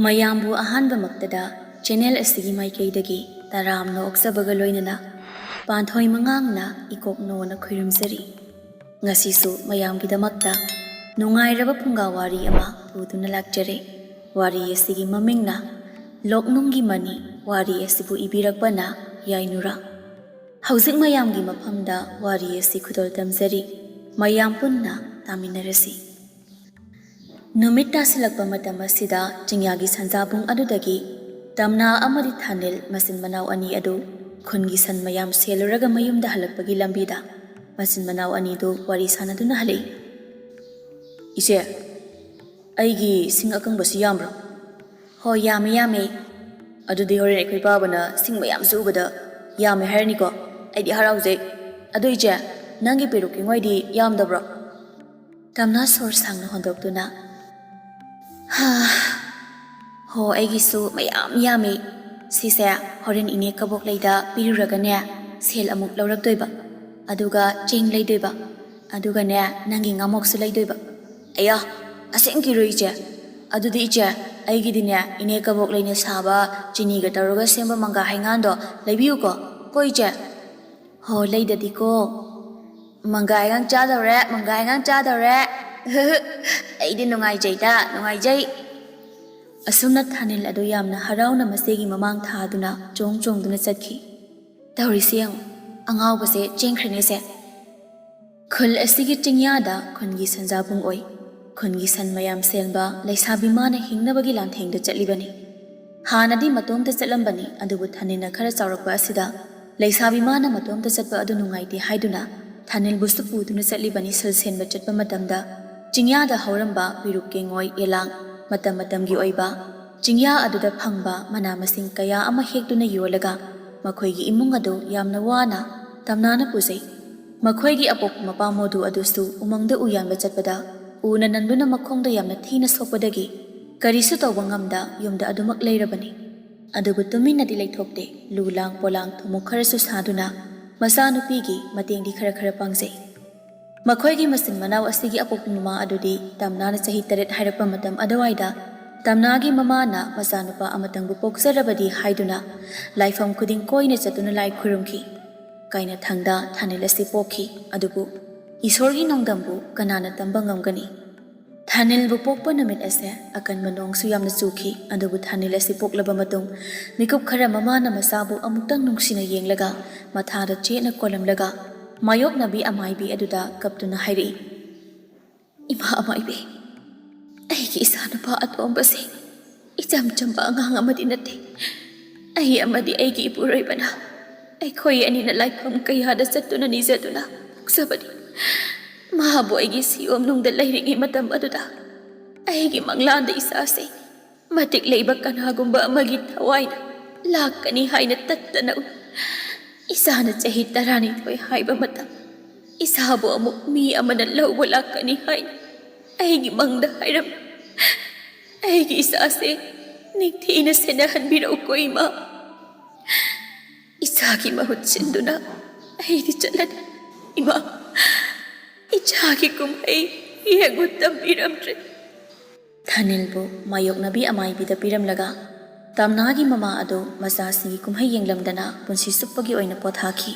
ꯃꯌꯥꯝꯕꯨ ꯑꯍꯥꯟꯕꯃꯛꯇꯗ ꯆꯦꯅꯦꯜ ꯑꯁꯤꯒꯤ ꯃꯥꯏꯀꯩꯗꯒꯤ ꯇꯔꯥꯝꯅ ꯑꯣꯛꯆꯕꯒ ꯂꯣꯏꯅꯅ ꯄꯥꯟꯊꯣꯏ ꯃꯉꯥꯡꯅ ꯏꯀꯣꯛꯅꯣꯅ ꯈꯨꯔꯨꯝꯖꯔꯤ꯫ ꯉꯁꯤꯁꯨ ꯃꯌꯥꯝꯒꯤꯗꯃꯛꯇ ꯅꯨꯡꯉꯥꯏꯔꯕ ꯐꯨꯡꯒꯥꯋꯥꯔꯤ ꯑꯃ ꯄꯨꯗꯨꯅ ꯂꯥꯛꯆꯔꯦ꯫ ꯋꯥꯔꯤ ꯑꯁꯤꯒꯤ ꯃꯃꯤꯡꯅ ꯂꯣꯛꯅꯨꯡꯒꯤ ꯃꯅꯤ꯫ ꯋꯥꯔꯤ ꯑꯁꯤꯕꯨ ꯏꯕꯤꯔꯛꯄꯅ ꯌꯥꯏꯅꯨꯔꯥ꯫ ꯍꯧꯖꯤꯛ ꯃꯌꯥꯝꯒꯤ ꯃꯐꯝꯗ ꯋꯥꯔꯤ ꯑꯁꯤ ꯈꯨꯗꯣꯜ ꯇꯝꯖꯔꯤ꯫ ꯃꯌꯥꯝ ꯄꯨꯟꯅ ꯇꯥꯃꯤꯟꯅꯔꯁꯤ꯫ ꯅꯨꯃꯤꯠ ꯇꯥꯁꯤꯜꯂꯛꯄ ꯃꯇꯝ ꯑꯁꯤꯗ ꯆꯤꯡꯌꯥꯒꯤ ꯁꯟꯖꯥꯕꯨꯡ ꯑꯗꯨꯗꯒꯤ ꯇꯝꯅꯥ ꯑꯃꯗꯤ ꯊꯥꯅꯤꯜ ꯃꯆꯤꯟ ꯃꯅꯥꯎ ꯑꯅꯤ ꯑꯗꯨ ꯈꯨꯟꯒꯤ ꯁꯟ ꯃꯌꯥꯝ ꯁꯦꯜꯂꯨꯔꯒ ꯃꯌꯨꯝꯗ ꯍꯜꯂꯛꯄꯒꯤ ꯂꯝꯕꯤꯗ ꯃꯆꯤꯟ ꯃꯅꯥꯎ ꯑꯅꯤꯗꯨ ꯋꯥꯔꯤ ꯁꯥꯟꯅꯗꯨꯅ ꯍꯜꯂꯛꯏ꯫ ꯏꯆꯦ, ꯑꯩꯒꯤ ꯁꯤꯡ ꯑꯀꯪꯕꯁꯤ ꯌꯥꯝꯕ꯭ꯔꯣ? ꯍꯣꯏ ꯌꯥꯝꯃꯦ꯫ ꯑꯗꯨꯗꯤ ꯍꯣꯔꯦꯟ ꯑꯩꯈꯣꯏ ꯄꯥꯕꯅ ꯁꯤꯡ ꯃꯌꯥꯝ ꯁꯨꯕꯗ ꯌꯥꯝꯃꯦ ꯍꯥꯏꯔꯅꯤꯀꯣ꯫ ꯑꯩꯗꯤ ꯍꯔꯥꯎꯖꯩ꯫ ꯑꯗꯨ ꯏꯆꯦ, ꯅꯪꯒꯤ ꯄꯦꯔꯨꯛ ꯀꯦꯡꯉꯣꯏꯗꯤ ꯌꯥꯝꯗꯕ꯭ꯔꯣ? ꯇꯝꯅꯥ ꯁꯣꯔ ꯁꯥꯡꯅ ꯍꯣꯟꯗꯣꯛꯇꯨꯅ ꯍꯣ ꯑꯩꯒꯤꯁꯨ ꯃꯌꯥꯝ ꯌꯥꯝꯃꯤ꯫ ꯁꯤꯁꯦ ꯍꯣꯔꯦꯟ ꯏꯅꯦ ꯀꯕꯣꯛꯂꯩꯗ ꯄꯤꯔꯨꯔꯒꯅꯦ ꯁꯦꯜ ꯑꯃꯨꯛ ꯂꯧꯔꯛꯇꯣꯏꯕ, ꯑꯗꯨꯒ ꯆꯦꯡ ꯂꯩꯗꯣꯏꯕ, ꯑꯗꯨꯒꯅꯦ ꯅꯪꯒꯤ ꯉꯥꯃꯣꯛꯁꯨ ꯂꯩꯗꯣꯏꯕ꯫ ꯑꯌꯥ, ꯑꯁꯦꯡꯀꯤꯔꯣ ꯏꯆꯦ? ꯑꯗꯨꯗꯤ ꯏꯆꯦ, ꯑꯩꯒꯤꯗꯤꯅꯦ ꯏꯅꯦ ꯀꯕꯣꯛꯂꯩꯅ ꯁꯥꯕ ꯆꯤꯅꯤꯒ ꯇꯧꯔꯒ ꯁꯦꯝꯕ ꯃꯪꯒꯥ ꯍꯩꯉꯥꯟꯗꯣ ꯂꯩꯕꯤꯌꯨꯀꯣ ꯏꯆꯦ꯫ ꯍꯣ ꯂꯩꯗꯗꯤꯀꯣ꯫ Manga ꯍꯩꯉꯥꯟ ꯆꯥꯗꯧꯔꯦ, manga ꯍꯩꯉꯥꯟ ꯆꯥꯗꯧꯔꯦ꯫ ꯑꯩꯗꯤ ꯅꯨꯡꯉꯥꯏꯖꯩ꯫ ꯑꯁꯨꯝꯅ ꯊꯥꯅꯤꯜ ꯑꯗꯨ ꯌꯥꯝꯅ ꯍꯔꯥꯎꯅ ꯃꯆꯦꯒꯤ ꯃꯃꯥꯡ ꯊꯥꯗꯨꯅ ꯆꯣꯡꯗꯨꯅ ꯆꯠꯈꯤ꯫ ꯇꯧꯔꯤꯁꯤ ꯌꯦꯡꯉꯨ, ꯑꯉꯥꯎꯕꯁꯦ ꯆꯦꯟꯈ꯭ꯔꯅꯦꯁꯦ꯫ ꯈꯨꯜ ꯑꯁꯤꯒꯤ ꯆꯤꯡꯌꯥꯗ ꯈꯨꯟꯒꯤ ꯁꯟꯖꯥꯕꯨꯡ ꯑꯣꯏ꯫ ꯈꯨꯟꯒꯤ ꯁꯟ ꯃꯌꯥꯝ ꯁꯦꯟꯕ ꯂꯩꯁꯥꯕꯤ ꯃꯥꯅ ꯍꯤꯡꯅꯕꯒꯤ ꯂꯥꯟꯊꯦꯡꯗ ꯆꯠꯂꯤꯕꯅꯤ꯫ ꯍꯥꯟꯅꯗꯤ ꯃꯇꯣꯝꯇ ꯆꯠꯂꯝꯕꯅꯤ, ꯑꯗꯨꯕꯨ ꯊꯥꯅꯤꯜꯅ ꯈꯔ ꯆꯥꯎꯔꯛꯄ ꯑꯁꯤꯗ ꯂꯩꯁꯥꯕꯤ ꯃꯥꯅ ꯃꯇꯣꯝꯇ ꯆꯠꯄ ꯑꯗꯨ ꯅꯨꯡꯉꯥꯏꯇꯦ ꯍꯥꯏꯗꯨꯅ ꯊꯥꯅꯤꯜꯕꯨꯁꯨ ꯄꯨꯗꯨꯅ ꯆꯠꯂꯤꯕꯅꯤ꯫ ꯁꯤꯜ ꯁꯦꯟꯕ ꯆꯠꯄ ꯃꯇꯝꯗ ꯆꯤꯡꯌꯥꯗ ꯍꯧꯔꯝꯕ ꯄꯦꯔꯨꯛ ꯀꯦꯡꯉꯣꯏ ꯌꯦꯂꯥꯡ ꯃꯇꯝ ꯃꯇꯝꯒꯤ ꯑꯣꯏꯕ ꯆꯤꯡꯌꯥ ꯑꯗꯨꯗ ꯐꯪꯕ ꯃꯅꯥ ꯃꯁꯤꯡ ꯀꯌꯥ ꯑꯃ ꯍꯦꯛꯇꯨꯅ ꯌꯣꯜꯂꯒ ꯃꯈꯣꯏꯒꯤ ꯏꯃꯨꯡ ꯑꯗꯨ ꯌꯥꯝꯅ ꯋꯥꯅ ꯇꯝꯅꯥꯅ ꯄꯨꯖꯩ꯫ ꯃꯈꯣꯏꯒꯤ ꯑꯄꯣꯛꯄ ꯃꯄꯥ ꯃꯣꯗꯨ ꯑꯗꯨꯁꯨ ꯎꯃꯪꯗ ꯎ ꯌꯥꯟꯕ ꯆꯠꯄꯗ ꯎꯅ ꯅꯟꯗꯨꯅ ꯃꯈꯣꯡꯗ ꯌꯥꯝꯅ ꯊꯤꯅ ꯁꯣꯛꯄꯗꯒꯤ ꯀꯔꯤꯁꯨ ꯇꯧꯕ ꯉꯝꯗ ꯌꯨꯝꯗ ꯑꯗꯨꯃꯛ ꯂꯩꯔꯕꯅꯤ꯫ ꯑꯗꯨꯕꯨ ꯇꯨꯃꯤꯟꯅꯗꯤ ꯂꯩꯊꯣꯛꯇꯦ꯫ ꯂꯨ ꯂꯥꯡ ꯄꯣꯂꯥꯡ ꯊꯨꯝꯃꯣꯛ ꯈꯔꯁꯨ ꯁꯥꯗꯨꯅ ꯃꯆꯥꯅꯨꯄꯤꯒꯤ ꯃꯇꯦꯡꯗꯤ ꯈꯔ ꯄꯥꯡꯖꯩ꯫ ꯃꯈꯣꯏꯒꯤ ꯃꯆꯤꯟ ꯃꯅꯥꯎ ꯑꯁꯤꯒꯤ ꯑꯄꯣꯛꯄ ꯃꯃꯥ ꯑꯗꯨꯗꯤ ꯇꯝꯅꯥꯅ ꯆꯍꯤ 9 ꯍꯥꯏꯔꯛꯄ ꯃꯇꯝ ꯑꯗꯨꯋꯥꯏꯗ ꯇꯝꯅꯥꯒꯤ ꯃꯃꯥꯅ ꯃꯆꯥꯅꯨꯄꯥ ꯑꯃꯇꯪꯕꯨ ꯄꯣꯛꯆꯔꯕꯗꯤ ꯍꯥꯏꯗꯨꯅ ꯂꯥꯏꯐꯝ ꯈꯨꯗꯤꯡ ꯀꯣꯏꯅ ꯆꯠꯇꯨꯅ ꯂꯥꯏ ꯈꯨꯔꯨꯝꯈꯤ꯫ ꯀꯥꯏꯅꯊꯪꯗ ꯊꯥꯅꯤꯜ ꯑꯁꯤ ꯄꯣꯛꯈꯤ꯫ ꯑꯗꯨꯕꯨ ꯏꯁꯣꯔꯒꯤ ꯅꯣꯡꯗꯝꯕꯨ ꯀꯅꯥꯅ ꯇꯝꯕ ꯉꯝꯒꯅꯤ? ꯊꯥꯅꯤꯜꯕꯨ ꯄꯣꯛꯄ ꯅꯨꯃꯤꯠ ꯑꯁꯦ ꯑꯀꯟꯕ ꯅꯣꯡꯁꯨ ꯌꯥꯝꯅ ꯆꯨꯈꯤ꯫ ꯑꯗꯨꯕꯨ ꯊꯥꯅꯤꯜ ꯑꯁꯤ ꯄꯣꯛꯂꯕ ꯃꯇꯨꯡ ꯃꯤꯀꯨꯞ ꯈꯔ ꯃꯃꯥꯅ ꯃꯆꯥꯕꯨ ꯑꯃꯨꯛꯇꯪ ꯅꯨꯡꯁꯤꯅ ꯌꯦꯡꯂꯒ ꯃꯊꯥꯗ ꯆꯦꯠꯅ ꯀꯣꯜꯂꯝꯂꯒ ꯃꯥꯌꯣꯛꯅꯕꯤ ꯑꯃꯥꯏꯕꯤ ꯑꯗꯨꯗ ꯀꯞꯇꯨꯅ ꯍꯥꯏꯔꯛꯏ, "ꯏꯃꯥ ꯑꯃꯥꯏꯕꯤ, ꯑꯩꯒꯤ ꯏꯆꯥꯅꯨꯄꯥ ꯑꯇꯣꯝꯕꯁꯦ ꯏꯆꯝ ꯆꯝꯕ ꯑꯉꯥꯡ ꯑꯃꯗꯤ ꯅꯠꯇꯦ꯫ ꯑꯩ ꯑꯃꯗꯤ ꯑꯩꯒꯤ ꯏꯄꯨꯔꯣꯏꯕꯅ ꯑꯩꯈꯣꯏ ꯑꯅꯤꯅ ꯂꯥꯏꯐꯝ ꯀꯌꯥꯗ ꯆꯠꯇꯨꯅ ꯅꯤꯖꯗꯨꯅ ꯄꯣꯛꯆꯕꯅꯤ꯫ ꯃꯥꯕꯨ ꯑꯩꯒꯤ ꯁꯤꯌꯣꯝꯅꯨꯡꯗ ꯂꯩꯔꯤꯉꯩ ꯃꯇꯝ ꯑꯗꯨꯗ ꯑꯩꯒꯤ ꯃꯪꯂꯥꯟꯗ ꯏꯆꯥꯁꯦ ꯃꯇꯤꯛ ꯂꯩꯕ ꯀꯅꯥꯒꯨꯝꯕ ꯑꯃꯒꯤ ꯊꯋꯥꯏꯅ ꯂꯥꯛꯀꯅꯤ ꯍꯥꯏꯅ ꯇꯠꯇꯅ ꯏꯆꯥꯅ ꯆꯍꯤ 12 ꯍꯥꯏꯕ ꯃꯇꯝ ꯏꯆꯥꯕꯨ ꯑꯃꯨꯛ ꯃꯤ ꯑꯃꯅ ꯂꯧꯕ ꯂꯥꯛꯀꯅꯤ ꯍꯥꯏꯅ ꯑꯩꯒꯤ ꯃꯪꯗ ꯍꯥꯏꯔꯝꯃꯤ꯫ ꯑꯩꯒꯤ ꯏꯆꯥꯁꯦ ꯅꯤꯡꯊꯤꯅ ꯁꯦꯟꯅꯍꯟꯕꯤꯔꯛꯎꯀꯣ ꯏꯃꯥ꯫ ꯏꯆꯥꯒꯤ ꯃꯍꯨꯠ ꯁꯤꯟꯗꯨꯅ ꯑꯩꯗꯤ ꯆꯠꯂꯅꯤ ꯏꯃꯥ꯫ ꯏꯆꯥꯒꯤ ꯀꯨꯝꯍꯩ ꯌꯦꯡꯕ ꯇꯝꯕꯤꯔꯝꯗ꯭ꯔꯦ." ꯊꯥꯅꯤꯜꯕꯨ ꯃꯥꯌꯣꯛꯅꯕꯤ ꯑꯃꯥꯏꯕꯤꯗ ꯄꯤꯔꯝꯂꯒ ꯇꯝꯅꯥꯒꯤ ꯃꯃꯥ ꯑꯗꯨ ꯃꯆꯥꯁꯤꯡꯒꯤ ꯀꯨꯝꯍꯩ ꯌꯦꯡꯂꯝꯗꯅ ꯄꯨꯟꯁꯤ ꯆꯨꯞꯄꯒꯤ ꯑꯣꯏꯅ ꯄꯣꯊꯥꯈꯤ꯫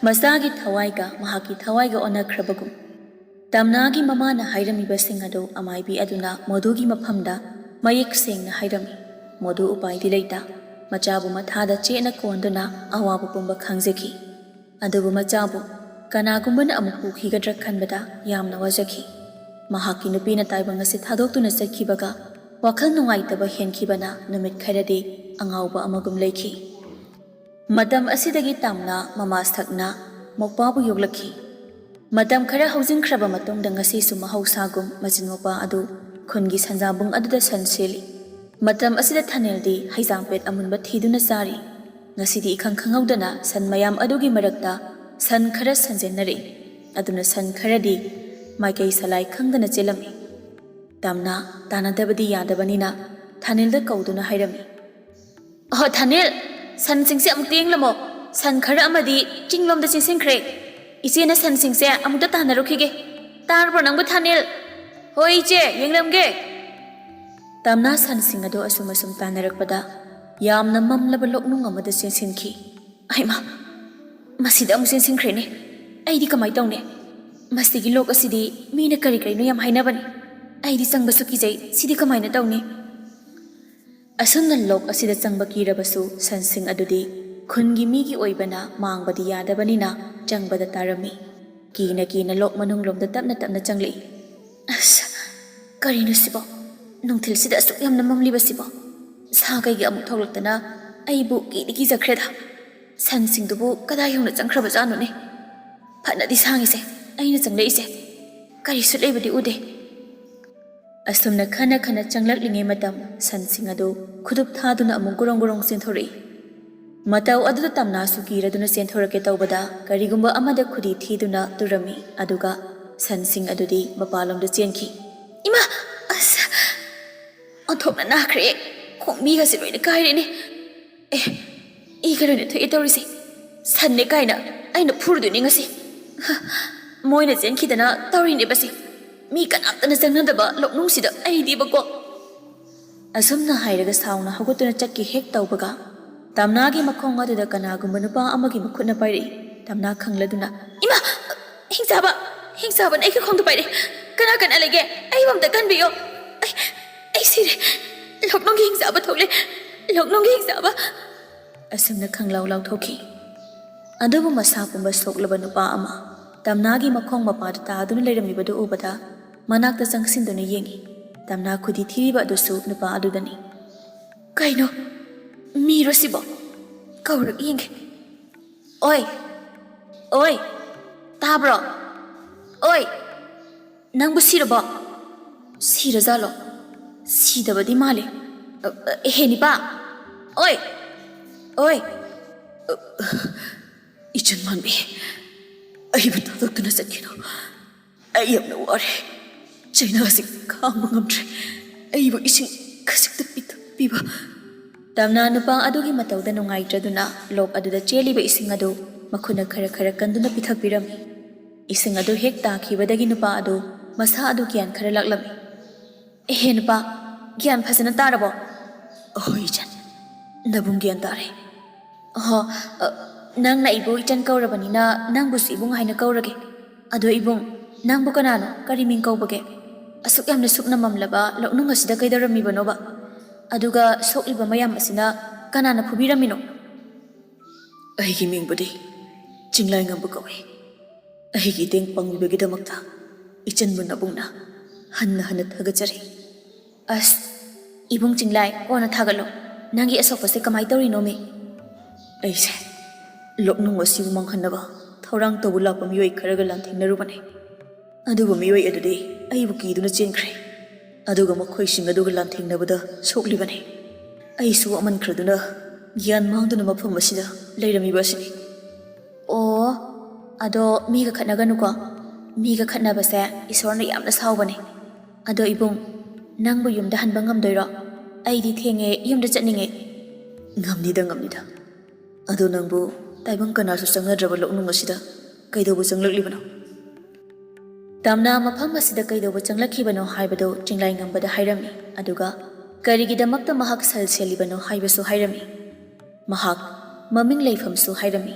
ꯃꯆꯥꯒꯤ ꯊꯋꯥꯏꯒ ꯃꯍꯥꯛꯀꯤ ꯊꯋꯥꯏꯒ ꯑꯣꯟꯅꯈ꯭ꯔꯕꯒꯨꯝ ꯇꯝꯅꯥꯒꯤ ꯃꯃꯥꯅ ꯍꯥꯏꯔꯝꯃꯤꯕꯁꯤꯡ ꯑꯗꯨ ꯑꯃꯥꯏꯕꯤ ꯑꯗꯨꯅ ꯃꯣꯗꯨꯒꯤ ꯃꯐꯝꯗ ꯃꯌꯦꯛ ꯁꯦꯡꯅ ꯍꯥꯏꯔꯝꯃꯤ꯫ ꯃꯣꯗꯨ ꯎꯄꯥꯏꯗꯤ ꯂꯩꯇ ꯃꯆꯥꯕꯨ ꯃꯊꯥꯗ ꯆꯦꯠꯅ ꯀꯣꯟꯗꯨꯅ ꯑꯋꯥꯕ ꯄꯨꯝꯕ ꯈꯥꯡꯖꯈꯤ꯫ ꯑꯗꯨꯕꯨ ꯃꯆꯥꯕꯨ ꯀꯅꯥꯒꯨꯝꯕꯅ ꯑꯃꯨꯛ ꯄꯨꯈꯤꯒꯗ꯭ꯔꯥ ꯈꯟꯕꯗ ꯌꯥꯝꯅ ꯋꯥꯖꯈꯤ꯫ ꯃꯍꯥꯛꯀꯤ ꯅꯨꯄꯤꯅ ꯇꯥꯏꯕꯪ ꯑꯁꯤ ꯊꯥꯗꯣꯛꯇꯨꯅ ꯆꯠꯈꯤꯕꯒ ꯋꯥꯈꯜ ꯅꯨꯡꯉꯥꯏꯇꯕ ꯍꯦꯟꯈꯤꯕꯅ ꯅꯨꯃꯤꯠ ꯈꯔꯗꯤ ꯑꯉꯥꯎꯕ ꯑꯃꯒꯨꯝ ꯂꯩꯈꯤ꯫ ꯃꯇꯝ ꯑꯁꯤꯗꯒꯤ ꯇꯝꯅꯥ ꯃꯃꯥꯁꯛꯅ ꯃꯧꯄꯥꯕꯨ ꯌꯣꯛꯂꯛꯈꯤ꯫ ꯃꯇꯝ ꯈꯔ ꯍꯧꯖꯤꯟꯈ꯭ꯔꯕ ꯃꯇꯨꯡꯗ ꯉꯁꯤꯁꯨ ꯃꯍꯧꯁꯥꯒꯨꯝ ꯃꯆꯤꯟ ꯃꯧꯄꯥ ꯑꯗꯨ ꯈꯨꯟꯒꯤ ꯁꯟꯖꯥꯕꯨꯡ ꯑꯗꯨꯗ ꯁꯟ ꯁꯦꯜꯂꯤ꯫ ꯃꯇꯝ ꯑꯁꯤꯗ ꯊꯥꯅꯤꯜꯗꯤ ꯍꯩꯖꯥꯡꯄꯦꯠ ꯑꯃꯨꯟꯕ ꯊꯤꯗꯨꯅ ꯆꯥꯔꯤ꯫ ꯉꯁꯤꯗꯤ ꯏꯈꯪ ꯈꯪꯍꯧꯗꯅ ꯁꯟ ꯃꯌꯥꯝ ꯑꯗꯨꯒꯤ ꯃꯔꯛꯇ ꯁꯟ ꯈꯔ ꯁꯟꯖꯦꯟꯅꯔꯛꯏ꯫ ꯑꯗꯨꯅ ꯁꯟ ꯈꯔꯗꯤ ꯃꯥꯏꯀꯩ ꯁꯂꯥꯏ ꯈꯪꯗꯅ ꯆꯦꯜꯂꯝꯃꯤ꯫ ꯇꯝꯅꯥ ꯇꯥꯟꯅꯗꯕꯗꯤ ꯌꯥꯗꯕꯅꯤꯅ ꯊꯥꯅꯤꯜꯗ ꯀꯧꯗꯨꯅ ꯍꯥꯏꯔꯝꯃꯤ, "ꯊꯥꯅꯤꯜ, ꯁꯟꯁꯤꯡꯁꯦ ꯑꯃꯨꯛꯇ ꯌꯦꯡꯂꯝꯃꯣ꯫ ꯁꯟ ꯈꯔ ꯑꯃꯗꯤ ꯆꯤꯡꯂꯣꯝꯗ ꯆꯦꯟꯁꯤꯟꯈ꯭ꯔꯦ꯫ ꯏꯆꯦꯅ ꯁꯟꯁꯤꯡꯁꯦ ꯑꯃꯨꯛꯇ ꯇꯥꯟꯅꯔꯨꯈꯤꯒꯦ꯫ ꯇꯥꯔꯕ꯭ꯔꯣ ꯅꯪꯕꯨ ꯊꯥꯅꯤꯜ?" "ꯍꯣꯏ ꯏꯆꯦ, ꯌꯦꯡꯂꯝꯒꯦ." ꯇꯝꯅꯥ ꯁꯟꯁꯤꯡ ꯑꯗꯨ ꯑꯁꯨꯝ ꯇꯥꯟꯅꯔꯛꯄꯗ ꯌꯥꯝꯅ ꯃꯝꯂꯕ ꯂꯣꯛꯅꯨꯡ ꯑꯃꯗ ꯆꯦꯟꯁꯤꯟꯈꯤ꯫ ꯑꯩꯃꯥ, ꯃꯁꯤꯗ ꯑꯃꯨꯛ ꯆꯦꯟꯁꯤꯟꯈ꯭ꯔꯦꯅꯦ꯫ ꯑꯩꯗꯤ ꯀꯃꯥꯏꯅ ꯇꯧꯅꯤ? ꯃꯁꯤꯒꯤ ꯂꯣꯛ ꯑꯁꯤꯗꯤ ꯃꯤꯅ ꯀꯔꯤ ꯀꯔꯤꯅꯣ ꯌꯥꯝ ꯍꯥꯏꯅꯕꯅꯤ꯫ ꯑꯩꯗꯤ ꯆꯪꯕꯁꯨ ꯀꯤꯖꯩ, ꯁꯤꯗꯤ ꯀꯃꯥꯏꯅ ꯇꯧꯅꯤ? ꯑꯁꯨꯝꯅ ꯂꯣꯛ ꯑꯁꯤꯗ ꯆꯪꯕ ꯀꯤꯔꯕꯁꯨ ꯁꯟꯁꯤꯡ ꯑꯗꯨꯗꯤ ꯈꯨꯟꯒꯤ ꯃꯤꯒꯤ ꯑꯣꯏꯕꯅ ꯃꯥꯡꯕꯗꯤ ꯌꯥꯗꯕꯅꯤꯅ ꯆꯪꯕꯗ ꯇꯥꯔꯝꯃꯤ꯫ ꯀꯤꯅ ꯂꯣꯛ ꯃꯅꯨꯡꯂꯣꯝꯗ ꯇꯞꯅ ꯆꯪꯂꯛꯏ꯫ ꯑꯁ, ꯀꯔꯤꯅꯣ ꯁꯤꯕꯣ? ꯅꯨꯡꯊꯤꯜꯁꯤꯗ ꯑꯁꯨꯛ ꯌꯥꯝꯅ ꯃꯝꯂꯤꯕꯁꯤꯕꯣ? ꯁꯥ ꯀꯩꯒꯤ ꯑꯃꯨꯛ ꯊꯣꯛꯂꯛꯇꯅ ꯑꯩꯕꯨ ꯀꯤꯖꯈ꯭ꯔꯦꯗ꯫ ꯁꯟꯁꯤꯡꯗꯨꯕꯨ ꯀꯗꯥꯏ ꯌꯧꯅ ꯆꯪꯈ꯭ꯔꯕꯖꯥꯠꯅꯣꯅꯦ? ꯐꯅꯗꯤ ꯁꯥꯡꯉꯤꯁꯦ ꯑꯩꯅ ꯆꯪꯂꯛꯏꯁꯦ, ꯀꯔꯤꯁꯨ ꯂꯩꯕꯗꯤ ꯎꯗꯦ꯫ ꯑꯁꯨꯝꯅ ꯈꯟꯅ ꯆꯪꯂꯛꯂꯤꯉꯩ ꯃꯇꯝ ꯁꯟꯁꯤꯡ ꯑꯗꯨ ꯈꯨꯗꯨꯞ ꯊꯥꯗꯨꯅ ꯑꯃꯨꯛ ꯒꯣꯔꯣꯡ ꯆꯦꯟꯊꯣꯔꯛꯏ꯫ ꯃꯇꯧ ꯑꯗꯨꯗ ꯇꯝꯅꯥꯁꯨ ꯀꯤꯔꯗꯨꯅ ꯆꯦꯟꯊꯣꯔꯛꯀꯦ ꯇꯧꯕꯗ ꯀꯔꯤꯒꯨꯝꯕ ꯑꯃꯗ ꯈꯨꯗꯤ ꯊꯤꯗꯨꯅ ꯇꯨꯔꯝꯃꯤ꯫ ꯑꯗꯨꯒ ꯁꯟꯁꯤꯡ ꯑꯗꯨꯗꯤ ꯃꯄꯥꯟꯂꯣꯝꯗ ꯆꯦꯟꯈꯤ꯫ ꯏꯃꯥ, ꯑꯁ, ꯑꯣꯟꯊꯣꯛꯅ ꯅꯥꯈ꯭ꯔꯦ꯫ ꯈꯣꯡꯕꯤꯒꯁꯦ ꯂꯣꯏꯅ ꯀꯥꯏꯔꯦꯅꯦ꯫ ꯏꯒ ꯂꯣꯏꯅ ꯊꯣꯛꯑꯦ ꯇꯧꯔꯤꯁꯦ꯫ ꯁꯟꯅꯦ ꯀꯥꯏꯅ ꯑꯩꯅ ꯐꯨꯔꯗꯣꯏꯅꯦ ꯉꯁꯤ꯫ ꯃꯣꯏꯅ ꯆꯦꯟꯈꯤꯗꯅ ꯇꯧꯔꯤꯅꯦꯕꯁꯤ꯫ ꯃꯤ ꯀꯅꯥꯝꯇꯅ ꯆꯪꯅꯗꯕ ꯂꯣꯛꯅꯨꯡꯁꯤꯗ ꯑꯩꯗꯤꯕꯀꯣ꯫ ꯑꯁꯨꯝꯅ ꯍꯥꯏꯔꯒ ꯁꯥꯎꯅ ꯍꯧꯒꯠꯇꯨꯅ ꯆꯠꯀꯦ ꯍꯦꯛ ꯇꯧꯕꯒ ꯇꯝꯅꯥꯒꯤ ꯃꯈꯣꯡ ꯑꯗꯨꯗ ꯀꯅꯥꯒꯨꯝꯕ ꯅꯨꯄꯥ ꯑꯃꯒꯤ ꯃꯈꯨꯠꯅ ꯄꯥꯏꯔꯛꯏ꯫ ꯇꯝꯅꯥ ꯈꯪꯂꯗꯨꯅ, ꯏꯃꯥ, ꯍꯤꯡꯆꯥꯕꯅ ꯑꯩꯒꯤ ꯈꯣꯡꯗ ꯄꯥꯏꯔꯛꯑꯦ꯫ ꯀꯅꯥ ꯂꯩꯒꯦ? ꯑꯩꯕꯨ ꯑꯝꯇ ꯀꯟꯕꯤꯌꯣ꯫ ꯑꯩ ꯁꯤꯔꯦ꯫ ꯂꯣꯛꯅꯨꯡꯒꯤ ꯍꯤꯡꯆꯥꯕ ꯊꯣꯛꯂꯦ꯫ ꯂꯣꯛꯅꯨꯡꯒꯤ ꯍꯤꯡꯆꯥꯕ꯫ ꯑꯁꯨꯝꯅ ꯈꯪꯂꯥꯎ ꯂꯥꯎꯊꯣꯛꯈꯤ꯫ ꯑꯗꯨꯕꯨ ꯃꯁꯥ ꯄꯨꯝꯕ ꯁꯣꯛꯂꯕ ꯅꯨꯄꯥ ꯑꯃ ꯇꯝꯅꯥꯒꯤ ꯃꯈꯣꯡ ꯃꯄꯥꯗ ꯇꯥꯗꯨꯅ ꯂꯩꯔꯝꯃꯤꯕꯗꯨ ꯎꯕꯗ ꯃꯅꯥꯛꯇ ꯆꯪꯁꯤꯟꯗꯨꯅ ꯌꯦꯡꯉꯤ꯫ ꯇꯝꯅꯥ ꯈꯨꯗꯤ ꯊꯤꯔꯤꯕ ꯑꯗꯨꯁꯨ ꯅꯨꯄꯥ ꯑꯗꯨꯗꯅꯤ꯫ ꯀꯩꯅꯣ, ꯃꯤꯔꯣ ꯁꯤꯕꯣ? ꯀꯧꯔꯒ ꯌꯦꯡꯒꯦ꯫ ꯑꯣꯏ, ꯇꯥꯕ꯭ꯔꯣ? ꯑꯣꯏ, ꯅꯪꯕꯨ ꯁꯤꯔꯕꯣ? ꯁꯤꯔꯖꯥꯠꯂꯣ? ꯁꯤꯗꯕꯗꯤ ꯃꯥꯜꯂꯦ꯫ ꯍꯦ ꯅꯤꯄꯥ, ꯑꯣꯏ, ꯏꯆꯟ ꯃꯥꯟꯕꯤ, ꯑꯩꯕꯨ ꯊꯥꯗꯣꯛꯇꯨꯅ ꯆꯠꯈꯤꯅꯨ꯫ ꯑꯩ ꯌꯥꯝꯅ ꯋꯥꯔꯦ꯫ ꯆꯩꯅꯥꯁꯤ ꯈꯥꯡꯕ ꯉꯝꯗ꯭ꯔꯦ꯫ ꯑꯩꯕꯨ ꯏꯁꯤꯡ ꯈꯖꯤꯛꯇ ꯄꯤꯊꯛꯄꯤꯕ꯫ ꯇꯝꯅꯥ ꯅꯨꯄꯥ ꯑꯗꯨꯒꯤ ꯃꯇꯧꯗ ꯅꯨꯡꯉꯥꯏꯇ꯭ꯔꯗꯨꯅ ꯂꯣꯛ ꯑꯗꯨꯗ ꯆꯦꯜꯂꯤꯕ ꯏꯁꯤꯡ ꯑꯗꯨ ꯃꯈꯨꯠꯅ ꯈꯔ ꯀꯟꯗꯨꯅ ꯄꯤꯊꯛꯄꯤꯔꯝꯃꯤ꯫ ꯏꯁꯤꯡ ꯑꯗꯨ ꯍꯦꯛ ꯇꯥꯈꯤꯕꯗꯒꯤ ꯅꯨꯄꯥ ꯑꯗꯨ ꯃꯁꯥ ꯑꯗꯨ ꯒ꯭ꯌꯥꯟ ꯈꯔ ꯂꯥꯛꯂꯝꯃꯤ꯫ ꯍꯦ ꯅꯨꯄꯥ, ꯒ꯭ꯌꯥꯟ ꯐꯖꯅ ꯇꯥꯔꯕꯣ? ꯍꯣꯏ ꯏꯆꯟ, ꯅꯕꯨꯡ ꯒ꯭ꯌꯥꯟ ꯇꯥꯔꯦ꯫ ꯅꯪꯅ ꯑꯩꯕꯨ ꯏꯆꯟ ꯀꯧꯔꯕꯅꯤꯅ ꯅꯪꯕꯨꯁꯨ ꯏꯕꯨꯡ ꯍꯥꯏꯅ ꯀꯧꯔꯒꯦ꯫ ꯑꯗꯣ ꯏꯕꯨꯡ, ꯅꯪꯕꯨ ꯀꯅꯥꯅꯣ? ꯀꯔꯤ ꯃꯤꯡ ꯀꯧꯕꯒꯦ? ꯑꯁꯨꯛ ꯌꯥꯝꯅ ꯁꯨꯞꯅ ꯃꯝꯂꯕ ꯂꯣꯛꯅꯨꯡ ꯑꯁꯤꯗ ꯀꯩꯗꯧꯔꯝꯃꯤꯕꯅꯣꯕ? ꯑꯗꯨꯒ ꯁꯣꯛꯂꯤꯕ ꯃꯌꯥꯝ ꯑꯁꯤꯅ ꯀꯅꯥꯅ ꯐꯨꯕꯤꯔꯝꯃꯤꯅꯣ? ꯑꯩꯒꯤ ꯃꯤꯡꯕꯨꯗꯤ ꯆꯤꯡꯂꯥꯏꯉꯝꯕ ꯀꯧꯏ꯫ ꯑꯩꯒꯤ ꯏꯇꯦꯡ ꯄꯥꯡꯕꯤꯕꯒꯤꯗꯃꯛꯇ ꯏꯆꯟꯕꯨ ꯅꯕꯨꯡꯅ ꯍꯟꯅ ꯊꯥꯒꯠꯆꯔꯤ꯫ ꯑꯁ, ꯏꯕꯨꯡ ꯆꯤꯡꯂꯥꯏ, ꯀꯣꯟꯅ ꯊꯥꯒꯠꯂꯣ꯫ ꯅꯪꯒꯤ ꯑꯁꯣꯛꯄꯁꯦ ꯀꯃꯥꯏꯅ ꯇꯧꯔꯤꯅꯣꯃꯤ? ꯑꯩꯁꯦ ꯂꯣꯛꯅꯨꯡ ꯑꯁꯤꯕꯨ ꯃꯥꯡꯍꯟꯅꯕ ꯊꯧꯔꯥꯡ ꯇꯧꯕ ꯂꯥꯛꯄ ꯃꯤꯑꯣꯏ ꯈꯔꯒ ꯂꯥꯟꯊꯦꯡꯅꯔꯨꯕꯅꯤ꯫ ꯑꯗꯨꯕꯨ ꯃꯤꯑꯣꯏ ꯑꯗꯨꯗꯤ ꯑꯩꯕꯨ ꯀꯤꯗꯨꯅ ꯆꯦꯟꯈ꯭ꯔꯦ꯫ ꯑꯗꯨꯒ ꯃꯈꯣꯏꯁꯤꯡ ꯑꯗꯨꯒ ꯂꯥꯟꯊꯦꯡꯅꯕꯗ ꯁꯣꯛꯂꯤꯕꯅꯤ꯫ ꯑꯩꯁꯨ ꯋꯥꯃꯟꯈ꯭ꯔꯗꯨꯅ ꯒ꯭ꯌꯥꯟ ꯃꯥꯡꯗꯨꯅ ꯃꯐꯝ ꯑꯁꯤꯗ ꯂꯩꯔꯝꯃꯤꯕ ꯑꯁꯤꯅꯤ꯫ ꯑꯣ, ꯑꯗꯣ ꯃꯤꯒ ꯈꯠꯅꯒꯅꯨꯀꯣ꯫ ꯃꯤꯒ ꯈꯠꯅꯕꯁꯦ ꯏꯁꯣꯔꯅ ꯌꯥꯝꯅ ꯁꯥꯎꯕꯅꯤ꯫ ꯑꯗꯣ ꯏꯕꯨꯡ, ꯅꯪꯕꯨ ꯌꯨꯝꯗ ꯍꯟꯕ ꯉꯝꯗꯣꯏꯔꯣ? ꯑꯩꯗꯤ ꯊꯦꯡꯉꯦ, ꯌꯨꯝꯗ ꯆꯠꯅꯤꯡꯉꯦ꯫ ꯉꯝꯅꯤꯗ꯫ ꯑꯗꯣ ꯅꯪꯕꯨ ꯇꯥꯏꯕꯪ ꯀꯅꯥꯁꯨ ꯆꯪꯅꯗ꯭ꯔꯕ ꯂꯣꯛꯅꯨꯡ ꯑꯁꯤꯗ ꯀꯩꯗꯧꯕ ꯆꯪꯂꯛꯂꯤꯕꯅꯣ? ꯇꯝꯅꯥ ꯃꯐꯝ ꯑꯁꯤꯗ ꯀꯩꯗꯧꯕ ꯆꯪꯂꯛꯈꯤꯕꯅꯣ ꯍꯥꯏꯕꯗꯨ ꯆꯤꯡꯂꯥꯏꯉꯝꯕꯗ ꯍꯥꯏꯔꯝꯃꯤ꯫ ꯑꯗꯨꯒ ꯀꯔꯤꯒꯤꯗꯃꯛꯇ ꯃꯍꯥꯛ ꯁꯜ ꯁꯦꯜꯂꯤꯕꯅꯣ ꯍꯥꯏꯕꯁꯨ ꯍꯥꯏꯔꯝꯃꯤ꯫ ꯃꯍꯥꯛ ꯃꯃꯤꯡ ꯂꯩꯐꯝꯁꯨ ꯍꯥꯏꯔꯝꯃꯤ꯫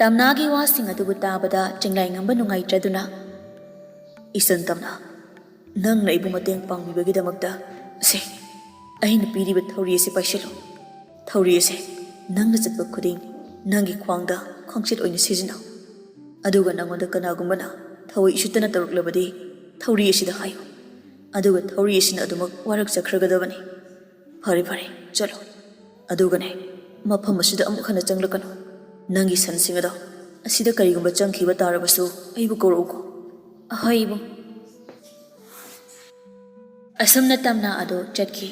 ꯇꯝꯅꯥꯒꯤ ꯋꯥꯁꯤꯡ ꯑꯗꯨꯕꯨ ꯇꯥꯕꯗ ꯆꯤꯡꯂꯥꯏꯉꯝꯕ ꯅꯨꯡꯉꯥꯏꯇ꯭ꯔꯗꯨꯅ, ꯏꯆꯟ ꯇꯝꯅꯥ, ꯅꯪꯅ ꯑꯩꯕꯨ ꯃꯇꯦꯡ ꯄꯥꯡꯕꯤꯕꯒꯤꯗꯃꯛꯇ ꯑꯩꯅ ꯄꯤꯔꯤꯕ ꯊꯧꯔꯤ ꯑꯁꯤ ꯄꯥꯏꯁꯤꯜꯂꯨ꯫ ꯊꯧꯔꯤ ꯑꯁꯤ ꯅꯪꯅ ꯆꯠꯄ ꯈꯨꯗꯤꯡ ꯅꯪꯒꯤ ꯈ꯭ꯋꯥꯡꯗ ꯈꯣꯡꯆꯦꯠ ꯑꯣꯏꯅ ꯁꯤꯖꯤꯟꯅꯧ꯫ ꯑꯗꯨꯒ ꯅꯪꯉꯣꯟꯗ ꯀꯅꯥꯒꯨꯝꯕꯅ ꯊꯧꯑꯣꯏ ꯎꯁꯤꯠꯇꯅ ꯇꯧꯔꯛꯂꯕꯗꯤ ꯊꯧꯔꯤ ꯑꯁꯤꯗ ꯍꯥꯏꯌꯨ꯫ ꯑꯗꯨꯒ ꯊꯧꯔꯤ ꯑꯁꯤꯅ ꯑꯗꯨꯃꯛ ꯋꯥꯔꯛꯆꯈ꯭ꯔꯒꯗꯕꯅꯤ꯫ ꯐꯔꯦ, ꯆꯠꯂꯣ꯫ ꯑꯗꯨꯒꯅꯦ, ꯃꯐꯝ ꯑꯁꯤꯗ ꯑꯃꯨꯛ ꯍꯟꯅ ꯆꯪꯂꯛꯀꯅꯨ꯫ ꯅꯪꯒꯤ ꯁꯟꯁꯤꯡ ꯑꯗꯣ ꯑꯁꯤꯗ ꯀꯔꯤꯒꯨꯝꯕ ꯆꯪꯈꯤꯕ ꯇꯥꯔꯕꯁꯨ ꯑꯩꯕꯨ ꯀꯧꯔꯛꯎꯀꯣ꯫ ꯍꯣꯏ ꯏꯕꯨꯡ꯫ ꯑꯁꯨꯝꯅ ꯇꯝꯅꯥ ꯑꯗꯨ ꯆꯠꯈꯤ꯫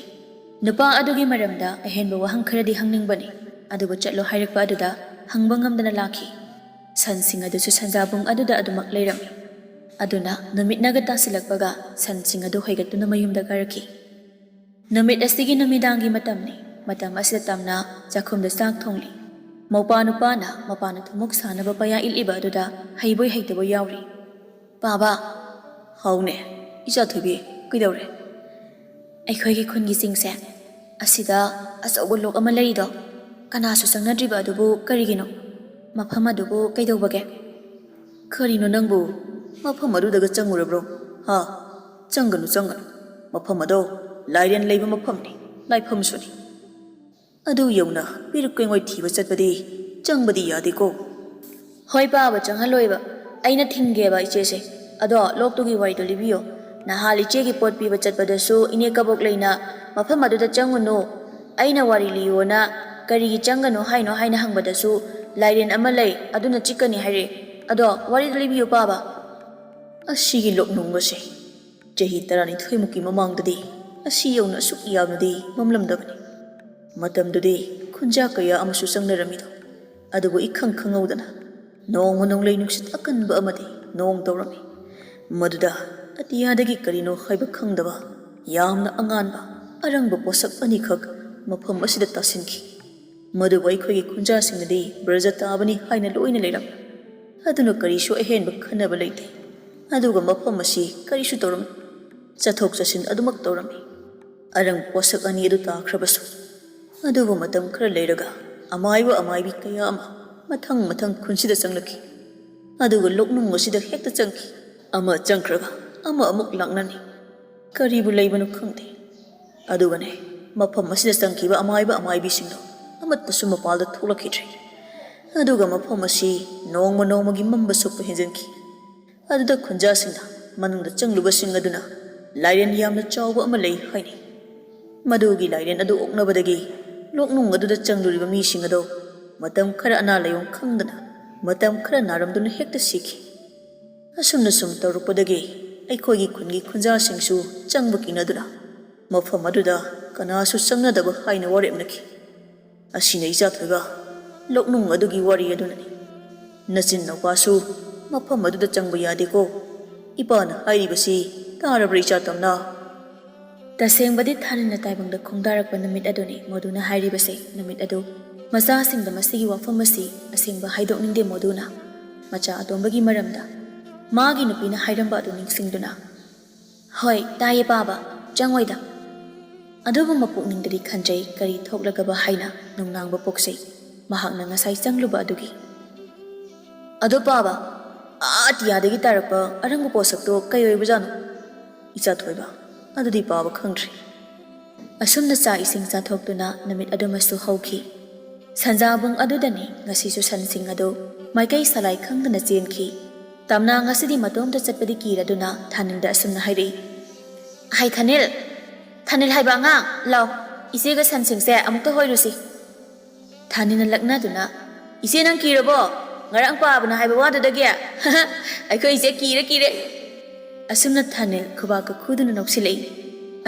ꯅꯨꯄꯥ ꯑꯗꯨꯒꯤ ꯃꯔꯝꯗ ꯑꯍꯦꯟꯕ ꯋꯥꯍꯪ ꯈꯔꯗꯤ ꯍꯪꯅꯤꯡꯕꯅꯤ꯫ ꯑꯗꯨꯕꯨ ꯆꯠꯂꯣ ꯍꯥꯏꯔꯛꯄ ꯑꯗꯨꯗ ꯍꯪꯕ ꯉꯝꯗꯅ ꯂꯥꯛꯈꯤ꯫ ꯁꯟꯁꯤꯡ ꯑꯗꯨꯁꯨ ꯁꯟꯖꯥꯕꯨꯡ ꯑꯗꯨꯗ ꯑꯗꯨꯃꯛ ꯂꯩꯔꯝꯃꯤ꯫ ꯑꯗꯨꯅ ꯅꯨꯃꯤꯠꯅꯒ ꯇꯥꯁꯤꯜꯂꯛꯄꯒ ꯁꯟꯁꯤꯡ ꯑꯗꯨ ꯍꯣꯏꯒꯠꯇꯨꯅ ꯃꯌꯨꯝꯗ ꯀꯥꯔꯛꯈꯤ꯫ ꯅꯨꯃꯤꯠ ꯑꯁꯤꯒꯤ ꯅꯨꯃꯤꯗꯥꯡꯒꯤ ꯃꯇꯝꯅꯤ꯫ ꯃꯇꯝ ꯑꯁꯤꯗ ꯇꯝꯅꯥ ꯆꯥꯛꯈꯨꯝꯗ ꯆꯥꯛ ꯊꯣꯡꯂꯤ꯫ ꯃꯧꯄꯥ ꯅꯨꯄꯥꯅ ꯃꯄꯥꯅ ꯊꯨꯝꯃꯣꯛ ꯁꯥꯅꯕ ꯄaya ꯏꯠꯂꯤꯕ ꯑꯗꯨꯗ ꯍꯩꯕꯣꯏ ꯍꯩꯇꯕꯣꯏ ꯌꯥꯎꯔꯤ꯫ ꯄꯥꯕꯥ꯫ ꯍꯥꯎꯅꯦ, ꯏꯆꯥ ꯊꯣꯏꯕꯤ, ꯀꯩꯗꯧꯔꯦ? ꯑꯩꯈꯣꯏꯒꯤ ꯈꯨꯟꯒꯤ ꯆꯤꯡꯁꯦ ꯑꯁꯤꯗ ꯑꯆꯧꯕ ꯂꯣꯛ ꯑꯃ ꯂꯩꯔꯤꯗꯣ ꯀꯅꯥꯁꯨ ꯆꯪꯅꯗ꯭ꯔꯤꯕ ꯑꯗꯨꯕꯨ ꯀꯔꯤꯒꯤꯅꯣ? ꯃꯐꯝ ꯑꯗꯨꯕꯨ ꯀꯩꯗꯧꯕꯒꯦ? ꯀꯔꯤꯅꯣ ꯅꯪꯕꯨ ꯃꯐꯝ ꯑꯗꯨꯗꯒ ꯆꯪꯉꯨꯔꯕ꯭ꯔꯣ? ꯍꯥ? ꯆꯪꯒꯅꯨ ꯆꯪꯒꯅꯨ. ꯃꯐꯝ ꯑꯗꯣ ꯂꯥꯏꯔꯦꯟ ꯂꯩꯕ ꯃꯐꯝꯅꯤ, ꯂꯥꯏꯐꯝꯁꯨꯅꯤ. ꯑꯗꯨ ꯌꯧꯅ ꯄꯤꯔꯨꯛ ꯀꯩꯉꯣꯏ ꯊꯤꯕ ꯆꯠꯄꯗꯤ ꯆꯪꯕꯗꯤ ꯌꯥꯗꯦꯀꯣ. ꯍꯣꯏ ꯄꯥꯕ, ꯆꯪꯍꯜꯂꯣꯏꯕ. ꯑꯩꯅ ꯊꯤꯡꯒꯦꯕ ꯏꯆꯦꯁꯦ. ꯑꯗꯣ ꯂꯣꯛꯇꯨꯒꯤ ꯋꯥꯔꯤꯗꯣ ꯂꯤꯕꯤꯌꯣ. ꯅꯍꯥꯟ ꯏꯆꯦꯒꯤ ꯄꯣꯠ ꯄꯤꯕ ꯆꯠꯄꯗꯁꯨ ꯏꯅꯦ ꯀꯕꯣꯛ ꯂꯩꯅ ꯃꯐꯝ ꯑꯗꯨꯗ ꯆꯪꯉꯨꯅꯨ, ꯑꯩꯅ ꯋꯥꯔꯤ ꯂꯤꯌꯣꯅ ꯀꯔꯤꯒꯤ ꯆꯪꯒꯅꯨ ꯍꯥꯏꯅꯣ ꯍꯥꯏꯅ ꯍꯪꯕꯗꯁꯨ ꯂꯥꯏꯔꯦꯟ ꯑꯃ ꯂꯩ ꯑꯗꯨꯅ ꯆꯤꯛꯀꯅꯤ ꯍꯥꯏꯔꯛꯑꯦ. ꯑꯗꯣ ꯋꯥꯔꯤꯗꯣ ꯂꯤꯕꯤꯌꯨ ꯄꯥꯕ. ꯑꯁꯤꯒꯤ ꯂꯣꯛꯅꯨꯡꯕꯁꯦ ꯆꯍꯤ 12 ꯃꯃꯥꯡꯗꯗꯤ ꯑꯁꯤ ꯌꯧꯅ ꯑꯁꯨꯛ ꯌꯥꯝꯅꯗꯤ ꯃꯝꯂꯝꯗꯕꯅꯤ. ꯃꯇꯝꯗꯨꯗꯤ ꯈꯨꯟꯖꯥ ꯀꯌꯥ ꯑꯃꯁꯨ ꯆꯪꯅꯔꯝꯃꯤꯗꯣ. ꯑꯗꯨꯕꯨ ꯏꯈꯪ ꯈꯪꯍꯧꯗꯅ ꯅꯣꯡꯃ ꯅꯣꯡꯂꯩ ꯅꯨꯡꯁꯤꯠ ꯑꯀꯟꯕ ꯑꯃꯗꯤ ꯅꯣꯡ ꯇꯧꯔꯝꯃꯤ. ꯃꯗꯨꯗ ꯑꯇꯤꯌꯥꯗꯒꯤ ꯀꯔꯤꯅꯣ ꯍꯥꯏꯕ ꯈꯪꯗꯕ ꯌꯥꯝꯅ ꯑꯉꯥꯟꯕ ꯑꯔꯪꯕ ꯄꯣꯠꯁꯛ ꯑꯅꯤꯈꯛ ꯃꯐꯝ ꯑꯁꯤꯗ ꯇꯥꯁꯤꯟꯈꯤ. ꯃꯗꯨꯕꯨ ꯑꯩꯈꯣꯏꯒꯤ ꯈꯨꯟꯖꯥꯁꯤꯡꯅꯗꯤ ꯕ꯭ꯔꯖ ꯇꯥꯕꯅꯤ ꯍꯥꯏꯅ ꯂꯣꯏꯅ ꯂꯩꯔꯝꯃꯤ. ꯑꯗꯨꯅ ꯀꯔꯤꯁꯨ ꯑꯍꯦꯟꯕ ꯈꯟꯅꯕ ꯂꯩꯇꯦ. ꯑꯗꯨꯒ ꯃꯐꯝ ꯑꯁꯤ ꯀꯔꯤꯁꯨ ꯇꯧꯔꯝꯃꯤ. ꯆꯠꯊꯣꯛ ꯆꯠꯁꯤꯟ ꯑꯗꯨꯃꯛ ꯇꯧꯔꯝꯃꯤ. ꯑꯔꯪ ꯄꯣꯠꯁꯛ ꯑꯅꯤ ꯑꯗꯨ ꯇꯥꯈ꯭ꯔꯕꯁꯨ. ꯑꯗꯨꯕꯨ ꯃꯇꯝ ꯈꯔ ꯂꯩꯔꯒ ꯑꯃꯥꯏꯕ ꯑꯃꯥꯏꯕꯤ ꯀꯌꯥ ꯑꯃ ꯃꯊꯪ ꯃꯊꯪ ꯈꯨꯟꯁꯤꯗ ꯆꯪꯂꯛꯈꯤ. ꯑꯗꯨꯒ ꯂꯣꯛꯅꯨꯡ ꯑꯁꯤꯗ ꯍꯦꯛꯇ ꯆꯪꯈꯤ. ꯑꯃ ꯆꯪꯈ꯭ꯔꯒ ꯑꯃ ꯑꯃꯨꯛ ꯂꯥꯛꯅꯅꯤ. ꯀꯔꯤꯕꯨ ꯂꯩꯕꯅꯣ ꯈꯪꯗꯦ. ꯑꯗꯨꯒꯅꯦ, ꯃꯐꯝ ꯑꯁꯤꯗ ꯆꯪꯈꯤꯕ ꯑꯃꯥꯏꯕ ꯑꯃꯥꯏꯕꯤꯁꯤꯡꯗꯣ ꯑꯃꯠꯇꯁꯨ ꯃꯄꯥꯜꯗ ꯊꯣꯛꯂꯛꯈꯤꯗ꯭ꯔꯦ. ꯑꯗꯨꯒ ꯃꯐꯝ ꯑꯁꯤ ꯅꯣꯡꯃ ꯅꯣꯡꯃꯒꯤ ꯃꯝꯕ ꯁꯣꯛꯄ ꯍꯦꯟꯖꯟꯈꯤ. ꯑꯗꯨꯗ ꯈꯨꯟꯖꯥꯁꯤꯡꯅ ꯃꯅꯨꯡꯗ ꯆꯪꯂꯨꯕꯁꯤꯡ ꯑꯗꯨꯅ ꯂꯥꯏꯔꯦꯟ ꯌꯥꯝꯅ ꯆꯥꯎꯕ ꯑꯃ ꯂꯩ ꯍꯥꯏꯅꯩ. ꯃꯗꯨꯒꯤ ꯂꯥꯏꯔꯦꯟ ꯑꯗꯨ ꯑꯣꯛꯅꯕꯗꯒꯤ ꯂꯣꯛꯅꯨꯡ ꯑꯗꯨꯗ ꯆꯪꯂꯨꯔꯤꯕ ꯃꯤꯁꯤꯡ ꯑꯗꯣ ꯃꯇꯝ ꯈꯔ ꯑꯅꯥ ꯂꯥꯏꯌꯣꯡ ꯈꯪꯗꯅ ꯃꯇꯝ ꯈꯔ ナꯔꯝꯗꯨꯅ ꯍꯦꯛꯇ ꯁꯤꯈꯤ. ꯑꯁꯨꯝꯅ ꯁꯨꯝ ꯇꯧꯔꯛꯄꯗꯒꯤ ꯑꯩꯈꯣꯏꯒꯤ ꯈꯨꯟꯒꯤ ꯈꯨꯟꯖꯥꯁꯤꯡꯁꯨ ꯆꯪꯕ ꯀꯤꯅꯗꯨꯅ ꯃꯐꯝ ꯑꯗꯨꯗ ꯀꯅꯥꯁꯨ ꯆꯪꯅꯗꯕ ꯍꯥꯏꯅ ꯋꯥꯔꯦꯞꯅꯈꯤ. ꯑꯁꯤꯅ ꯏꯆꯥꯊꯣꯏꯕ ꯂꯣꯛꯅꯨꯡ ꯑꯗꯨꯒꯤ ꯋꯥꯔꯤ ꯑꯗꯨꯅꯅꯤ. ꯅꯆꯤꯟ ꯅꯧꯄꯥꯁꯨ ꯃꯐꯝ ꯑꯗꯨꯗ ꯆꯪꯕ ꯌꯥꯗꯦꯀꯣ. ꯏꯄꯥꯅ ꯍꯥꯏꯔꯤꯕꯁꯤ ꯇꯥꯔꯕ꯭ꯔꯥ ꯏꯆꯥ ꯇꯝꯅ? ꯇꯁꯦꯡꯕꯗꯤ ꯊꯥꯅꯤꯜꯅ ꯇꯥꯏꯕꯪꯗ ꯈꯣꯡꯗꯥꯔꯛꯄ ꯅꯨꯃꯤꯠ ꯑꯗꯨꯅꯤ ꯃꯗꯨꯅ ꯍꯥꯏꯔꯤꯕꯁꯦ. ꯅꯨꯃꯤꯠ ꯑꯗꯨ ꯃꯆꯥꯁꯤꯡꯗ ꯃꯁꯤꯒꯤ ꯋꯥꯐꯝ ꯑꯁꯤ ꯑꯁꯦꯡꯕ ꯍꯥꯏꯗꯣꯛꯅꯤꯡꯗꯦ ꯃꯗꯨꯅ ꯃꯆꯥ ꯑꯇꯣꯝꯕꯒꯤ ꯃꯔꯝꯗ ꯃꯥꯒꯤ ꯅꯨꯄꯤꯅ ꯍꯥꯏꯔꯝꯕ ꯑꯗꯨ ꯅꯤꯡꯁꯤꯡꯗꯨꯅ, ꯍꯣꯏ ꯇꯥꯏꯌꯦ ꯄꯥꯕ, ꯆꯪꯉꯣꯏꯗ. ꯑꯗꯨꯕꯨ ꯃꯄꯨꯛꯅꯤꯡꯗꯗꯤ ꯈꯟꯖꯩ ꯀꯔꯤ ꯊꯣꯛꯂꯒꯕ ꯍꯥꯏꯅ ꯅꯨꯡꯅꯥꯡꯕ ꯄꯣꯛꯆꯩ ꯃꯍꯥꯛꯅ ꯉꯁꯥꯏ ꯆꯪꯂꯨꯕ ꯑꯗꯨꯒꯤ. ꯑꯗꯣ ꯄꯥꯕ, ꯑꯇꯤꯌꯥꯗꯒꯤ ꯇꯥꯔꯛꯄ ꯑꯔꯪꯕ ꯄꯣꯠꯁꯛꯇꯣ ꯀꯩ ꯑꯣꯏꯕꯖꯥꯠꯅꯣ? ꯏꯆꯥꯊꯣꯏꯕ, ꯑꯗꯨꯗꯤ ꯄꯥꯕ ꯈꯪꯗ꯭ꯔꯤ. ꯑꯁꯨꯝꯅ ꯆꯥꯛ ꯏꯁꯤꯡ ꯆꯥꯊꯣꯛꯇꯨꯅ ꯅꯨꯃꯤꯠ ꯑꯗꯨꯃꯁꯨ ꯍꯧꯈꯤ. ꯁꯟꯖꯥꯕꯨꯡ ꯑꯗꯨꯗꯅꯤ ꯉꯁꯤꯁꯨ ꯁꯟꯁꯤꯡ ꯑꯗꯨ ꯃꯥꯏꯀꯩ ꯁꯂꯥꯏ ꯈꯪꯗꯅ ꯆꯦꯟꯈꯤ. ꯇꯝꯅꯥ ꯉꯁꯤꯗꯤ ꯃꯇꯣꯝꯇ ꯆꯠꯄꯗꯤ ꯀꯤꯔꯗꯨꯅ ꯊꯥꯅꯤꯜꯗ ꯑꯁꯨꯝꯅ ꯍꯥꯏꯔꯛꯏ. ꯍꯩ ꯊꯥꯅꯤꯜ, ꯊꯥꯅꯤꯜ ꯍꯥꯏꯕ ꯑꯉꯥꯡ, ꯂꯥꯎ, ꯏꯆꯦꯒ ꯁꯟꯁꯤꯡꯁꯦ ꯑꯃꯨꯛꯇ ꯍꯣꯏꯔꯨꯁꯤ. ꯊꯥꯅꯤꯜꯅ ꯂꯛꯅꯗꯨꯅ, ꯏꯆꯦ ꯅꯪ ꯀꯤꯔꯕꯣ? ꯉꯔꯥꯡ ꯄꯥꯕꯅ ꯍꯥꯏꯕ ꯋꯥꯗꯨꯗꯒꯤ? ꯑꯩꯈꯣꯏ ꯏꯆꯦ ꯀꯤꯔꯦ. ꯑꯁꯨꯝꯅ ꯊꯥꯅꯤꯜ ꯈꯨꯕꯥꯛꯀ ꯈꯨꯗꯨꯅ ꯅꯣꯛꯁꯤꯜꯂꯛꯏ.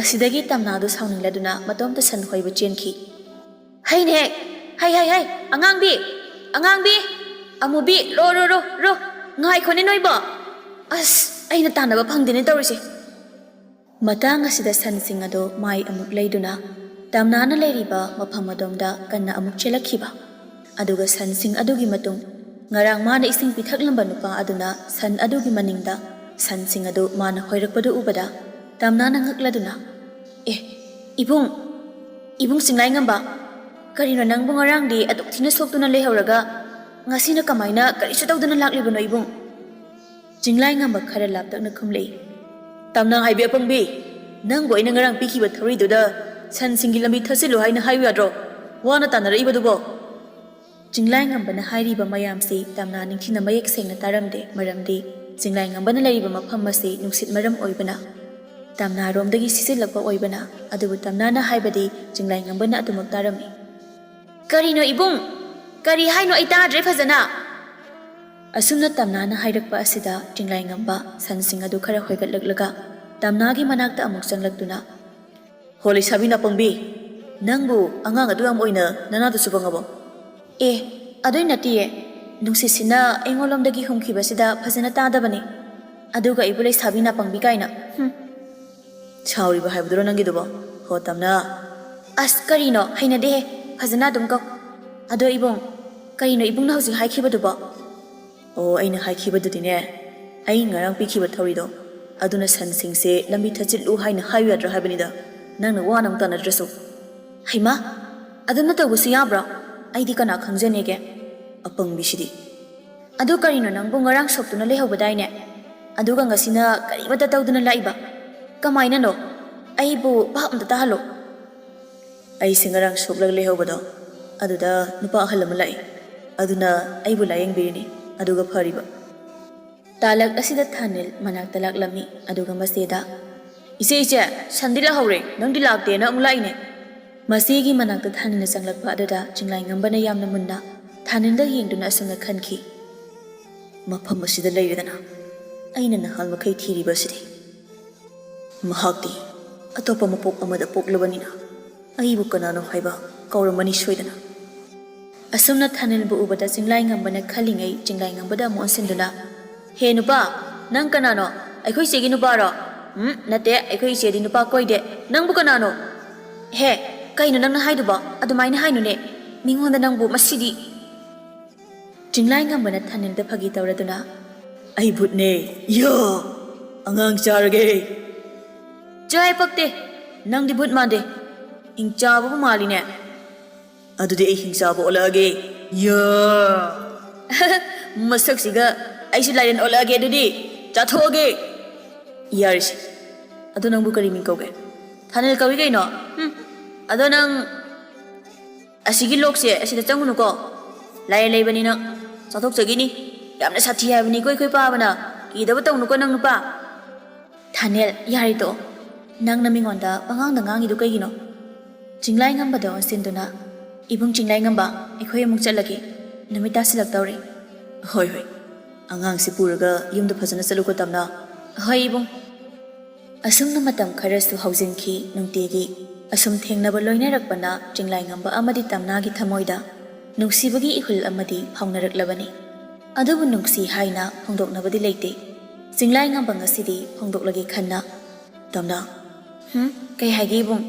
ꯑꯁꯤꯗꯒꯤ ꯇꯝꯅꯥꯗꯨ ꯁꯥꯎꯅꯤꯡꯂꯗꯨꯅ ꯃꯇꯣꯝꯇ ꯁꯟ ꯍꯣꯏꯕ ꯆꯦꯟꯈꯤ. ꯍꯩꯅꯦ, ꯍꯩ, ꯑꯉꯥꯡꯕꯤ, ꯑꯃꯨꯕꯤ, ꯔꯣ, ꯉꯥꯏꯈꯣꯅꯦ ꯅꯣꯏꯕꯣ. ꯑꯁ, ꯑꯩꯅ ꯇꯥꯟꯅꯕ ꯐꯪꯗꯦꯅꯦ ꯇꯧꯔꯤꯁꯦ. ꯃꯇꯥꯡ ꯑꯁꯤꯗ ꯁꯟꯁꯤꯡ ꯑꯗꯨ ꯃꯥꯏ ꯑꯃꯨꯛ ꯂꯩꯗꯨꯅ ꯇꯝꯅꯥꯅ ꯂꯩꯔꯤꯕ ꯃꯐꯝ ꯑꯗꯣꯝꯗ ꯀꯟꯅ ꯑꯃꯨꯛ ꯆꯦꯜꯂꯛꯈꯤꯕ. ꯑꯗꯨꯒ ꯁꯟꯁꯤꯡ ꯑꯗꯨꯒꯤ ꯃꯇꯨꯡ ꯉꯔꯥꯡ ꯃꯥꯅ ꯏꯁꯤꯡ ꯄꯤꯊꯛꯂꯝꯕ ꯅꯨꯄꯥ ꯑꯗꯨꯅ ꯁꯟ ꯑꯗꯨꯒꯤ ꯃꯅꯤꯡꯗ ꯁꯟꯁꯤꯡ ꯑꯗꯨ ꯃꯥꯅ ꯍꯣꯏꯔꯛꯄꯗꯨ ꯎꯕꯗ ꯇꯝꯅꯥꯅ ꯉꯛꯂꯗꯨꯅ, ꯏꯕꯨꯡ ꯆꯤꯡꯂꯥꯏꯉꯝꯕ, ꯀꯔꯤꯅꯣ ꯅꯪꯕꯨ ꯉꯔꯥꯡꯗꯤ ꯑꯗꯨꯛ ꯊꯤꯅ ꯁꯣꯛꯇꯨꯅ ꯂꯩꯍꯧꯔꯒ ꯉꯁꯤꯅ ꯀꯃꯥꯏꯅ ꯀꯔꯤꯁꯨ ꯇꯧꯗꯅ ꯂꯥꯛꯂꯤꯕꯅꯣ ꯏꯕꯨꯡ? ꯆꯤꯡꯂꯥꯏꯉꯝꯕ ꯈꯔ ꯂꯥꯞꯇꯛꯅ ꯈꯨꯝꯂꯛꯏ. ꯇꯝꯅꯥ ꯍꯥꯏꯕꯤ ꯑꯄꯪꯕꯤ, ꯅꯪꯕꯨ ꯑꯩꯅ ꯉꯔꯥꯡ ꯄꯤꯈꯤꯕ ꯊꯧꯔꯤꯗꯨꯗ ꯁꯟꯁꯤꯡꯒꯤ ꯂꯝꯕꯤ ꯊꯠꯆꯤꯜꯂꯨ ꯍꯥꯏꯅ ꯍꯥꯏꯌꯨ ꯌꯥꯗ꯭ꯔꯣ? ꯋꯥꯅ ꯇꯥꯟꯅꯔꯛꯏꯕꯗꯨꯕꯣ? ꯆꯤꯡꯂꯥꯏꯉꯝꯕꯅ ꯍꯥꯏꯔꯤꯕ ꯃꯌꯥꯝꯁꯤ ꯇꯝꯅꯥ ꯅꯤꯡꯊꯤꯅ ꯃꯌꯦꯛ ꯁꯦꯡꯅ ꯇꯥꯔꯝꯗꯦ. ꯃꯔꯝꯗꯤ ꯆꯤꯡꯂꯥꯏꯉꯝꯕꯅ ꯂꯩꯔꯤꯕ ꯃꯐꯝ ꯑꯁꯤ ꯅꯨꯡꯁꯤꯠ ꯃꯔꯝ ꯑꯣꯏꯕꯅ, ꯇꯝꯅꯥꯔꯣꯝꯗꯒꯤ ꯁꯤꯖꯤꯜꯂꯛꯄ ꯑꯣꯏꯕꯅ. ꯑꯗꯨꯕꯨ ꯇꯝꯅꯥꯅ ꯍꯥꯏꯕꯗꯤ ꯆꯤꯡꯂꯥꯏꯉꯝꯕꯅ ꯑꯗꯨꯃꯛ ꯇꯥꯔꯝꯃꯤ. ꯀꯔꯤꯅꯣ ꯏꯕꯨꯡ? ꯀꯔꯤ ꯍꯥꯏꯅꯣ ꯑꯩ ꯇꯥꯗ꯭ꯔꯦ ꯐꯖꯅ. ꯑꯁꯨꯝꯅ ꯇꯝꯅꯥꯅ ꯍꯥꯏꯔꯛꯄ ꯑꯁꯤꯗ ꯆꯤꯡꯂꯥꯏꯉꯝꯕ ꯁꯟꯁꯤꯡ ꯑꯗꯨ ꯈꯔ ꯍꯣꯏꯒꯠꯂꯛꯂꯒ ꯇꯝꯅꯥꯒꯤ ꯃꯅꯥꯛꯇ ꯑꯃꯨꯛ ꯆꯪꯂꯛꯇꯨꯅ, ꯍꯣ ꯂꯩꯁꯥꯕꯤ ꯅꯥꯄꯪꯕꯤ, ꯅꯪꯕꯨ ꯑꯉꯥꯡ ꯑꯗꯨ ꯌꯥꯝ ꯑꯣꯏꯅ ꯅꯅꯥꯗꯨꯁꯨ ꯐꯪꯉꯕꯣ? ꯑꯗꯨꯏ ꯅꯠꯇꯤꯌꯦ. ꯅꯨꯡꯁꯤꯠꯁꯤꯅ ꯑꯩꯉꯣꯟꯂꯣꯝꯗꯒꯤ ꯍꯨꯝꯈꯤꯕꯁꯤꯗ ꯐꯖꯅ ꯇꯥꯗꯕꯅꯤ. ꯑꯗꯨꯒ ꯑꯩꯕꯨ ꯂꯩꯁꯥꯕꯤ ꯅꯥꯄꯪꯕꯤ ꯀꯥꯏꯅ, ꯁꯥꯎꯔꯤꯕ ꯍꯥꯏꯕꯗꯨꯔꯣ ꯅꯪꯒꯤꯗꯨꯕꯣ? ꯍꯣ ꯇꯝꯅꯥ. ꯑꯁ ꯀꯔꯤꯅꯣ, ꯍꯩꯅꯗꯦꯍꯦ, ꯐꯖꯅ ꯑꯗꯨꯝ ꯀꯧ. ꯑꯗꯣ ꯏꯕꯨꯡ, ꯀꯔꯤꯅꯣ ꯏꯕꯨꯡꯅ ꯍꯧꯖꯤꯛ ꯍꯥꯏꯈꯤꯕꯗꯨꯕꯣ? ꯑꯣ, ꯑꯩꯅ ꯍꯥꯏꯈꯤꯕꯗꯨꯗꯤꯅꯦ, ꯑꯩ ꯉꯔꯥꯡ ꯄꯤꯈꯤꯕ ꯊꯧꯔꯤꯗꯣ ꯑꯗꯨꯅ ꯁꯟꯁꯤꯡꯁꯦ ꯂꯝꯕꯤ ꯊꯠꯆꯤꯜꯂꯨ ꯍꯥꯏꯅ ꯍꯥꯏꯌꯨ ꯌꯥꯗ꯭ꯔꯥ ꯍꯥꯏꯕꯅꯤꯗ. ꯅꯪꯅ ꯋꯥꯅ ꯑꯃꯨꯛ ꯇꯥꯟꯅꯗ꯭ꯔꯁꯨ ꯍꯩꯃꯥ ꯑꯗꯨꯝꯅ ꯇꯧꯕꯁꯨ ꯌꯥꯕ꯭ꯔꯣ ꯑꯩꯗꯤ ꯀꯅꯥ ꯈꯪꯖꯅꯦꯒꯦ ꯑꯄꯪꯕꯤꯁꯤꯗꯤ ꯑꯗꯨ ꯀꯔꯤꯅꯣ ꯅꯪꯕꯨ ꯉꯔꯥꯡ ꯁꯣꯛꯇꯨꯅ ꯂꯩꯍꯧꯕꯗꯥꯏꯅꯦ ꯑꯗꯨꯒ ꯉꯁꯤꯅ ꯀꯔꯤꯃꯠꯇ ꯇꯧꯗꯨꯅ ꯂꯥꯛꯏꯕ ꯀꯃꯥꯏꯅꯅꯣ ꯑꯩꯕꯨ ꯚꯥꯞ ꯑꯝꯇ ꯇꯥꯍꯜꯂꯣ ꯑꯩꯁꯦ ꯉꯔꯥꯡ ꯁꯣꯛꯂꯒ ꯂꯩꯍꯧꯕꯗꯣ ꯑꯗꯨꯗ ꯅꯨꯄꯥ ꯑꯍꯜ ꯑꯃ ꯂꯥꯛꯏ ꯑꯗꯨꯅ ꯑꯩꯕꯨ ꯂꯥꯌꯦꯡꯕꯤꯔꯤꯅꯤ ꯑꯗꯨꯒ ꯐꯔꯤꯕ ꯇꯥꯂꯛ ꯑꯁꯤꯗ ꯊꯥꯅꯤꯜ ꯃꯅꯥꯛꯇ ꯂꯥꯛꯂꯝꯃꯤ ꯑꯗꯨꯒ ꯃꯆꯦꯗ ꯏꯆꯦ ꯁꯟꯗꯤ ꯂꯥꯛꯍꯧꯔꯦ ꯅꯪꯗꯤ ꯂꯥꯛꯇꯦꯅ ꯑꯃꯨꯛ ꯂꯥꯛꯏꯅꯦ ꯃꯆꯦꯒꯤ ꯃꯅꯥꯛꯇ ꯊꯥꯅꯤꯜꯅ ꯆꯪꯂꯛꯄ ꯑꯗꯨꯗ ꯆꯤꯡꯂꯥꯏꯉꯝꯕꯅ ꯌꯥꯝꯅ ꯃꯨꯟꯅ ꯊꯥꯅꯤꯜꯗ ꯌꯦꯡꯗꯨꯅ ꯑꯁꯨꯝꯅ ꯈꯟꯈꯤ ꯃꯐꯝ ꯑꯁꯤꯗ ꯂꯩꯔꯦꯗꯅ ꯑꯩꯅ ꯅꯍꯥꯟ ꯃꯈꯩ ꯊꯤꯔꯤꯕ ꯑꯁꯤꯗꯤ ꯃꯍꯥꯛꯇꯤ ꯑꯇꯣꯞꯄ ꯃꯄꯣꯛ ꯑꯃꯗ ꯄꯣꯛꯂꯕꯅꯤꯅ ꯑꯩꯕꯨ ꯀꯅꯥꯅꯣ ꯍꯥꯏꯕ ꯀꯧꯔꯝꯃꯅꯤ ꯁꯣꯏꯗꯅ ꯑꯁꯨꯝꯅ ꯊꯥꯅꯤꯜꯕꯨ ꯎꯕꯗ ꯆꯤꯡꯂꯥꯏꯉꯝꯕꯅ ꯈꯜꯂꯤꯉꯩ ꯆꯤꯡꯂꯥꯏꯉꯝꯕꯗ ꯑꯃꯨꯛ ꯑꯣꯟꯁꯤꯟꯗꯨꯅ ꯍꯦ ꯅꯨꯄꯥ ꯅꯪ ꯀꯅꯥꯅꯣ ꯑꯩꯈꯣꯏ ꯏꯆꯦꯒꯤ ꯅꯨꯄꯥꯔꯣ ꯅꯠꯇꯦ ꯑꯩꯈꯣꯏ ꯏꯆꯦꯗꯤ ꯅꯨꯄꯥ ꯀꯣꯏꯗꯦ ꯅꯪꯕꯨ ꯀꯅꯥꯅꯣ ꯍꯦ ꯀꯩꯅꯣ ꯅꯪꯅ ꯍꯥꯏꯗꯨꯕꯣ ꯑꯗꯨꯃꯥꯏꯅ ꯍꯥꯏꯅꯨꯅꯦ ꯃꯤꯉꯣꯟꯗ ꯅꯪꯕꯨ ꯃꯁꯤꯗꯤ ꯆꯤꯡꯂꯥꯏꯉꯝꯕꯅ ꯊꯥꯅꯤꯜꯗ ꯐꯥꯒꯤ ꯇꯧꯔꯗꯨꯅ ꯑꯩ ꯚꯨꯠꯅꯦ ꯌꯥ ꯑꯉꯥꯡ ꯆꯥꯔꯒꯦ ꯆꯥꯏ ꯄꯛꯇꯦ ꯅꯪꯗꯤ ꯚꯨꯠ ꯃꯥꯟꯗꯦ ꯍꯤꯡꯆꯥꯕꯕꯨ ꯃꯥꯜꯂꯤꯅꯦ ꯑꯗꯨꯗꯤ ꯑꯩ ꯍꯤꯡꯆꯥꯕ ꯑꯣꯜꯂꯛꯑꯒꯦ ꯌꯥ ꯃꯁꯛꯁꯤꯒ ꯑꯩꯁꯨ ꯂꯥꯏꯔꯦꯟ ꯑꯣꯜꯂꯛꯑꯒꯦ ꯑꯗꯨꯗꯤ ꯆꯥꯊꯣꯛꯑꯒꯦ ꯌꯥꯔꯤꯁꯤ ꯑꯗꯣ ꯅꯪꯕꯨ ꯀꯔꯤ ꯃꯤꯡ ꯀꯧꯒꯦ ꯊꯥꯅꯤꯜ ꯀꯧꯏ ꯀꯩꯅꯣ ꯑꯗꯣ ꯅꯪ ꯑꯁꯤꯒꯤ ꯂꯣꯛꯁꯦ ꯑꯁꯤꯗ ꯆꯪꯉꯨꯅꯨꯀꯣ ꯂꯥꯏꯔꯦꯟ ꯂꯩꯕꯅꯤ ꯅꯪ ꯆꯥꯊꯣꯛꯆꯈꯤꯅꯤ ꯌꯥꯝꯅ ꯁꯥꯊꯤ ꯍꯥꯏꯕꯅꯤꯀꯣ ꯑꯩꯈꯣꯏ ꯄꯥꯕꯅ ꯀꯤꯗꯕ ꯇꯧꯅꯨꯀꯣ ꯅꯪ ꯅꯨꯄꯥ ꯊꯥꯅꯤꯜ ꯌꯥꯔꯦ ꯇꯣꯛꯑꯣ ꯅꯪꯅ ꯃꯤꯉꯣꯟꯗ ꯄꯉꯥꯡꯗ ꯉꯥꯡꯉꯤꯗꯨ ꯀꯩꯒꯤꯅꯣ ꯆꯤꯡꯂꯥꯏꯉꯝꯕꯗ ꯑꯣꯟꯁꯤꯟꯗꯨꯅ ꯏꯕꯨꯡ ꯆꯤꯡꯂꯥꯏꯉꯝꯕ ꯑꯩꯈꯣꯏ ꯑꯃꯨꯛ ꯆꯠꯂꯒꯦ ꯅꯨꯃꯤꯠ ꯇꯥꯁꯤꯜꯂꯛꯇꯧꯔꯦ ꯍꯣꯏ ꯑꯉꯥꯡꯁꯤ ꯄꯨꯔꯒ ꯌꯨꯝꯗ ꯐꯖꯅ ꯆꯠꯂꯨꯀꯣ ꯇꯝꯅ ꯍꯣꯏ ꯏꯕꯨꯡ ꯑꯁꯨꯝꯅ ꯃꯇꯝ ꯈꯔꯁꯨ ꯍꯧꯖꯤꯟꯈꯤ ꯅꯨꯡꯇꯤꯒꯤ ꯑꯁꯨꯝ ꯊꯦꯡꯅꯕ ꯂꯣꯏꯅꯔꯛꯄꯅ ꯆꯤꯡꯂꯥꯏꯉꯝꯕ ꯑꯃꯗꯤ ꯇꯝꯅꯥꯒꯤ ꯊꯃꯣꯏꯗ ꯅꯨꯡꯁꯤꯕꯒꯤ ꯏꯍꯨꯜ ꯑꯃꯗꯤ ꯐꯥꯎꯅꯔꯛꯂꯕꯅꯤ ꯑꯗꯨꯕꯨ ꯅꯨꯡꯁꯤ ꯍꯥꯏꯅ ꯐꯣꯡꯗꯣꯛꯅꯕꯗꯤ ꯂꯩꯇꯦ ꯆꯤꯡꯂꯥꯏꯉꯝꯕ ꯉꯁꯤꯗꯤ ꯐꯣꯡꯗꯣꯛꯂꯒꯦ ꯈꯟꯅ ꯇꯝꯅ ꯀꯩ ꯍꯥꯏꯒꯦ ꯏꯕꯨꯡ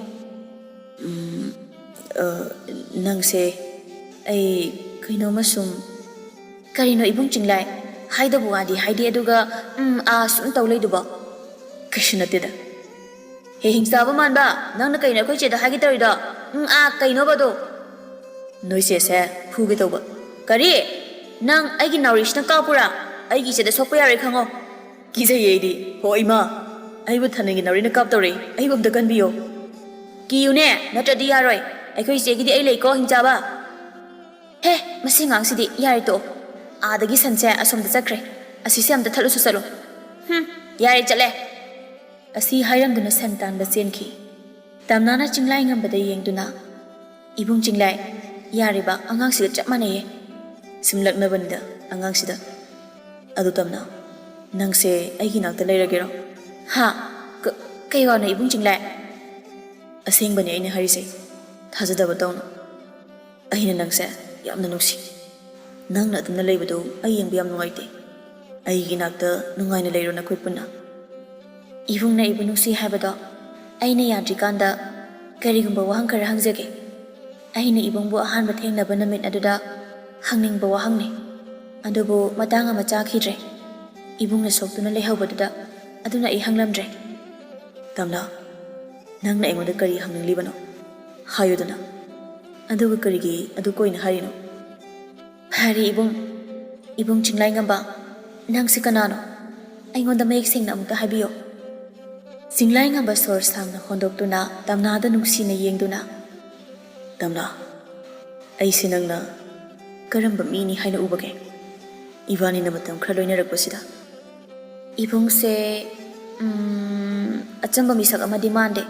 ꯅꯪꯁꯦ ꯑꯩ ꯀꯩꯅꯣꯝꯃ ꯁꯨꯝ ꯀꯔꯤꯅꯣ ꯏꯕꯨꯡ ꯆꯤꯡꯂꯥꯏ ꯍꯥꯏꯗꯕ ꯋꯥꯗꯤ ꯍꯥꯏꯗꯦ ꯑꯗꯨꯒ ꯁꯨꯝ ꯇꯧ ꯂꯩꯗꯨꯕꯣ ꯀꯩꯁꯨ ꯅꯠꯇꯦꯗ ꯍꯦ ꯍꯤꯡꯆꯥꯕ ꯃꯥꯟꯕ ꯅꯪꯅ ꯀꯩꯅꯣ ꯑꯩꯈꯣꯏ ꯆꯦꯗ ꯍꯥꯏꯒꯦ ꯇꯧꯔꯤꯗꯣ ꯀꯩꯅꯣꯕꯗꯣ ꯅꯣꯏ ꯆꯦꯁꯦ ꯐꯨꯒꯦ ꯇꯧꯕ ꯀꯔꯤ ꯅꯪ ꯑꯩꯒꯤ ꯅꯥꯎꯔꯤꯁꯤꯅ ꯀꯥꯞꯄꯨꯔꯥ ꯑꯩꯒꯤ ꯏꯆꯦꯗ ꯁꯣꯛꯄ ꯌꯥꯔꯣꯏ ꯈꯪꯉꯣ ꯀꯤꯖꯩꯌꯦ ꯑꯩꯗꯤ ꯍꯣ ꯏꯃꯥ ꯑꯩꯕꯨ ꯊꯥꯅꯤꯜꯒꯤ ꯅꯥꯎꯔꯤꯅ ꯀꯥꯞꯇꯧꯔꯛꯏ ꯑꯩꯕꯨ ꯑꯝꯇ ꯀꯟꯕꯤꯌꯣ ꯀꯤꯌꯨꯅꯦ ꯅꯠꯇ꯭ꯔꯗꯤ ꯌꯥꯔꯣꯏ ꯑꯩꯈꯣꯏ ꯏꯆꯦꯒꯤꯗꯤ ꯑꯩ ꯂꯩꯀꯣ ꯍꯤꯡꯆꯥꯕ ꯍꯦ ꯃꯁꯤ ꯉꯥꯡꯁꯤꯗꯤ ꯌꯥꯔꯦ ꯇꯣꯛꯑꯣ ꯑꯥꯗꯒꯤ ꯁꯟꯁꯦ ꯑꯁꯣꯝꯗ ꯆꯠꯈ꯭ꯔꯦ ꯑꯁꯤꯁꯦ ꯑꯝꯇ ꯊꯠꯂꯨꯁꯨ ꯆꯠꯂꯣ ꯌꯥꯔꯦ ꯆꯠꯂꯦ ꯑꯁꯤ ꯍꯥꯏꯔꯝꯗꯨꯅ ꯁꯟ ꯇꯥꯟꯕ ꯆꯦꯟꯈꯤ ꯇꯝꯅꯥꯅ ꯆꯤꯡꯂꯥꯏꯉꯝꯕꯗ ꯌꯦꯡꯗꯨꯅ ꯏꯕꯨꯡ ꯆꯤꯡꯂꯥꯏ ꯌꯥꯔꯤꯕ ꯑꯉꯥꯡꯁꯤꯒ ꯆꯞ ꯃꯥꯟꯅꯩꯌꯦ ꯁꯤꯝꯂꯛꯅꯕꯅꯤꯗ ꯑꯉꯥꯡꯁꯤꯗ ꯑꯗꯨ ꯇꯝꯅ ꯅꯪꯁꯦ ꯑꯩꯒꯤ ꯅꯥꯛꯇ ꯂꯩꯔꯒꯦꯔꯣ ꯀꯩ ꯋꯥꯅꯣ ꯏꯕꯨꯡ ꯆꯤꯡꯂꯥꯏ ꯑꯁꯦꯡꯕꯅꯤ ꯑꯩꯅ ꯍꯥꯏꯔꯤꯁꯦ ꯊꯥꯖꯗꯕ ꯇꯧꯅꯨ ꯑꯩꯅ ꯅꯪꯁꯦ ꯌꯥꯝꯅ ꯅꯨꯡꯁꯤ ꯅꯪꯅ ꯑꯗꯨꯝꯅ ꯂꯩꯕꯗꯨ ꯑꯩ ꯌꯦꯡꯕ ꯌꯥꯝ ꯅꯨꯡꯉꯥꯏꯇꯦ ꯑꯩꯒꯤ ꯅꯥꯛꯇ ꯅꯨꯡꯉꯥꯏꯅ ꯂꯩꯔꯣ ꯅꯈꯣꯏ ꯄꯨꯟꯅ ꯏꯕꯨꯡꯅ ꯏꯕꯨ ꯅꯨꯡꯁꯤ ꯍꯥꯏꯕꯗꯣ ꯑꯩꯅ ꯌꯥꯗ꯭ꯔꯤꯀꯥꯟꯗ ꯀꯔꯤꯒꯨꯝꯕ ꯋꯥꯍꯪ ꯈꯔ ꯍꯪꯖꯒꯦ ꯑꯩꯅ ꯏꯕꯨꯡꯕꯨ ꯑꯍꯥꯟꯕ ꯊꯦꯡꯅꯕ ꯅꯨꯃꯤꯠ ꯑꯗꯨꯗ ꯍꯪꯅꯤꯡꯕ ꯋꯥꯍꯪꯅꯤ ꯑꯗꯨꯕꯨ ꯃꯇꯥꯡ ꯑꯃ ꯆꯥꯈꯤꯗ꯭ꯔꯦ ꯏꯕꯨꯡꯅ ꯁꯣꯛꯇꯨꯅ ꯂꯩꯍꯧꯕꯗꯨꯗ ꯑꯗꯨꯅ ꯑꯩ ꯍꯪꯂꯝꯗ꯭ꯔꯦ ꯇꯝꯅ ꯅꯪꯅ ꯑꯩꯉꯣꯟꯗ ꯀꯔꯤ ꯍꯪꯅꯤꯡꯂꯤꯕꯅꯣ ꯍꯥꯏꯌꯨꯗꯅ ꯑꯗꯨꯒ ꯀꯔꯤꯒꯤ ꯑꯗꯨ ꯀꯣꯏꯅ ꯍꯥꯏꯔꯤꯅꯣ ꯐꯔꯦ ꯏꯕꯨꯡ ꯆꯤꯡꯂꯥꯏꯉꯝꯕ ꯅꯪꯁꯤ ꯀꯅꯥꯅꯣ ꯑꯩꯉꯣꯟꯗ ꯃꯌꯦꯛ ꯁꯦꯡꯅ ꯑꯃꯨꯛꯇ ꯍꯥꯏꯕꯤꯌꯣ ꯆꯤꯡꯂꯥꯏꯉꯝꯕ ꯁꯣꯔ ꯁꯥꯡꯅ ꯍꯣꯟꯗꯣꯛꯇꯨꯅ ꯇꯝꯅꯥꯗ ꯅꯨꯡꯁꯤꯅ ꯌꯦꯡꯗꯨꯅ ꯇꯝꯅ ꯑꯩꯁꯦ ꯅꯪꯅ ꯀꯔꯝꯕ ꯃꯤꯅꯤ ꯍꯥꯏꯅ ꯎꯕꯒꯦ ꯏꯕꯥꯅꯤꯅ ꯃꯇꯝ ꯈꯔ ꯂꯣꯏꯅꯔꯛꯄꯁꯤꯗ ꯏꯕꯨꯡꯁꯦ ꯑꯆꯝꯕ ꯃꯤꯁꯛ ꯑꯃꯗꯤ ꯃꯥꯟꯗꯦ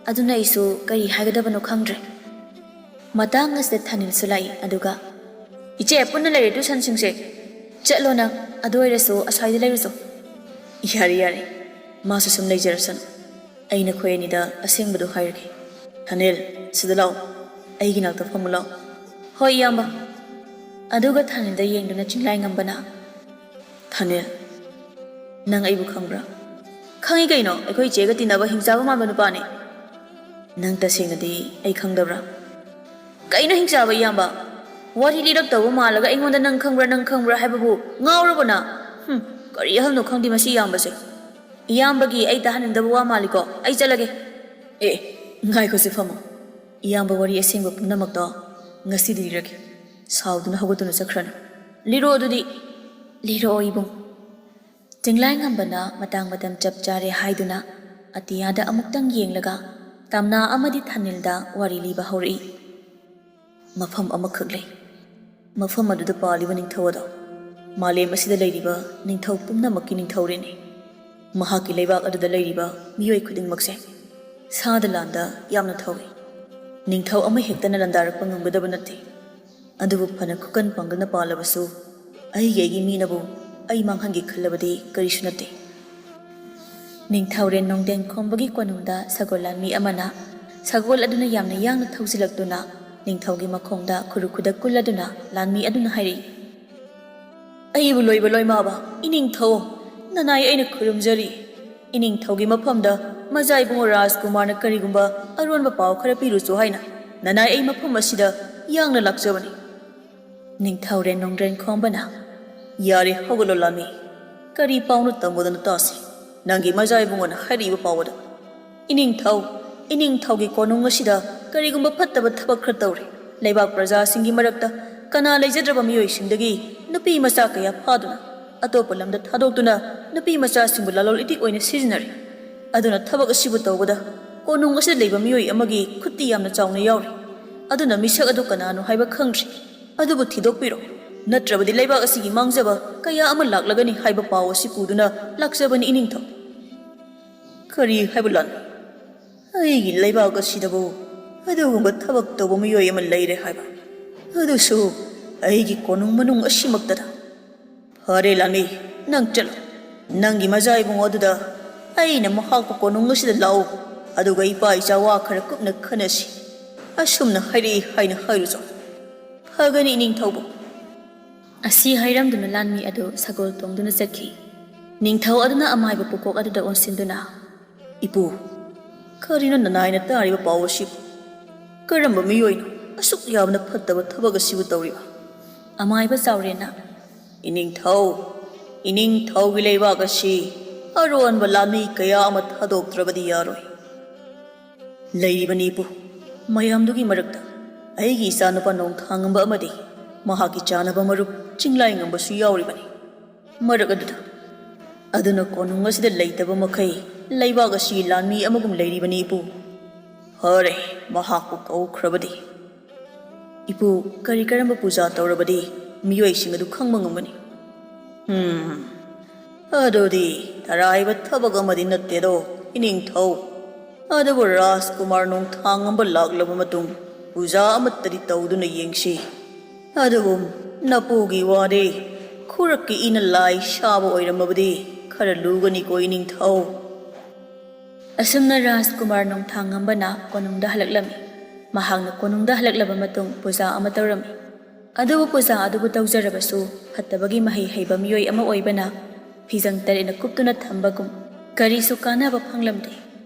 ꯑꯗꯨꯅ ꯑꯩꯁꯨ ꯀꯔꯤ ꯍꯥꯏꯒꯗꯕꯅꯣ ꯈꯪꯗ꯭ꯔꯦ ꯃꯇꯥꯡ ꯑꯁꯤꯗ ꯊꯥꯅꯤꯜꯁꯨ ꯂꯥꯛꯏ ꯑꯗꯨꯒ ꯏꯆꯦ ꯄꯨꯟꯅ ꯂꯩꯔꯦ ꯇꯨꯏꯁꯟꯁꯤꯡꯁꯦ ꯆꯠꯂꯣ ꯅꯪ ꯑꯗꯨ ꯑꯣꯏꯔꯁꯨ ꯑꯁ꯭ꯋꯥꯏꯗ ꯂꯩꯔꯨꯆꯣ ꯌꯥꯔꯦ ꯃꯥꯁꯨ ꯁꯨꯝ ꯂꯩꯖꯔꯁꯅꯨ ꯑꯩ ꯅꯈꯣꯏ ꯑꯅꯤꯗ ꯑꯁꯦꯡꯕꯗꯣ ꯍꯥꯏꯔꯒꯦ ꯊꯥꯅꯤꯜ ꯁꯤꯗ ꯂꯥꯛꯑꯣ ꯑꯩꯒꯤ ꯅꯥꯛꯇ ꯐꯝꯃꯨ ꯂꯥꯛꯑꯣ ꯍꯣꯏ ꯏꯌꯥꯝꯕ ꯑꯗꯨꯒ ꯊꯥꯅꯤꯜꯗ ꯌꯦꯡꯗꯨꯅ ꯆꯤꯡꯂꯥꯏꯉꯝꯕꯅ ꯊꯥꯅꯤꯜ ꯅꯪ ꯑꯩꯕꯨ ꯈꯪꯕ꯭ꯔꯥ ꯈꯪꯉꯤ ꯀꯩꯅꯣ ꯑꯩꯈꯣꯏ ꯏꯆꯦꯒ ꯇꯤꯟꯅꯕ ꯍꯤꯡꯆꯥꯕ ꯃꯥꯟꯕ ꯅꯨꯄꯥꯅꯤ ꯅꯪ ꯇꯁꯦꯡꯅꯗꯤ ꯑꯩ ꯈꯪꯗꯕ꯭ꯔꯥ ꯀꯩꯅꯣ ꯍꯤꯡꯆꯥꯕ ꯏꯌꯥꯝꯕ ꯋꯥꯔꯤ ꯂꯤꯔꯛꯇꯧꯕ ꯃꯥꯜꯂꯒ ꯑꯩꯉꯣꯟꯗ ꯅꯪ ꯈꯪꯕ꯭ꯔꯥ ꯍꯥꯏꯕꯕꯨ ꯉꯥꯎꯔꯕꯣ ꯅꯪ ꯀꯔꯤ ꯑꯍꯜꯅꯣ ꯈꯪꯗꯦ ꯃꯁꯤ ꯏꯌꯥꯝꯕꯁꯦ ꯏꯌꯥꯝꯕꯒꯤ ꯑꯩ ꯇꯥꯍꯟꯅꯤꯡꯗꯕ ꯋꯥ ꯃꯥꯜꯂꯤꯀꯣ ꯑꯩ ꯆꯠꯂꯒꯦ Ngꯥꯏꯈꯣꯁꯦ ꯐꯝꯃꯣ ꯏꯌꯥꯝꯕ ꯋꯥꯔꯤ ꯑꯁꯦꯡꯕ ꯄꯨꯝꯅꯃꯛꯇꯣ ꯉꯁꯤꯗꯤ ꯂꯤꯔꯒꯦ ꯁꯥꯎꯗꯨꯅ ꯍꯧꯒꯠꯇꯨꯅ ꯆꯠꯈ꯭ꯔꯅꯨ ꯂꯤꯔꯣ ꯑꯗꯨꯗꯤ ꯂꯤꯔꯛꯑꯣ ꯏꯕꯨꯡ ꯆꯤꯡꯂꯥꯏꯉꯝꯕꯅ ꯃꯇꯥꯡ ꯃꯇꯝ ꯆꯞ ꯆꯥꯔꯦ ꯍꯥꯏꯗꯨꯅ ꯑꯇꯤꯌꯥꯗ ꯑꯃꯨꯛꯇꯪ ꯌꯦꯡꯂꯒ ꯇꯝꯅꯥ ꯑꯃꯗꯤ ꯊꯥꯅꯤꯜꯗ ꯋꯥꯔꯤ ꯂꯤꯕ ꯍꯧꯔꯛꯏ ꯃꯐꯝ ꯑꯃꯈꯛ ꯂꯩ ꯃꯐꯝ ꯑꯗꯨꯗ ꯄꯥꯜꯂꯤꯕ ꯅꯤꯡꯊꯧ ꯑꯗꯣ ꯃꯥꯂꯦꯝ ꯑꯁꯤꯗ ꯂꯩꯔꯤꯕ ꯅꯤꯡꯊꯧ ꯄꯨꯝꯅꯃꯛꯀꯤ ꯅꯤꯡꯊꯧꯔꯦꯅꯤ ꯃꯍꯥꯛꯀꯤ ꯂꯩꯕꯥꯛ ꯑꯗꯨꯗ ꯂꯩꯔꯤꯕ ꯃꯤꯑꯣꯏ ꯈꯨꯗꯤꯡꯃꯛꯁꯦ ꯁꯥꯗ ꯂꯥꯟꯗ ꯌꯥꯝꯅ ꯊꯧꯏ ꯅꯤꯡꯊꯧ ꯑꯃ ꯍꯦꯛꯇꯅ ꯂꯥꯟꯗꯥꯔꯛꯄ ꯉꯝꯒꯗꯕ ꯅꯠꯇꯦ ꯑꯗꯨꯕꯨ ꯐꯅ ꯈꯨꯀꯟ ꯄꯥꯡꯒꯜꯅ ꯄꯥꯜꯂꯕꯁꯨ ꯑꯩꯒꯤ ꯃꯤꯅꯕꯨ ꯑꯩ ꯃꯥꯡꯍꯟꯒꯦ ꯈꯜꯂꯕꯗꯤ ꯀꯔꯤꯁꯨ ꯅꯠꯇꯦ ꯅꯤꯡꯊꯧꯔꯦꯟ ꯅꯣꯡꯗꯦꯡ ꯈꯣꯡꯕꯒꯤ ꯀꯣꯅꯨꯡꯗ ꯁꯒꯣꯜ ꯂꯥꯟꯃꯤ ꯑꯃꯅ ꯁꯒꯣꯜ ꯑꯗꯨꯅ ꯌꯥꯝꯅ ꯌꯥꯡꯅ ꯊꯧꯖꯤꯜꯂꯛꯇꯨꯅ ꯅꯤꯡꯊꯧꯒꯤ ꯃꯈꯣꯡꯗ ꯈꯨꯔꯨ ꯀꯨꯜꯂꯗꯨꯅ ꯂꯥꯟꯃꯤ ꯑꯗꯨꯅ ꯍꯥꯏꯔꯛꯏ ꯑꯩꯕꯨ ꯂꯣꯏꯕ ꯂꯣꯏꯃꯥꯕ ꯏꯅꯤꯡꯊꯧ ꯅꯅꯥꯏ ꯑꯩꯅ ꯈꯨꯔꯨꯝꯖꯔꯤ ꯏꯅꯤꯡꯊꯧꯒꯤ ꯃꯐꯝꯗ ꯃꯖꯥ ꯏꯕꯨꯡꯉꯣ ꯔꯥꯖꯀꯨꯃꯥꯔꯅ ꯀꯔꯤꯒꯨꯝꯕ ꯑꯔꯣꯟꯕ ꯄꯥꯎ ꯈꯔ ꯄꯤꯔꯨꯆꯣ ꯍꯥꯏꯅ ꯅꯅꯥꯏ ꯑꯩ ꯃꯐꯝ ꯑꯁꯤꯗ ꯌꯥꯡꯅ ꯂꯥꯛꯆꯕꯅꯤ ꯅꯤꯡꯊꯧꯔꯦꯟ ꯅꯣꯡꯗ꯭ꯔꯦꯟ ꯈꯣꯡꯕꯅ ꯌꯥꯔꯦ ꯍꯧꯒꯠꯂꯣ ꯂꯥꯟꯃꯤ ꯀꯔꯤ ꯄꯥꯎꯅꯣ ꯇꯝꯃꯨꯗꯅ ꯇꯥꯁꯤ ꯅꯪꯒꯤ ꯃꯖꯥ ꯏꯕꯨꯡꯉꯣꯅ ꯍꯥꯏꯔꯛꯏꯕ ꯄꯥꯎ ꯑꯗꯣ ꯏꯅꯤꯡꯊꯧꯒꯤ ꯀꯣꯅꯨꯡ ꯑꯁꯤꯗ ꯀꯔꯤꯒꯨꯝꯕ ꯐꯠꯇꯕ ꯊꯕꯛ ꯈꯔ ꯇꯧꯔꯦ ꯂꯩꯕꯥꯛ ꯄ꯭ꯔꯖꯥꯁꯤꯡꯒꯤ ꯃꯔꯛꯇ ꯀꯅꯥ ꯂꯩꯖꯗ꯭ꯔꯕ ꯃꯤꯑꯣꯏꯁꯤꯡꯗꯒꯤ ꯅꯨꯄꯤ ꯃꯆꯥ ꯀꯌꯥ ꯐꯥꯗꯨꯅ ꯑꯇꯣꯞꯄ ꯂꯝꯗ ꯊꯥꯗꯣꯛꯇꯨꯅ ꯅꯨꯄꯤ ꯃꯆꯥꯁꯤꯡꯕꯨ ꯂꯂꯣꯟ ꯏꯇꯤꯛ ꯑꯣꯏꯅ ꯁꯤꯖꯤꯟꯅꯔꯦ ꯑꯗꯨꯅ ꯊꯕꯛ ꯑꯁꯤꯕꯨ ꯇꯧꯕꯗ ꯀꯣꯅꯨꯡ ꯑꯁꯤꯗ ꯂꯩꯕ ꯃꯤꯑꯣꯏ ꯑꯃꯒꯤ ꯈꯨꯠꯇꯤ ꯌꯥꯝꯅ ꯆꯥꯎꯅ ꯌꯥꯎꯔꯤ ꯑꯗꯨꯅ ꯃꯤꯁꯛ ꯑꯗꯨ ꯀꯅꯥꯅꯣ ꯍꯥꯏꯕ ꯈꯪꯗ꯭ꯔꯤ ꯑꯗꯨꯕꯨ ꯊꯤꯗꯣꯛꯄꯤꯔꯣ ꯅꯠꯇ꯭ꯔꯕꯗꯤ ꯂꯩꯕꯥꯛ ꯑꯁꯤꯒꯤ ꯃꯥꯡꯖꯕ ꯀꯌꯥ ꯑꯃ ꯂꯥꯛꯂꯒꯅꯤ ꯍꯥꯏꯕ ꯄꯥꯎ ꯑꯁꯤ ꯄꯨꯗꯨꯅ ꯂꯥꯛꯆꯕꯅꯤ ꯏꯅꯤꯡꯊꯧ ꯀꯔꯤ ꯍꯥꯏꯕ ꯂꯥꯟꯃꯤ ꯑꯩꯒꯤ ꯂꯩꯕꯥꯛ ꯑꯁꯤꯗꯕꯨ ꯑꯗꯨꯒꯨꯝꯕ ꯊꯕꯛ ꯇꯧꯕ ꯃꯤꯑꯣꯏ ꯑꯃ ꯂꯩꯔꯦ ꯍꯥꯏꯕ ꯑꯗꯨꯁꯨ ꯑꯩꯒꯤ ꯀꯣꯅꯨꯡ ꯃꯅꯨꯡ ꯑꯁꯤꯃꯛꯇꯗ ꯐꯔꯦ ꯂꯥꯟꯃꯤ ꯅꯪ ꯆꯠꯂꯣ ꯅꯪꯒꯤ ꯃꯖꯥ ꯏꯕꯨꯡꯉꯣ ꯑꯗꯨꯗ ꯑꯩꯅ ꯃꯍꯥꯛꯄꯨ ꯀꯣꯅꯨꯡ ꯑꯁꯤꯗ ꯂꯥꯛꯎ ꯑꯗꯨꯒ ꯏꯄꯥ ꯏꯆꯥ ꯋꯥ ꯈꯔ ꯀꯨꯞꯅ ꯈꯟꯅꯁꯤ ꯑꯁꯨꯝꯅ ꯍꯥꯏꯔꯛꯏ ꯍꯥꯏꯅ ꯍꯥꯏꯔꯨꯆꯣ ꯐꯒꯅꯤ ꯏꯅꯤꯡꯊꯧꯕꯨ ꯑꯁꯤ ꯍꯥꯏꯔꯝꯗꯨꯅ ꯂꯥꯟꯃꯤ ꯑꯗꯨ ꯁꯒꯣꯜ ꯇꯣꯡꯗꯨꯅ ꯆꯠꯈꯤ ꯅꯤꯡꯊꯧ ꯑꯗꯨꯅ ꯑꯃꯥꯏꯕ ꯄꯨꯀꯣꯛ ꯑꯗꯨꯗ ꯑꯣꯟꯁꯤꯟꯗꯨꯅ ꯏꯄꯨ ꯀꯔꯤꯅꯣ ꯅꯅꯥꯏꯅ ꯇꯥꯔꯤꯕ ꯄꯥꯎ ꯑꯁꯤꯕꯨ ꯀꯔꯝꯕ ꯃꯤꯑꯣꯏꯅꯣ ꯑꯁꯨꯛ ꯌꯥꯝꯅ ꯐꯠꯇꯕ ꯊꯕꯛ ꯑꯁꯤꯕꯨ ꯇꯧꯔꯤꯕ ꯑꯃꯥꯏꯕ ꯆꯥꯎꯔꯦꯟꯅ ꯏꯅꯤꯡꯊꯧꯒꯤ ꯂꯩꯕꯥꯛ ꯑꯁꯤ ꯑꯔꯣꯟꯕ ꯂꯥꯟꯃꯤ ꯀꯌꯥ ꯑꯃ ꯊꯥꯗꯣꯛꯇ꯭ꯔꯕꯗꯤ ꯌꯥꯔꯣꯏ ꯂꯩꯔꯤꯕꯅꯤ ꯏꯄꯨ ꯃꯌꯥꯝꯗꯨꯒꯤ ꯃꯔꯛꯇ ꯑꯩꯒꯤ ꯏꯆꯥꯅꯨꯄꯥ ꯅꯣꯡꯊꯥꯡꯉꯝꯕ ꯑꯃꯗꯤ ꯃꯍꯥꯛꯀꯤ ꯆꯥꯅꯕ ꯃꯔꯨꯞ ꯆꯤꯡꯂꯥꯏꯉꯝꯕꯁꯨ ꯌꯥꯎꯔꯤꯕꯅꯤ ꯃꯔꯛ ꯑꯗꯨꯅ ꯀꯣꯅꯨꯡ ꯑꯁꯤꯗ ꯂꯩꯇꯕ ꯃꯈꯩ ꯂꯩꯕꯥꯛ ꯑꯁꯤꯒꯤ ꯂꯥꯟꯃꯤ ꯑꯃꯒꯨꯝ ꯂꯩꯔꯤꯕꯅꯤ ꯏꯄꯨ ꯐꯔꯦ ꯃꯍꯥꯛꯄꯨ ꯀꯧꯈ꯭ꯔꯕꯗꯤ ꯏꯄꯨ ꯀꯔꯤ ꯀꯔꯝꯕ ꯄꯨꯖꯥ ꯇꯧꯔꯕꯗꯤ ꯃꯤꯑꯣꯏꯁꯤꯡ ꯑꯗꯨ ꯈꯪꯕ ꯉꯝꯒꯅꯤ ꯑꯗꯨꯗꯤ ꯇꯔꯥꯏꯕ ꯊꯕꯛ ꯑꯃꯗꯤ ꯅꯠꯇꯦꯗꯣ ꯏꯅꯤꯡꯊꯧ ꯑꯗꯨꯕꯨ ꯔꯥꯖꯀꯨꯃꯥꯔ ꯅꯣꯡꯊꯥꯡꯉꯝꯕ ꯂꯥꯛꯂꯕ ꯃꯇꯨꯡ ꯄꯨꯖꯥ ꯑꯃꯠꯇꯗꯤ ꯇꯧꯗꯨꯅ ꯌꯦꯡꯁꯤ ꯑꯗꯨꯕꯨ ꯅꯄꯨꯒꯤ ꯋꯥꯗꯤ ꯈꯨꯔꯛꯀꯤ ꯏꯅ ꯂꯥꯏ ꯁꯥꯕ ꯑꯣꯏꯔꯝꯃꯕꯗꯤ ꯈꯔ ꯂꯨꯒꯅꯤꯀꯣ ꯏꯅꯤꯡꯊꯧ ꯑꯁꯨꯝꯅ ꯔꯥꯖꯀꯨꯃꯥꯔ ꯅꯣꯡꯊꯥꯡꯉꯝꯕꯅ ꯀꯣꯅꯨꯡꯗ ꯍꯜꯂꯛꯂꯝꯃꯤ ꯃꯍꯥꯛꯅ ꯀꯣꯅꯨꯡꯗ ꯍꯜꯂꯛꯂꯕ ꯃꯇꯨꯡ ꯄꯨꯖꯥ ꯑꯃ ꯇꯧꯔꯝꯃꯤ ꯑꯗꯨꯕꯨ ꯄꯨꯖꯥ ꯑꯗꯨꯕꯨ ꯇꯧꯖꯔꯕꯁꯨ ꯐꯠꯇꯕꯒꯤ ꯃꯍꯩ ꯍꯩꯕ ꯃꯤꯑꯣꯏ ꯑꯃ ꯑꯣꯏꯕꯅ ꯐꯤꯖꯪ ꯇꯔꯦꯠꯅ ꯀꯨꯞꯇꯨꯅ ꯊꯝꯕꯒꯨꯝ ꯀꯔꯤꯁꯨ ꯀꯥꯟꯅꯕ ꯐꯪꯂꯝꯗꯦ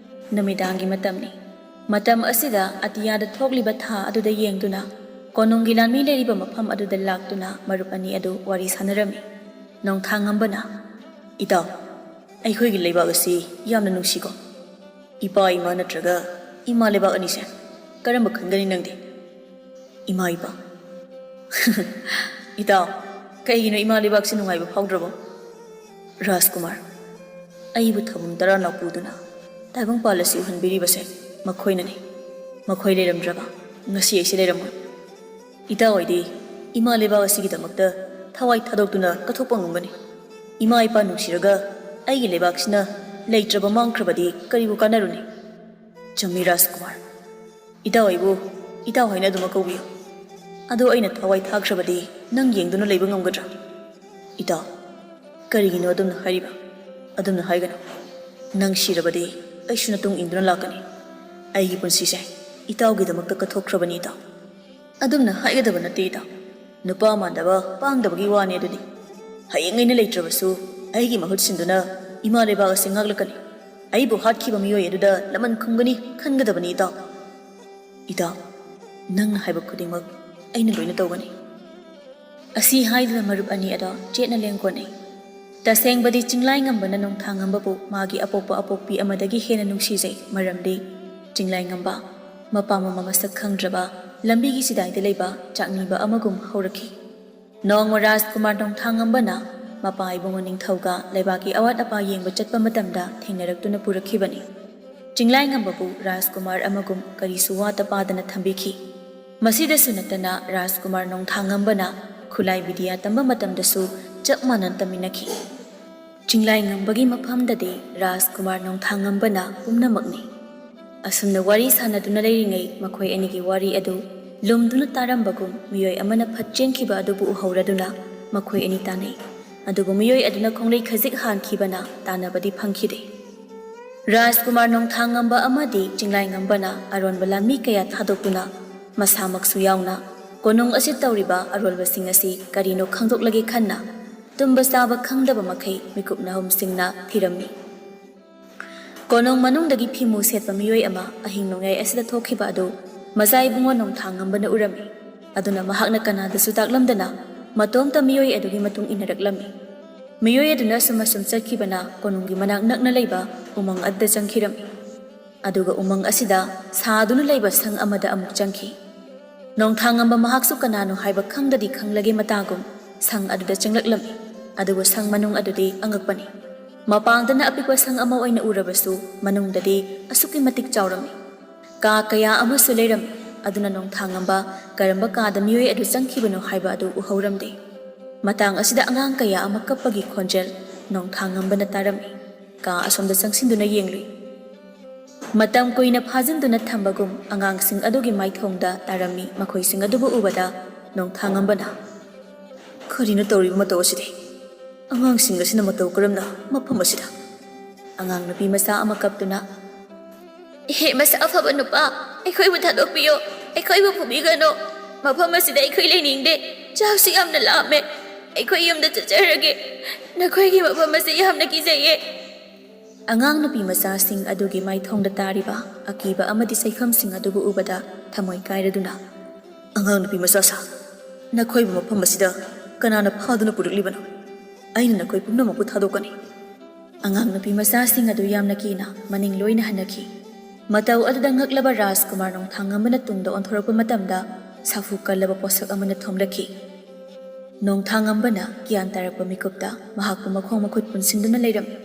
ꯅꯨꯃꯤꯗꯥꯡꯒꯤ ꯃꯇꯝꯅꯤ ꯃꯇꯝ ꯑꯁꯤꯗ ꯑꯇꯤꯌꯥꯗ ꯊꯣꯛꯂꯤꯕ ꯊꯥ ꯑꯗꯨꯗ ꯌꯦꯡꯗꯨꯅ ꯀꯣꯅꯨꯡꯒꯤ ꯂꯥꯟꯃꯤ ꯂꯩꯔꯤꯕ ꯃꯐꯝ ꯑꯗꯨꯗ ꯂꯥꯛꯇꯨꯅ ꯃꯔꯨꯞ ꯑꯅꯤ ꯑꯗꯨ ꯋꯥꯔꯤ ꯁꯥꯟꯅꯔꯝꯃꯤ ꯅꯣꯡꯊꯥꯡꯉꯝꯕꯅ ꯏꯇꯥꯎ ꯑꯩꯈꯣꯏꯒꯤ ꯂꯩꯕꯥꯛ ꯑꯁꯤ ꯌꯥꯝꯅ ꯅꯨꯡꯁꯤꯀꯣ ꯏꯄꯥ ꯏꯃꯥ ꯅꯠꯇ꯭ꯔꯒ ꯏꯃꯥ ꯂꯩꯕꯥꯛ ꯑꯅꯤꯁꯦ ꯀꯔꯝꯕ ꯈꯟꯒꯅꯤ ꯅꯪꯗꯤ ꯏꯃꯥ ꯏꯄꯥ ꯏꯇꯥꯎ ꯀꯩꯒꯤꯅꯣ ꯏꯃꯥ ꯂꯩꯕꯥꯛꯁꯦ ꯅꯨꯡꯉꯥꯏꯕ ꯐꯥꯎꯗ꯭ꯔꯕꯣ ꯔꯥꯖꯀꯨꯃꯥꯔ ꯑꯩꯕꯨ ꯊꯕꯨꯝ 10 ꯄꯨꯗꯨꯅ ꯇꯥꯏꯕꯪꯄꯥꯜ ꯑꯁꯤ ꯎꯍꯟꯕꯤꯔꯤꯕꯁꯦ ꯃꯈꯣꯏꯅꯅꯤ ꯃꯈꯣꯏ ꯂꯩꯔꯝꯗ꯭ꯔꯕ ꯉꯁꯤ ꯑꯩꯁꯦ ꯂꯩꯔꯝꯃꯣꯏ ꯏꯇꯥꯎ ꯑꯣꯏꯗꯤ ꯏꯃꯥ ꯂꯩꯕꯥꯛ ꯑꯁꯤꯒꯤꯗꯃꯛꯇ ꯊꯋꯥꯏ ꯊꯥꯗꯣꯛꯇꯨꯅ ꯀꯠꯊꯣꯛꯄ ꯉꯝꯒꯅꯤ ꯏꯃꯥ ꯏꯄꯥ ꯅꯨꯡꯁꯤꯔꯒ ꯑꯩꯒꯤ ꯂꯩꯕꯥꯛꯁꯤꯅ ꯂꯩꯇ꯭ꯔꯕ ꯃꯥꯡꯈ꯭ꯔꯕꯗꯤ ꯀꯔꯤꯕꯨ ꯀꯥꯟꯅꯔꯨꯅꯤ ꯆꯨꯝꯃꯤ ꯔꯥꯖꯀꯨꯃꯥꯔ ꯏꯇꯥꯎ ꯑꯩꯕꯨ ꯏꯇꯥꯎ ꯍꯥꯏꯅ ꯑꯗꯨꯃꯛ ꯀꯧꯕꯤꯌꯨ ꯑꯗꯣ ꯑꯩꯅ ꯊꯋꯥꯏ ꯊꯥꯈ꯭ꯔꯕꯗꯤ ꯅꯪ ꯌꯦꯡꯗꯨꯅ ꯂꯩꯕ ꯉꯝꯒꯗ꯭ꯔꯥ ꯏꯇꯥꯎ ꯀꯔꯤꯒꯤꯅꯣ ꯑꯗꯨꯝꯅ ꯍꯥꯏꯔꯤꯕ ꯑꯗꯨꯝꯅ ꯍꯥꯏꯒꯅꯨ ꯅꯪ ꯁꯤꯔꯕꯗꯤ ꯑꯩꯁꯨ ꯅꯇꯨꯡ ꯏꯟꯗꯨꯅ ꯂꯥꯛꯀꯅꯤ ꯑꯩꯒꯤ ꯄꯨꯟꯁꯤꯁꯦ ꯏꯇꯥꯎꯒꯤꯗꯃꯛꯇ ꯀꯠꯊꯣꯛꯈ꯭ꯔꯕꯅꯤ ꯏꯇꯥꯎ ꯑꯗꯨꯝꯅ ꯍꯥꯏꯒꯗꯕ ꯅꯠꯇꯦ ꯏꯇꯥꯎ ꯅꯨꯄꯥ ꯃꯥꯟꯗꯕ ꯄꯥꯡꯗꯕꯒꯤ ꯋꯥꯅꯤ ꯑꯗꯨꯗꯤ ꯍꯌꯦꯡ ꯑꯩꯅ ꯂꯩꯇ꯭ꯔꯕꯁꯨ ꯑꯩꯒꯤ ꯃꯍꯨꯠ ꯁꯤꯟꯗꯨꯅ ꯏꯃꯥ ꯂꯩꯕꯥꯛ ꯑꯁꯤ ꯉꯥꯛꯂꯛꯀꯅꯤ ꯑꯩꯕꯨ ꯍꯥꯠꯈꯤꯕ ꯃꯤꯑꯣꯏ ꯑꯗꯨꯗ ꯂꯃꯟ ꯈꯨꯝꯒꯅꯤ ꯈꯟꯒꯗꯕꯅꯤ ꯏꯇꯥꯎ ꯅꯪꯅ ꯍꯥꯏꯕ ꯈꯨꯗꯤꯡꯃꯛ ꯑꯩꯅ ꯂꯣꯏꯅ ꯇꯧꯒꯅꯤ ꯑꯁꯤ ꯍꯥꯏꯗꯨꯅ ꯃꯔꯨꯞ ꯑꯅꯤ ꯑꯗꯣ ꯆꯦꯠꯅ ꯂꯦꯡꯒꯣꯟꯅꯩ ꯇꯁꯦꯡꯕꯗꯤ ꯆꯤꯡꯂꯥꯏꯉꯝꯕꯅ ꯅꯣꯡꯊꯥꯡꯉꯝꯕꯕꯨ ꯃꯥꯒꯤ ꯑꯄꯣꯛꯄ ꯑꯄꯣꯛꯄꯤ ꯑꯃꯗꯒꯤ ꯍꯦꯟꯅ ꯅꯨꯡꯁꯤꯖꯩ ꯃꯔꯝꯗꯤ ꯆꯤꯡꯂꯥꯏꯉꯝꯕ ꯃꯄꯥ ꯃꯃꯥ ꯃꯁꯛ ꯈꯪꯗ꯭ꯔꯕ ꯂꯝꯕꯤꯒꯤ ꯁꯤꯗꯥꯏꯗ ꯂꯩꯕ ꯆꯥꯛꯅꯤꯕ ꯑꯃꯒꯨꯝ ꯍꯧꯔꯛꯈꯤ꯫ ꯅꯣꯡꯃ ꯔꯥꯖꯀꯨꯃꯥꯔ ꯅꯣꯡꯊꯥꯡꯉꯝꯕꯅ ꯃꯄꯥ ꯏꯕꯨꯡꯉꯣ ꯅꯤꯡꯊꯧꯒ ꯂꯩꯕꯥꯛꯀꯤ ꯑꯋꯥꯠ ꯑꯄꯥ ꯌꯦꯡꯕ ꯆꯠꯄ ꯃꯇꯝꯗ ꯊꯦꯡꯅꯔꯛꯇꯨꯅ ꯄꯨꯔꯛꯈꯤꯕꯅꯤ꯫ ꯆꯤꯡꯂꯥꯏꯉꯝꯕꯕꯨ ꯔꯥꯖꯀꯨꯃꯥꯔ ꯑꯃꯒꯨꯝ ꯀꯔꯤꯁꯨ ꯋꯥꯠꯇ ꯄꯥꯗꯅ ꯊꯝꯕꯤꯈꯤ꯫ ꯃꯁꯤꯗꯁꯨ ꯅꯠꯇꯅ ꯔꯥꯖꯀꯨꯃꯥꯔ ꯅꯣꯡꯊꯥꯡꯉꯝꯕꯅ ꯈꯨꯠꯂꯥꯏ ꯕꯤꯗ꯭ꯌꯥ ꯇꯝꯕ ꯃꯇꯝꯗꯁꯨ ꯆꯞ ꯃꯥꯟꯅꯅ ꯇꯝꯃꯤꯟꯅꯈꯤ꯫ ꯆꯤꯡꯂꯥꯏꯉꯝꯕꯒꯤ ꯃꯐꯝꯗꯗꯤ ꯔꯥꯖꯀꯨꯃꯥꯔ ꯅꯣꯡꯊꯥꯡꯉꯝꯕꯅ ꯄꯨꯝꯅꯃꯛꯅꯤ꯫ ꯑꯁꯨꯝꯅ ꯋꯥꯔꯤ ꯁꯥꯟꯅꯗꯨꯅ ꯂꯩꯔꯤꯉꯩ ꯃꯈꯣꯏ ꯑꯅꯤꯒꯤ ꯋꯥꯔꯤ ꯑꯗꯨ ꯂꯨꯝꯗꯨꯅ ꯇꯥꯔꯝꯕꯒꯨꯝ ꯃꯤꯑꯣꯏ ꯑꯃꯅ ꯐꯠ ꯆꯦꯟꯈꯤꯕ ꯑꯗꯨꯕꯨ ꯎꯍꯧꯔꯗꯨꯅ ꯃꯈꯣꯏ ꯑꯅꯤ ꯇꯥꯟꯅꯩ꯫ ꯑꯗꯨꯕꯨ ꯃꯤꯑꯣꯏ ꯑꯗꯨꯅ ꯈꯣꯡꯂꯩ ꯈꯖꯤꯛ ꯍꯥꯟꯈꯤꯕꯅ ꯇꯥꯟꯅꯕꯗꯤ ꯐꯪꯈꯤꯗꯦ꯫ ꯔꯥꯖꯀꯨꯃꯥꯔ ꯅꯣꯡꯊꯥꯡꯉꯝꯕ ꯑꯃꯗꯤ ꯆꯤꯡꯂꯥꯏꯉꯝꯕꯅ ꯑꯔꯣꯟꯕ ꯂꯥꯟꯃꯤ ꯀꯌꯥ ꯊꯥꯗꯣꯛꯇꯨꯅ ꯃꯁꯥꯃꯛꯁꯨ ꯌꯥꯎꯅ ꯀꯣꯅꯨꯡ ꯑꯁꯤ ꯇꯧꯔꯤꯕ ꯑꯔꯣꯜꯕꯁꯤꯡ ꯑꯁꯤ ꯀꯔꯤꯅꯣ ꯈꯪꯗꯣꯛꯂꯒꯦ ꯈꯟꯅ ꯇꯨꯝꯕ ꯆꯥꯕ ꯈꯪꯗꯕ ꯃꯈꯩ ꯃꯤꯀꯨꯞ ꯅꯥꯍꯨꯝꯁꯤꯡꯅ ꯊꯤꯔꯝꯃꯤ꯫ ꯀꯣꯅꯨꯡ ꯃꯅꯨꯡꯗꯒꯤ ꯐꯤꯃꯨ ꯁꯦꯠꯄ ꯃꯤꯑꯣꯏ ꯑꯃ ꯑꯍꯤꯡ ꯅꯣꯡꯌꯥꯏ ꯑꯁꯤꯗ ꯊꯣꯛꯈꯤꯕ ꯑꯗꯨ ꯃꯆꯥ ꯏꯕꯨꯡꯉꯣ ꯅꯣꯡꯊꯥꯡꯉꯝꯕꯅ ꯎꯔꯝꯃꯤ꯫ ꯑꯗꯨꯅ ꯃꯍꯥꯛꯅ ꯀꯅꯥꯗꯁꯨ ꯇꯥꯛꯂꯝꯗꯅ ꯃꯇꯣꯝꯇ ꯃꯤꯑꯣꯏ ꯑꯗꯨꯒꯤ ꯃꯇꯨꯡ ꯏꯟꯅꯔꯛꯂꯝꯃꯤ꯫ ꯃꯤꯑꯣꯏ ꯑꯗꯨꯅ ꯑꯁꯨꯝ ꯆꯠꯈꯤꯕꯅ ꯀꯣꯅꯨꯡꯒꯤ ꯃꯅꯥꯛ ꯅꯛꯅ ꯂꯩꯕ ꯎꯃꯪ ꯑꯗꯨꯗ ꯆꯪꯈꯤꯔꯝꯃꯤ꯫ ꯑꯗꯨꯒ ꯎꯃꯪ ꯑꯁꯤꯗ ꯁꯥꯗꯨꯅ ꯂꯩꯕ ꯁꯪ ꯑꯃꯗ ꯑꯃꯨꯛ ꯆꯪꯈꯤ꯫ ꯅꯣꯡꯊꯥꯡꯉꯝꯕ ꯃꯍꯥꯛꯁꯨ ꯀꯅꯥꯅꯣ ꯍꯥꯏꯕ ꯈꯪꯗꯗꯤ ꯈꯪꯂꯒꯦ ꯃꯇꯥꯒꯨꯝ ꯁꯪ ꯑꯗꯨꯗ ꯆꯪꯂꯛꯂꯝꯃꯤ꯫ ꯑꯗꯨꯕꯨ ꯁꯪ ꯃꯅꯨꯡ ꯑꯗꯨꯗꯤ ꯑꯉꯛꯄꯅꯤ꯫ ꯃꯄꯥꯟꯗꯅ ꯑꯄꯤꯛꯄ ꯁꯪ ꯑꯃ ꯑꯣꯏꯅ ꯎꯔꯕꯁꯨ ꯃꯅꯨꯡꯗꯗꯤ ꯑꯁꯨꯛꯀꯤ ꯃꯇꯤꯛ ꯆꯥꯎꯔꯝꯃꯤ꯫ ꯀꯥ ꯀꯌꯥ ꯑꯃꯁꯨ ꯂꯩꯔꯝꯃꯤ꯫ ꯑꯗꯨꯅ ꯅꯣꯡꯊꯥꯡꯉꯝꯕ ꯀꯔꯝꯕ ꯀꯥꯗ ꯃꯤꯑꯣꯏ ꯑꯗꯨ ꯆꯪꯈꯤꯕꯅꯣ ꯍꯥꯏꯕ ꯑꯗꯨ ꯎꯍꯧꯔꯝꯗꯦ꯫ ꯃꯇꯥꯡ ꯑꯁꯤꯗ ꯑꯉꯥꯡ ꯀꯌꯥ ꯑꯃ ꯀꯞꯄꯒꯤ ꯈꯣꯟꯖꯦꯜ ꯅꯣꯡꯊꯥꯡꯉꯝꯕꯅ ꯇꯥꯔꯝꯃꯤ꯫ ꯀꯥ ꯑꯁꯣꯝꯗ ꯆꯪꯁꯤꯟꯗꯨꯅ ꯌꯦꯡꯂꯨꯏ꯫ ꯃꯇꯝ ꯀꯨꯏꯅ ꯐꯥꯖꯤꯟꯗꯨꯅ ꯊꯝꯕꯒꯨꯝ ꯑꯉꯥꯡꯁꯤꯡ ꯑꯗꯨꯒꯤ ꯃꯥꯏꯊꯣꯡꯗ ꯇꯥꯔꯝꯃꯤ꯫ ꯃꯈꯣꯏꯁꯤꯡ ꯑꯗꯨꯕꯨ ꯎꯕꯗ ꯅꯣꯡꯊꯥꯡꯉꯝꯕꯅ "ꯀꯔꯤꯅꯣ ꯇꯧꯔꯤꯕ ꯃꯇꯧ ꯑꯁꯤꯗꯤ? ꯑꯉꯥꯡꯁꯤꯡ ꯑꯁꯤꯅ ꯃꯇꯧ ꯀꯔꯝꯅ ꯃꯐꯝ ꯑꯁꯤꯗ?" ꯑꯉꯥꯡ ꯅꯨꯄꯤ ꯃꯆꯥ ꯑꯃ ꯀꯞꯇꯨꯅ "ꯏꯍꯦ ꯃꯁꯛ ꯑꯐꯕ ꯅꯨꯄꯥ, ꯑꯩꯈꯣꯏꯕꯨ ꯊꯥꯗꯣꯛꯄꯤꯌꯣ, ꯑꯩꯈꯣꯏꯕꯨ ꯐꯨꯕꯤꯒꯅꯨ, ꯃꯐꯝ ꯑꯁꯤꯗ ꯑꯩꯈꯣꯏ ꯂꯩꯅꯤꯡꯗꯦ, ꯆꯥꯛꯁꯨ ꯌꯥꯝꯅ ꯂꯥꯝꯃꯦ, ꯑꯩꯈꯣꯏ ꯌꯨꯝꯗ ꯆꯠꯆꯔꯒꯦ, ꯅꯈꯣꯏꯒꯤ ꯃꯐꯝ ꯑꯁꯤ ꯌꯥꯝꯅ ꯀꯤꯖꯩꯌꯦ." ꯑꯉꯥꯡ ꯅꯨꯄꯤ ꯃꯆꯥꯁꯤꯡ ꯑꯗꯨꯒꯤ ꯃꯥꯏꯊꯣꯡꯗ ꯇꯥꯔꯤꯕ ꯑꯀꯤꯕ ꯑꯃꯗꯤ ꯁꯩꯐꯝꯁꯤꯡ ꯑꯗꯨꯕꯨ ꯎꯕꯗ ꯊꯃꯣꯏ ꯀꯥꯏꯔꯗꯨꯅ "ꯑꯉꯥꯡ ꯅꯨꯄꯤ ꯃꯆꯥꯁꯥ, ꯅꯈꯣꯏꯕꯨ ꯃꯐꯝ ꯑꯁꯤꯗ ꯀꯅꯥꯅ ꯐꯥꯗꯨꯅ ꯄꯨꯔꯛꯂꯤꯕꯅꯣ? ꯑꯩꯅ ꯅꯈꯣꯏ ꯄꯨꯝꯅꯃꯛꯄꯨ ꯊꯥꯗꯣꯛꯀꯅꯤ." ꯑꯉꯥꯡ ꯅꯨꯄꯤ ꯃꯆꯥꯁꯤꯡ ꯑꯗꯨ ꯌꯥꯝꯅ ꯀꯤꯅ ꯃꯅꯤꯡ ꯂꯣꯏꯅ ꯍꯟꯅꯈꯤ꯫ ꯃꯇꯧ ꯑꯗꯨꯗ ꯉꯛꯂꯕ ꯔꯥꯖꯀꯨꯃꯥꯔ ꯅꯣꯡꯊꯥꯡꯉꯝꯕꯅ ꯇꯨꯡꯗ ꯑꯣꯟꯊꯣꯔꯛꯄ ꯃꯇꯝꯗ ꯁꯥꯐꯨ ꯀꯜꯂꯕ ꯄꯣꯠꯁꯛ ꯑꯃꯅ ꯊꯣꯝꯂꯛꯈꯤ꯫ ꯅꯣꯡꯊꯥꯡꯉꯝꯕꯅ ꯒ꯭ꯌꯥꯟ ꯇꯥꯔꯛꯄ ꯃꯤꯀꯨꯞꯇ ꯃꯍꯥꯛꯄꯨ ꯃꯈꯣꯡ ꯃꯈꯨꯠ ꯄꯨꯟꯁꯤꯟꯗꯨꯅ ꯂꯩꯔꯝꯃꯤ꯫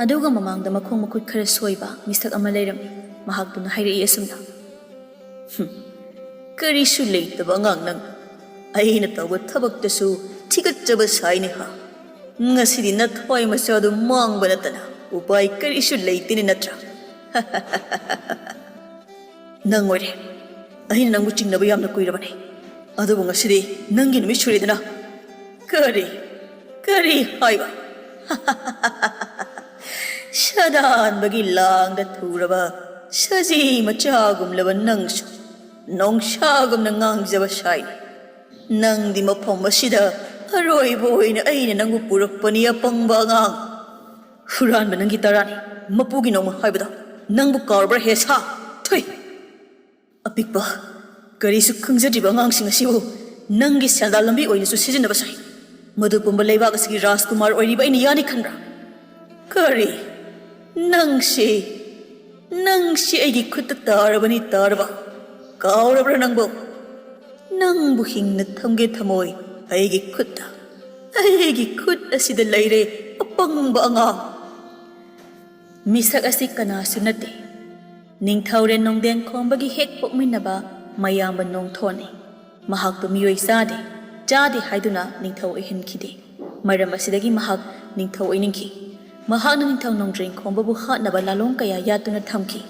ꯑꯗꯨꯒ ꯃꯃꯥꯡꯗ ꯃꯈꯣꯡ ꯃꯈꯨꯠ ꯈꯔ ꯁꯣꯏꯕ ꯃꯤꯁꯛ ꯑꯃ ꯂꯩꯔꯝꯃꯤ꯫ ꯃꯍꯥꯛꯇꯨꯅ ꯍꯥꯏꯔꯛꯏ ꯑꯁꯨꯝꯅ "ꯀꯔꯤꯁꯨ ꯂꯩꯇꯕ ꯑꯉꯥꯡ ꯅꯪ, ꯑꯩꯅ ꯇꯧꯕ ꯊꯕꯛꯇꯁꯨ ꯊꯤꯒꯠꯆꯕ ꯁꯥꯏꯅꯦ ꯍꯥ? ꯉꯁꯤꯗꯤ ꯅꯊ꯭ꯋꯥꯏ ꯃꯆꯥꯗꯨ ꯃꯥꯡꯕ ꯅꯠꯇꯅ ꯎꯄꯥꯏ ꯀꯔꯤꯁꯨ ꯂꯩꯇꯦꯅꯦ ꯅꯠꯇ꯭ꯔꯥ? ꯅꯪ ꯑꯣꯏꯔꯦ, ꯑꯩꯅ ꯅꯪꯕꯨ ꯆꯤꯡꯅꯕ ꯌꯥꯝꯅ ꯀꯨꯏꯔꯕꯅꯤ, ꯑꯗꯨꯕꯨ ꯉꯁꯤꯗꯤ ꯅꯪꯒꯤ ꯅꯨꯃꯤꯠ ꯁꯨꯔꯦꯗꯅ꯫ ꯀꯔꯤ ꯍꯥꯏꯕ? ꯁꯗꯥꯟꯕꯒꯤ ꯂꯥꯡꯗ ꯊꯨꯔꯕ ꯁꯖꯤ ꯃꯆꯥꯒꯨꯝꯂꯕ ꯅꯪꯁꯨ ꯅꯣꯡꯁꯥꯒꯨꯝꯅ ꯉꯥꯡꯖꯕ ꯁꯥꯏꯅꯦ꯫ ꯅꯪꯗꯤ ꯃꯐꯝ ꯑꯁꯤꯗ ꯑꯔꯣꯏꯕ ꯑꯣꯏꯅ ꯑꯩꯅ ꯅꯪꯕꯨ ꯄꯨꯔꯛꯄꯅꯤ ꯑꯄꯪꯕ ꯑꯉꯥꯡ꯫ ꯍꯨꯔꯥꯟꯕ ꯅꯪꯒꯤ ꯇꯔꯥꯅꯤ, ꯃꯄꯨꯒꯤ ꯅꯣꯡꯃ ꯍꯥꯏꯕꯗꯣ ꯅꯪꯕꯨ ꯀꯥꯎꯔꯕ꯭ꯔꯥ ꯍꯦ ꯁꯥ? ꯊꯨꯏ! ꯑꯄꯤꯛꯄ ꯀꯔꯤꯁꯨ ꯈꯪꯖꯗ꯭ꯔꯤꯕ ꯑꯉꯥꯡꯁꯤꯡ ꯑꯁꯤꯕꯨ ꯅꯪꯒꯤ ꯁꯦꯟꯗꯥꯟ ꯂꯝꯕꯤ ꯑꯣꯏꯅꯁꯨ ꯁꯤꯖꯤꯟꯅꯕ ꯁꯥꯏ꯫ ꯃꯗꯨ ꯄꯨꯝꯕ ꯂꯩꯕꯥꯛ ꯑꯁꯤꯒꯤ ꯔꯥꯖꯀꯨꯃꯥꯔ ꯑꯣꯏꯔꯤꯕ ꯑꯩꯅ ꯌꯥꯅꯤ ꯈꯟꯕ꯭ꯔꯥ? ꯀꯔꯤ? ꯅꯪꯁꯤ ꯑꯩꯒꯤ ꯈꯨꯠꯇ ꯇꯥꯔꯕꯅꯤ ꯇꯥꯔꯕ? ꯀꯥꯎꯔꯕ꯭ꯔꯥ ꯅꯪꯕꯨ? ꯅꯪꯕꯨ ꯍꯤꯡꯅ ꯊꯝꯒꯦ ꯊꯝꯃꯣꯏ ꯑꯩꯒꯤ ꯈꯨꯠꯇ, ꯑꯩꯒꯤ ꯈꯨꯠ ꯑꯁꯤꯗ ꯂꯩꯔꯦ ꯑꯄꯪꯕ ꯑꯉꯥꯡ." ꯃꯤꯁꯛ ꯑꯁꯤ ꯀꯅꯥꯁꯨ ꯅꯠꯇꯦ, ꯅꯤꯡꯊꯧꯔꯦꯜ ꯅꯣꯡꯗꯦꯟ ꯈꯣꯝꯕꯒꯤ ꯍꯦꯛ ꯄꯣꯛꯃꯤꯟꯅꯕ ꯃꯌꯥꯝꯕ ꯅꯣꯡꯊꯣꯟꯅꯤ꯫ ꯃꯍꯥꯛꯄꯨ ꯃꯤꯑꯣꯏ ꯆꯥꯗꯦ ꯍꯥꯏꯗꯨꯅ ꯅꯤꯡꯊꯧ ꯑꯣꯏꯍꯟꯈꯤꯗꯦ꯫ ꯃꯔꯝ ꯑꯁꯤꯗꯒꯤ ꯃꯍꯥꯛ ꯅꯤꯡꯊꯧ ꯑꯣꯏꯅꯤꯡꯈꯤ꯫ ꯃꯍꯥꯛꯅ ꯅꯤꯡꯊꯧ ꯅꯣꯡꯗ꯭ꯔꯦꯟ ꯈꯣꯝꯕꯕꯨ ꯍꯥꯠꯅꯕ ꯂꯥꯂꯣꯡ ꯀꯌా ꯌꯥꯠꯇꯨꯅ ꯊꯝꯈꯤ꯫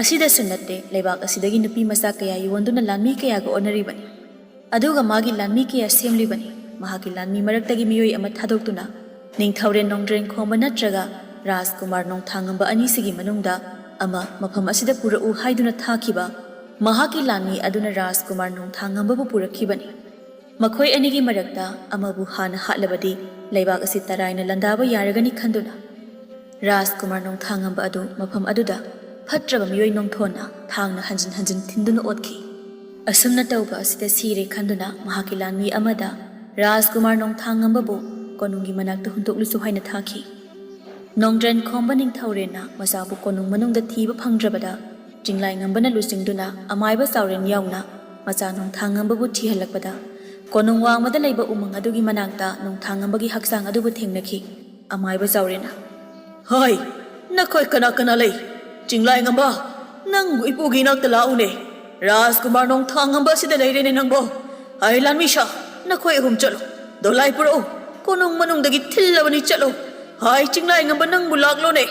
ꯑꯁꯤꯗꯁꯨ ꯅꯠꯇꯦ, ꯂꯩꯕꯥꯛ ꯑꯁꯤꯗꯒꯤ ꯅꯨꯄꯤ ꯃꯆꯥ ꯀꯌꯥ ꯌꯣꯟꯗꯨꯅ ꯂꯥꯟꯃꯤ ꯀꯌꯥꯒ ꯑꯣꯟꯅꯔꯤꯕꯅꯤ꯫ ꯑꯗꯨꯒ ꯃꯥꯒꯤ ꯂꯥꯟꯃꯤ ꯀꯌꯥ ꯁꯦꯝꯂꯤꯕꯅꯤ꯫ ꯃꯍꯥꯛꯀꯤ ꯂꯥꯟꯃꯤ ꯃꯔꯛꯇꯒꯤ ꯃꯤꯑꯣꯏ ꯑꯃ ꯊꯥꯗꯣꯛꯇꯨꯅ ꯅꯤꯡꯊꯧꯔꯦꯜ ꯅꯣꯡꯗ꯭ꯔꯦꯟ ꯈꯣꯝꯕ ꯅꯠꯇ꯭ꯔꯒ ꯔꯥꯖꯀꯨꯃꯥꯔ ꯅꯣꯡꯊꯥꯡꯉꯝꯕ ꯑꯅꯤꯁꯤꯒꯤ ꯃꯅꯨꯡꯗ ꯑꯃ ꯃꯐꯝ ꯑꯁꯤꯗ ꯄꯨꯔꯛꯎ ꯍꯥꯏꯗꯨꯅ ꯊꯥꯈꯤꯕ ꯃꯍꯥꯛꯀꯤ ꯂꯥꯟꯃꯤ ꯑꯗꯨꯅ ꯔꯥꯖꯀꯨꯃꯥꯔ ꯅꯣꯡꯊꯥꯡꯉꯝꯕꯕꯨ ꯄꯨꯔꯛꯈꯤꯕꯅꯤ꯫ ꯃꯈꯣꯏ ꯑꯅꯤꯒꯤ ꯃꯔꯛꯇ ꯑꯃꯕꯨ ꯍꯥꯟꯅ ꯍꯥꯠꯂꯕꯗꯤ ꯂꯩꯕꯥꯛ ꯑꯁꯤ ꯇꯔꯥꯏꯅ ꯂꯥꯟꯗꯥꯕ ꯌꯥꯔꯒꯅꯤ ꯈꯟꯗꯨꯅ ꯔꯥꯖꯀꯨꯃꯥꯔ ꯅꯣꯡꯊꯥꯡꯉꯝꯕ ꯑꯗꯨ ꯃꯐꯝ ꯑꯗꯨꯗ ꯐꯠꯇ꯭ꯔꯕ ꯃꯤꯑꯣꯏ ꯅꯣꯡꯊꯣꯟꯅ ꯊꯥꯡꯅ ꯍꯟꯖꯤꯟ ꯍꯟꯖꯤꯟ ꯊꯤꯟꯗꯨꯅ ꯑꯣꯠꯈꯤ꯫ ꯑꯁꯨꯝꯅ ꯇꯧꯕ ꯑꯁꯤꯗ ꯁꯤꯔꯦ ꯈꯟꯗꯨꯅ ꯃꯍꯥꯛꯀꯤ ꯂꯥꯟꯃꯤ ꯑꯃꯗ ꯔꯥꯖꯀꯨꯃꯥꯔ ꯅꯣꯡꯊꯥꯡꯉꯝꯕꯕꯨ ꯀꯣꯅꯨꯡꯒꯤ ꯃꯅꯥꯛꯇ ꯍꯨꯟꯇꯣꯛꯂꯨꯆꯣ ꯍꯥꯏꯅ ꯊꯥꯈꯤ꯫ ꯅꯣꯡꯗ꯭ꯔꯦꯟ ꯈꯣꯝꯕ ꯅꯤꯡꯊꯧꯔꯦꯜꯅ ꯃꯆꯥꯕꯨ ꯀꯣꯅꯨꯡ ꯃꯅꯨꯡꯗ ꯊꯤꯕ ꯐꯪꯗ꯭ꯔꯕꯗ ꯆꯤꯡꯂꯥꯏ ꯉꯝꯕꯅ ꯂꯨꯆꯤꯡꯗꯨꯅ ꯑꯃꯥꯏꯕ ꯆꯥꯎꯔꯦꯟ ꯌꯥꯎꯅ ꯃꯆꯥ ꯅꯣꯡꯊꯥꯡꯉꯝꯕꯕꯨ ꯊꯤꯍꯜꯂꯛꯄꯗ ꯀꯣꯅꯨꯡ ꯋꯥꯡꯃꯗ ꯂꯩꯕ ꯎꯃꯪ ꯑꯗꯨꯒꯤ ꯃꯅꯥꯛꯇ ꯅꯣꯡꯊꯥꯡꯉꯝꯕꯒꯤ ꯍꯛꯆꯥꯡ ꯑꯗꯨꯕꯨ ꯊꯦꯡꯅꯈꯤ꯫ ꯑꯃꯥꯏꯕ ꯆꯥꯎꯔꯦꯟꯅ ꯍꯥꯏ ꯅꯈꯣꯏ ꯀꯅꯥ ꯀꯅꯥ ꯂꯩ? ꯆꯤꯡꯂꯥꯏ ꯉꯝꯕ ꯅꯪꯕꯨ ꯏꯄꯨꯒꯤ ꯏꯅꯥꯛꯇ ꯂꯥꯛꯎꯅꯦ꯫ ꯔꯥꯖꯀꯨꯃꯥꯔ ꯅꯣꯡꯊꯥꯡꯉꯝꯕ ꯑꯁꯤꯗ ꯂꯩꯔꯦꯅꯦ ꯅꯪꯕꯣ꯫ ꯍꯥꯏ ꯂꯥꯟꯃꯤꯁꯥ ꯅꯈꯣꯏ ꯑꯍꯨꯝ ꯆꯠꯂꯣ, ꯗꯣꯂꯥꯏ ꯄꯨꯔꯛꯎ, ꯀꯣꯅꯨꯡ ꯃꯅꯨꯡꯗꯒꯤ ꯊꯤꯜꯂꯕꯅꯤ ꯆꯠꯂꯣ꯫ ꯍꯥꯏ ꯆꯤꯡꯂꯥꯏ ꯉꯝꯕ ꯅꯪꯕꯨ ꯂꯥꯛꯂꯣꯅꯦ꯫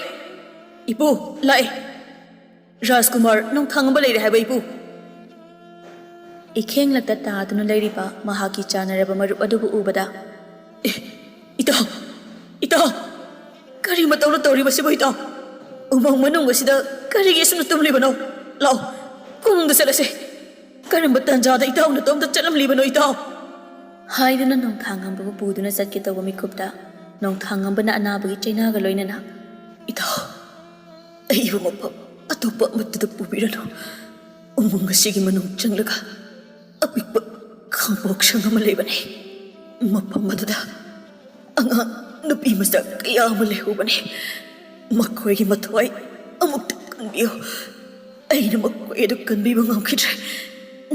ꯏꯄꯨ ꯂꯥꯛꯑꯦ, ꯔꯥꯖꯀꯨꯃꯥꯔ ꯅꯣꯡꯊꯥꯡꯉꯝꯕ ꯂꯩꯔꯦ ꯍꯥꯏꯕ ꯏꯄꯨ꯫ ꯏꯈꯦꯡꯂꯛꯇ ꯇꯥꯗꯨꯅ ꯂꯩꯔꯤꯕ ꯃꯍꯥꯛꯀꯤ ꯆꯥꯟꯅꯔꯕ ꯃꯔꯨꯞ ꯑꯗꯨꯕꯨ ꯎꯕꯗ ꯏꯇꯥꯎ ꯏꯇꯥꯎ ꯀꯔꯤ ꯃꯇꯧꯅ ꯇꯧꯔꯤꯕꯁꯤꯕꯨ ꯏꯇꯥꯎ? ꯎꯃꯪ ꯃꯅꯨꯡ ꯑꯁꯤꯗ ꯀꯔꯤꯒꯤ ꯑꯁꯨꯝꯅ ꯇꯨꯝꯂꯤꯕꯅꯣ? ꯂꯥꯛꯑꯣ ꯀꯣꯅꯨꯡꯗ ꯆꯠꯂꯁꯦ꯫ ꯀꯔꯝꯕ ꯇꯥꯟꯖꯥꯗ ꯏꯇꯥꯎ ꯅꯇꯣꯝꯇ ꯆꯠꯂꯝꯂꯤꯕꯅꯣ ꯏꯇꯥꯎ? ꯍꯥꯏꯗꯨꯅ ꯅꯣꯡꯊꯥꯡꯉꯝꯕꯕꯨ ꯄꯨꯗꯨꯅ ꯆꯠꯀꯦ ꯇꯧꯕ ꯃꯤꯀꯨꯞꯇ ꯅꯣꯡꯊꯥꯡꯉꯝꯕꯅ ꯑꯅꯥꯕꯒꯤ ꯆꯩꯅꯥꯒ ꯂꯣꯏꯅꯅ ꯏꯇꯥꯎ ꯑꯩꯕꯨ ꯃꯐꯝ ꯑꯇꯣꯞꯄ ꯑꯃꯠꯇꯗ ꯄꯨꯕꯤꯔꯅꯨ꯫ ꯎꯃꯪ ꯑꯁꯤꯒꯤ ꯃꯅꯨꯡ ꯆꯪꯂꯒ ꯑꯄꯤꯛꯄ ꯈꯥꯡꯄꯣꯛꯁꯪ ꯑꯃ ꯂꯩꯕꯅꯤ꯫ ꯃꯐꯝ ꯑꯗꯨꯗ ꯑꯉꯥꯡ ꯅꯨꯄꯤ ꯃꯆꯥ ꯀꯌꯥ ꯑꯃ ꯂꯩꯍꯧꯕꯅꯤ꯫ ꯃꯈꯣꯏꯒꯤ ꯃꯊ꯭ꯋꯥꯏ ꯑꯃꯨꯛꯇ ꯀꯟꯕꯤꯌꯨ꯫ ꯑꯩꯅ ꯃꯈꯣꯏ ꯑꯗꯨ ꯀꯟꯕꯤꯕ ꯉꯝꯈꯤꯗ꯭ꯔꯦ,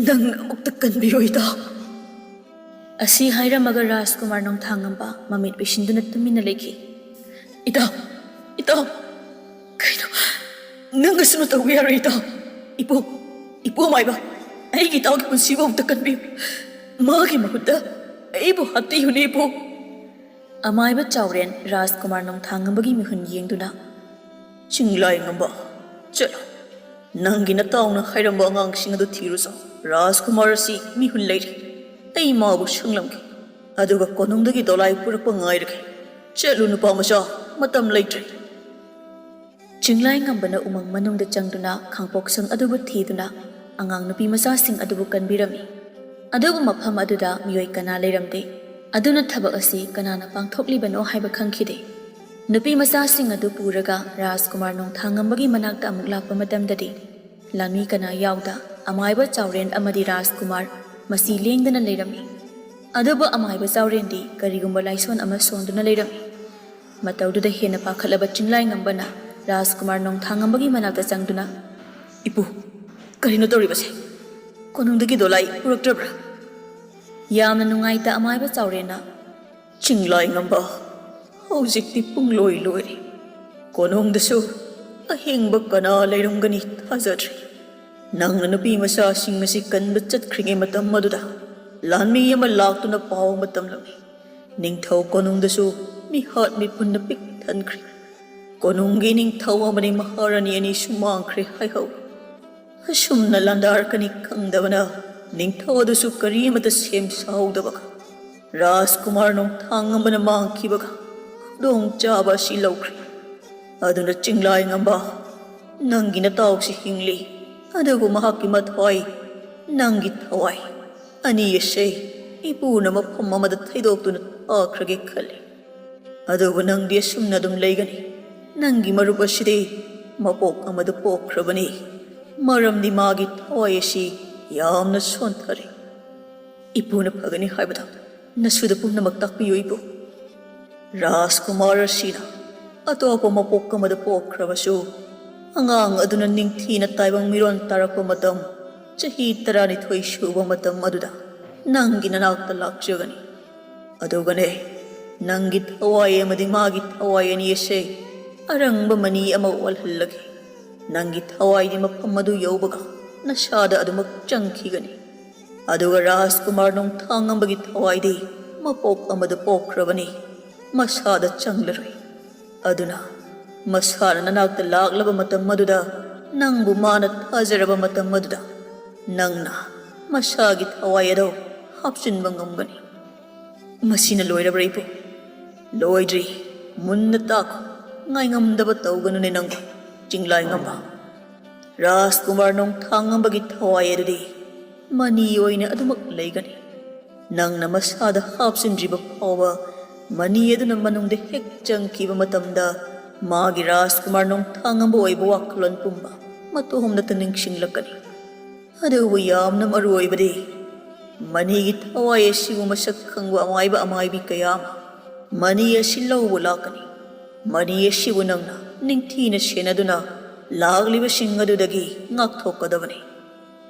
ꯅꯪꯅ ꯑꯃꯨꯛꯇ ꯀꯟꯕꯤꯌꯨ ꯏꯇꯥꯎ꯫ ꯑꯁꯤ ꯍꯥꯏꯔꯝꯃꯒ ꯔꯥꯖꯀꯨꯃꯥꯔ ꯅꯣꯡꯊꯥꯡꯉꯝꯕ ꯃꯃꯤꯠ ꯎꯏꯁꯤꯟꯗꯨꯅ ꯇꯨꯃꯤꯟꯅ ꯂꯩꯈꯤ꯫ ꯏꯇꯥꯎ ꯏꯇꯥꯎ ꯀꯩꯅꯣ ꯅꯪ ꯑꯁꯨꯝꯅ ꯇꯧꯕ ꯌꯥꯔꯣꯏ ꯏꯇꯥꯎ꯫ ꯏꯄꯨ ꯑꯃꯥꯏꯕ ꯑꯩꯒꯤ ꯏꯇꯥꯎꯒꯤ ꯄꯨꯟꯁꯤꯕꯨ ꯑꯃꯨꯛꯇ ꯀꯟꯕꯤꯌꯨ꯫ ꯃꯥꯒꯤ ꯃꯍꯨꯠꯇ ꯑꯩꯕꯨ ꯍꯥꯠꯄꯤꯌꯨꯅꯦ ꯏꯄꯨ꯫ ꯑꯃꯥꯏꯕ ꯆꯥꯎꯔꯦꯟ ꯔꯥꯖꯀꯨꯃꯥꯔ ꯅꯣꯡꯊꯥꯡꯉꯝꯕꯒꯤ ꯃꯤꯍꯨꯟ ꯌꯦꯡꯗꯨꯅ ꯆꯤꯡꯂꯥꯏ ꯉꯝꯕ ꯆꯠꯂꯣ, ꯅꯪꯒꯤ ꯅꯇꯥꯎꯅ ꯍꯥꯏꯔꯝꯕ ꯑꯉꯥꯡꯁꯤꯡ ꯑꯗꯨ ꯊꯤꯔꯨꯆꯣ꯫ ꯔꯥꯖꯀꯨꯃꯥꯔ ꯑꯁꯤ ꯃꯤꯍꯨꯟ ꯂꯩꯔꯤ, ꯑꯩ ꯃꯥꯕꯨ ꯁꯪꯂꯝꯒꯦ, ꯑꯗꯨꯒ ꯀꯣꯅꯨꯡꯗꯒꯤ ꯗꯣꯂꯥꯏ ꯄꯨꯔꯛꯄ ꯉꯥꯏꯔꯒꯦ꯫ ꯆꯠꯂꯨ ꯅꯨꯄꯥ ꯃꯆꯥ, ꯃꯇꯝ ꯂꯩꯇ꯭ꯔꯦ꯫ ꯆꯤꯡꯂꯥꯏ ꯉꯝꯕꯅ ꯎꯃꯪ ꯃꯅꯨꯡꯗ ꯆꯪꯗꯨꯅ ꯈꯥꯡꯄꯣꯛꯁꯪ ꯑꯗꯨꯕꯨ ꯊꯤꯗꯨꯅ ꯑꯉꯥꯡ ꯅꯨꯄꯤ ꯃꯆꯥꯁꯤꯡ ꯑꯗꯨꯕꯨ ꯀꯟꯕꯤꯔꯝꯃꯤ꯫ ꯑꯗꯨꯕꯨ ꯃꯐꯝ ꯑꯗꯨꯗ ꯃꯤꯑꯣꯏ ꯀꯅꯥ ꯂꯩꯔꯝꯗꯦ꯫ ꯑꯗꯨꯅ ꯊꯕꯛ ꯑꯁꯤ ꯀꯅꯥꯅ ꯄꯥꯡꯊꯣꯛꯂꯤꯕꯅꯣ ꯍꯥꯏꯕ ꯈꯪꯈꯤꯗꯦ꯫ ꯅꯨꯄꯤ ꯃꯆꯥꯁꯤꯡ ꯑꯗꯨ ꯄꯨꯔꯒ ꯔꯥꯖꯀꯨꯃꯥꯔ ꯅꯣꯡꯊꯥꯡꯉꯝꯕꯒꯤ ꯃꯅꯥꯛꯇ ꯑꯃꯨꯛ ꯂꯥꯛꯄ ꯃꯇꯝꯗꯗꯤ ꯂꯥꯟꯃꯤ ꯀꯅꯥ ꯌꯥꯎꯗ ꯑꯃꯥꯏꯕ ꯆꯥꯎꯔꯦꯟ ꯑꯃꯗꯤ ꯔꯥꯖꯀꯨꯃꯥꯔ ꯃꯁꯤ ꯂꯦꯡꯗꯅ ꯂꯩꯔꯝꯃꯤ꯫ ꯑꯗꯨꯕꯨ ꯑꯃꯥꯏꯕ ꯆꯥꯎꯔꯦꯟꯗꯤ ꯀꯔꯤꯒꯨꯝꯕ ꯂꯥꯏꯁꯣꯟ ꯑꯃ ꯁꯣꯟꯗꯨꯅ ꯂꯩꯔꯝꯃꯤ꯫ ꯃꯇꯧꯗꯨꯗ ꯍꯦꯟꯅ ꯄꯥꯈꯠꯂꯕ ꯆꯤꯡꯂꯥꯏ ꯉꯝꯕꯅ ꯔꯥꯖꯀꯨꯃꯥꯔ ꯅꯣꯡꯊꯥꯡꯉꯝꯕꯒꯤ ꯃꯅꯥꯛꯇ ꯆꯪꯗꯨꯅ ꯏꯄꯨ ꯀꯔꯤꯅꯣ ꯇꯧꯔꯤꯕꯁꯦ? ꯀꯣꯅꯨꯡꯗꯒꯤ ꯗꯣꯂꯥꯏ ꯄꯨꯔꯛꯇ꯭ꯔꯕ꯭ꯔꯥ? ꯌꯥꯝꯅ ꯅꯨꯡꯉꯥꯏꯇ ꯑꯃꯥꯏꯕ ꯆꯥꯎꯔꯦꯟꯅ ꯆꯤꯡꯂꯥꯏ ꯉꯝꯕ ꯍꯧꯖꯤꯛꯇꯤ ꯄꯨꯡꯂꯣꯏ ꯂꯣꯏꯔꯦ꯫ ꯀꯣꯅꯨꯡꯗꯁꯨ ꯑꯍꯤꯡꯕ ꯀꯅꯥ ꯂꯩꯔꯝꯒꯅꯤ ꯊꯥꯖꯗ꯭ꯔꯦ꯫ ꯅꯪꯅ ꯅꯨꯄꯤ ꯃꯆꯥꯁꯤꯡ ꯑꯁꯤ ꯀꯟꯕ ꯆꯠꯈ꯭ꯔꯤꯉꯩ ꯃꯇꯝ ꯑꯗꯨꯗ ꯂꯥꯟꯃꯤ ꯑꯃ ꯂꯥꯛꯇꯨꯅ ꯄꯥꯎ ꯑꯃ ꯇꯝꯂꯝꯃꯤ꯫ ꯅꯤꯡꯊꯧ ꯀꯣꯅꯨꯡꯗꯁꯨ ꯃꯤꯍꯥꯠ ꯃꯤꯄꯨꯟꯅ ꯄꯤꯛ ꯊꯟꯈ꯭ꯔꯦ꯫ ꯀꯣꯅꯨꯡꯒꯤ ꯅꯤꯡꯊꯧ ꯑꯃꯗꯤ ꯃꯍꯥꯔꯥꯅꯤ ꯑꯅꯤꯁꯨ ꯃꯥꯡꯈ꯭ꯔꯦ ꯍꯥꯏꯍꯧꯏ꯫ ꯑꯁꯨꯝꯅ ꯂꯥꯟꯗꯥꯔꯛꯀꯅꯤ ꯈꯪꯗꯕꯅ ꯅꯤꯡꯊꯧ ꯑꯗꯨꯁꯨ ꯀꯔꯤꯃꯠꯇ ꯁꯦꯝ ꯁꯥꯍꯧꯗꯕꯒ ꯔꯥꯖꯀꯨꯃꯥꯔ ꯅꯣꯡꯊꯥꯡꯉꯝꯕꯅ ꯃꯥꯡꯈꯤꯕꯒ ꯈꯨꯗꯣꯡꯆꯥꯕ ꯑꯁꯤ ꯂꯧꯈ꯭ꯔꯦ꯫ ꯑꯗꯨꯅ ꯆꯤꯡꯂꯥꯏ ꯉꯝꯕ ꯅꯪꯒꯤ ꯅꯇꯥꯎꯁꯤ ꯍꯤꯡꯂꯤ, ꯑꯗꯨꯕꯨ ꯃꯍꯥꯛꯀꯤ ꯃꯊ꯭ꯋꯥꯏ ꯅꯪꯒꯤ ꯊꯋꯥꯏ ꯑꯅꯤ ꯑꯁꯦ ꯏꯄꯨꯅ ꯃꯐꯝ ꯑꯃꯗ ꯊꯩꯗꯣꯛꯇꯨꯅ ꯊꯥꯈ꯭ꯔꯒꯦ ꯈꯜꯂꯤ꯫ ꯑꯗꯨꯕꯨ ꯅꯪꯗꯤ ꯑꯁꯨꯝꯅ ꯑꯗꯨꯝ ꯂꯩꯒꯅꯤ꯫ ꯅꯪꯒꯤ ꯃꯔꯨꯞ ꯑꯁꯤꯗꯤ ꯃꯄꯣꯛ ꯑꯃꯗ ꯄꯣꯛꯈ꯭ꯔꯕꯅꯤ, ꯃꯔꯝꯗꯤ ꯃꯥꯒꯤ ꯊꯋꯥꯏ ꯑꯁꯤ ꯌꯥꯝꯅ ꯁꯣꯟꯊꯔꯦ꯫ ꯏꯄꯨꯅ ꯐꯒꯅꯤ ꯍꯥꯏꯕꯗ ꯅꯁꯨꯗ ꯄꯨꯝꯅꯃꯛ ꯇꯥꯛꯄꯤꯌꯨ ꯏꯄꯨ꯫ ꯔꯥꯖꯀꯨꯃꯥꯔ ꯑꯁꯤꯅ ꯑꯇꯣꯞꯄ ꯃꯄꯣꯛ ꯑꯃꯗ ꯄꯣꯛꯈ꯭ꯔꯕꯁꯨ ꯑꯉꯥꯡ ꯑꯗꯨꯅ ꯅꯤꯡꯊꯤꯅ ꯇꯥꯏꯕꯪ ꯃꯤꯔꯣꯟ ꯇꯥꯔꯛꯄ ꯃꯇꯝ ꯆꯍꯤ 12 ꯁꯨꯕ ꯃꯇꯝ ꯑꯗꯨꯗ ꯅꯪꯒꯤ ꯅꯅꯥꯛꯇ ꯂꯥꯛꯆꯒꯅꯤ꯫ ꯑꯗꯨꯒꯅꯦ ꯅꯪꯒꯤ ꯊꯋꯥꯏ ꯑꯃꯗꯤ ꯃꯥꯒꯤ ꯊꯋꯥꯏ ꯑꯅꯤ ꯑꯁꯦ ꯑꯔꯪꯕ ꯃꯅꯤ ꯑꯃ ꯑꯣꯜꯍꯜꯂꯒꯦ꯫ ꯅꯪꯒꯤ ꯊꯋꯥꯏꯗꯤ ꯃꯐꯝ ꯑꯗꯨ ꯌꯧꯕꯒ ꯅꯁꯥꯗ ꯑꯗꯨꯃꯛ ꯆꯪꯈꯤꯒꯅꯤ꯫ ꯑꯗꯨꯒ ꯔꯥꯖꯀꯨꯃꯥꯔ ꯅꯣꯡꯊꯥꯡꯉꯝꯕꯒꯤ ꯊꯋꯥꯏꯗꯤ ꯃꯄꯣꯛ ꯑꯃꯗ ꯄꯣꯛꯈ꯭ꯔꯕꯅꯤ, ꯃꯁꯥꯗ ꯆꯪꯂꯔꯣꯏ꯫ ꯑꯗꯨꯅ ꯃꯁꯥꯅ ꯅꯅꯥꯛꯇ ꯂꯥꯛꯂꯕ ꯃꯇꯝ ꯑꯗꯨꯗ ꯅꯪꯕు ꯃꯥꯅ ꯊꯥꯖꯔꯕ ꯃꯇꯝ ꯑꯗꯨꯗ ꯅꯪꯅ ꯃꯁꯥꯒꯤ ꯊꯋꯥꯏ ꯑꯗꯨ ꯍꯥꯞꯆꯤꯟꯕ ꯉꯝꯒꯅꯤ꯫ ꯃꯁꯤꯅ ꯂꯣꯏꯔꯕ꯭ꯔꯥ ꯏꯄꯨ? ꯂꯣꯏꯗ꯭ꯔꯤ, ꯃꯨꯟꯅ ꯇꯥꯈꯣ, ꯉꯥꯏꯉꯝꯗꯕ ꯇꯧꯒꯅꯨꯅꯦ ꯅꯪꯕꯨ ꯆꯤꯡꯂꯥꯏ ꯉꯝꯕ꯫ ꯔꯥꯖꯀꯨꯃꯥꯔ ꯅꯣꯡꯊꯥꯡꯉꯝꯕꯒꯤ ꯊꯋꯥꯏ ꯑꯗꯨꯗꯤ ꯃꯅꯤ ꯑꯣꯏꯅ ꯑꯗꯨꯃꯛ ꯂꯩꯒꯅꯤ꯫ ꯅꯪꯅ ꯃꯁꯥꯗ ꯍꯥꯞꯆꯤꯟꯗ꯭ꯔꯤꯕ ꯐꯥꯎꯕ ꯃꯅꯤ ꯑꯗꯨꯅ ꯃꯅꯨꯡꯗ ꯍꯦꯛ ꯆꯪꯈꯤꯕ ꯃꯇꯝꯗ ꯃꯥꯒꯤ ꯔꯥꯖꯀꯨꯃꯥꯔ ꯅꯣꯡꯊꯥꯡꯉꯝꯕ ꯑꯣꯏꯕ ꯋꯥꯈꯜꯂꯣꯟ ꯄꯨꯝꯕ ꯃꯇꯣꯝꯇ ꯅꯤꯡꯁꯤꯡꯂꯛꯀꯅꯤ꯫ ꯑꯗꯨꯕꯨ ꯌꯥꯝꯅ ꯃꯔꯨ ꯑꯣꯏꯕꯗꯤ ꯃꯅꯤꯒꯤ ꯊꯋꯥꯏ ꯑꯁꯤꯕꯨ ꯃꯁꯛ ꯈꯪꯕ ꯑꯃꯥꯏꯕ ꯑꯃꯥꯏꯕꯤ ꯀꯌా ꯑꯃ ꯃꯅꯤ ꯑꯁꯤ ꯂꯧꯕ ꯂꯥꯛꯀꯅꯤ꯫ ꯃꯅꯤ ꯑꯁꯤꯕꯨ ꯅꯪꯅ ꯅꯤꯡꯊꯤꯅ ꯁꯦꯟꯅꯗꯨꯅ ꯂꯥꯛꯂꯤꯕꯁꯤꯡ ꯑꯗꯨꯗꯒꯤ ꯉꯥꯛꯊꯣꯛꯀꯗꯕꯅꯤ.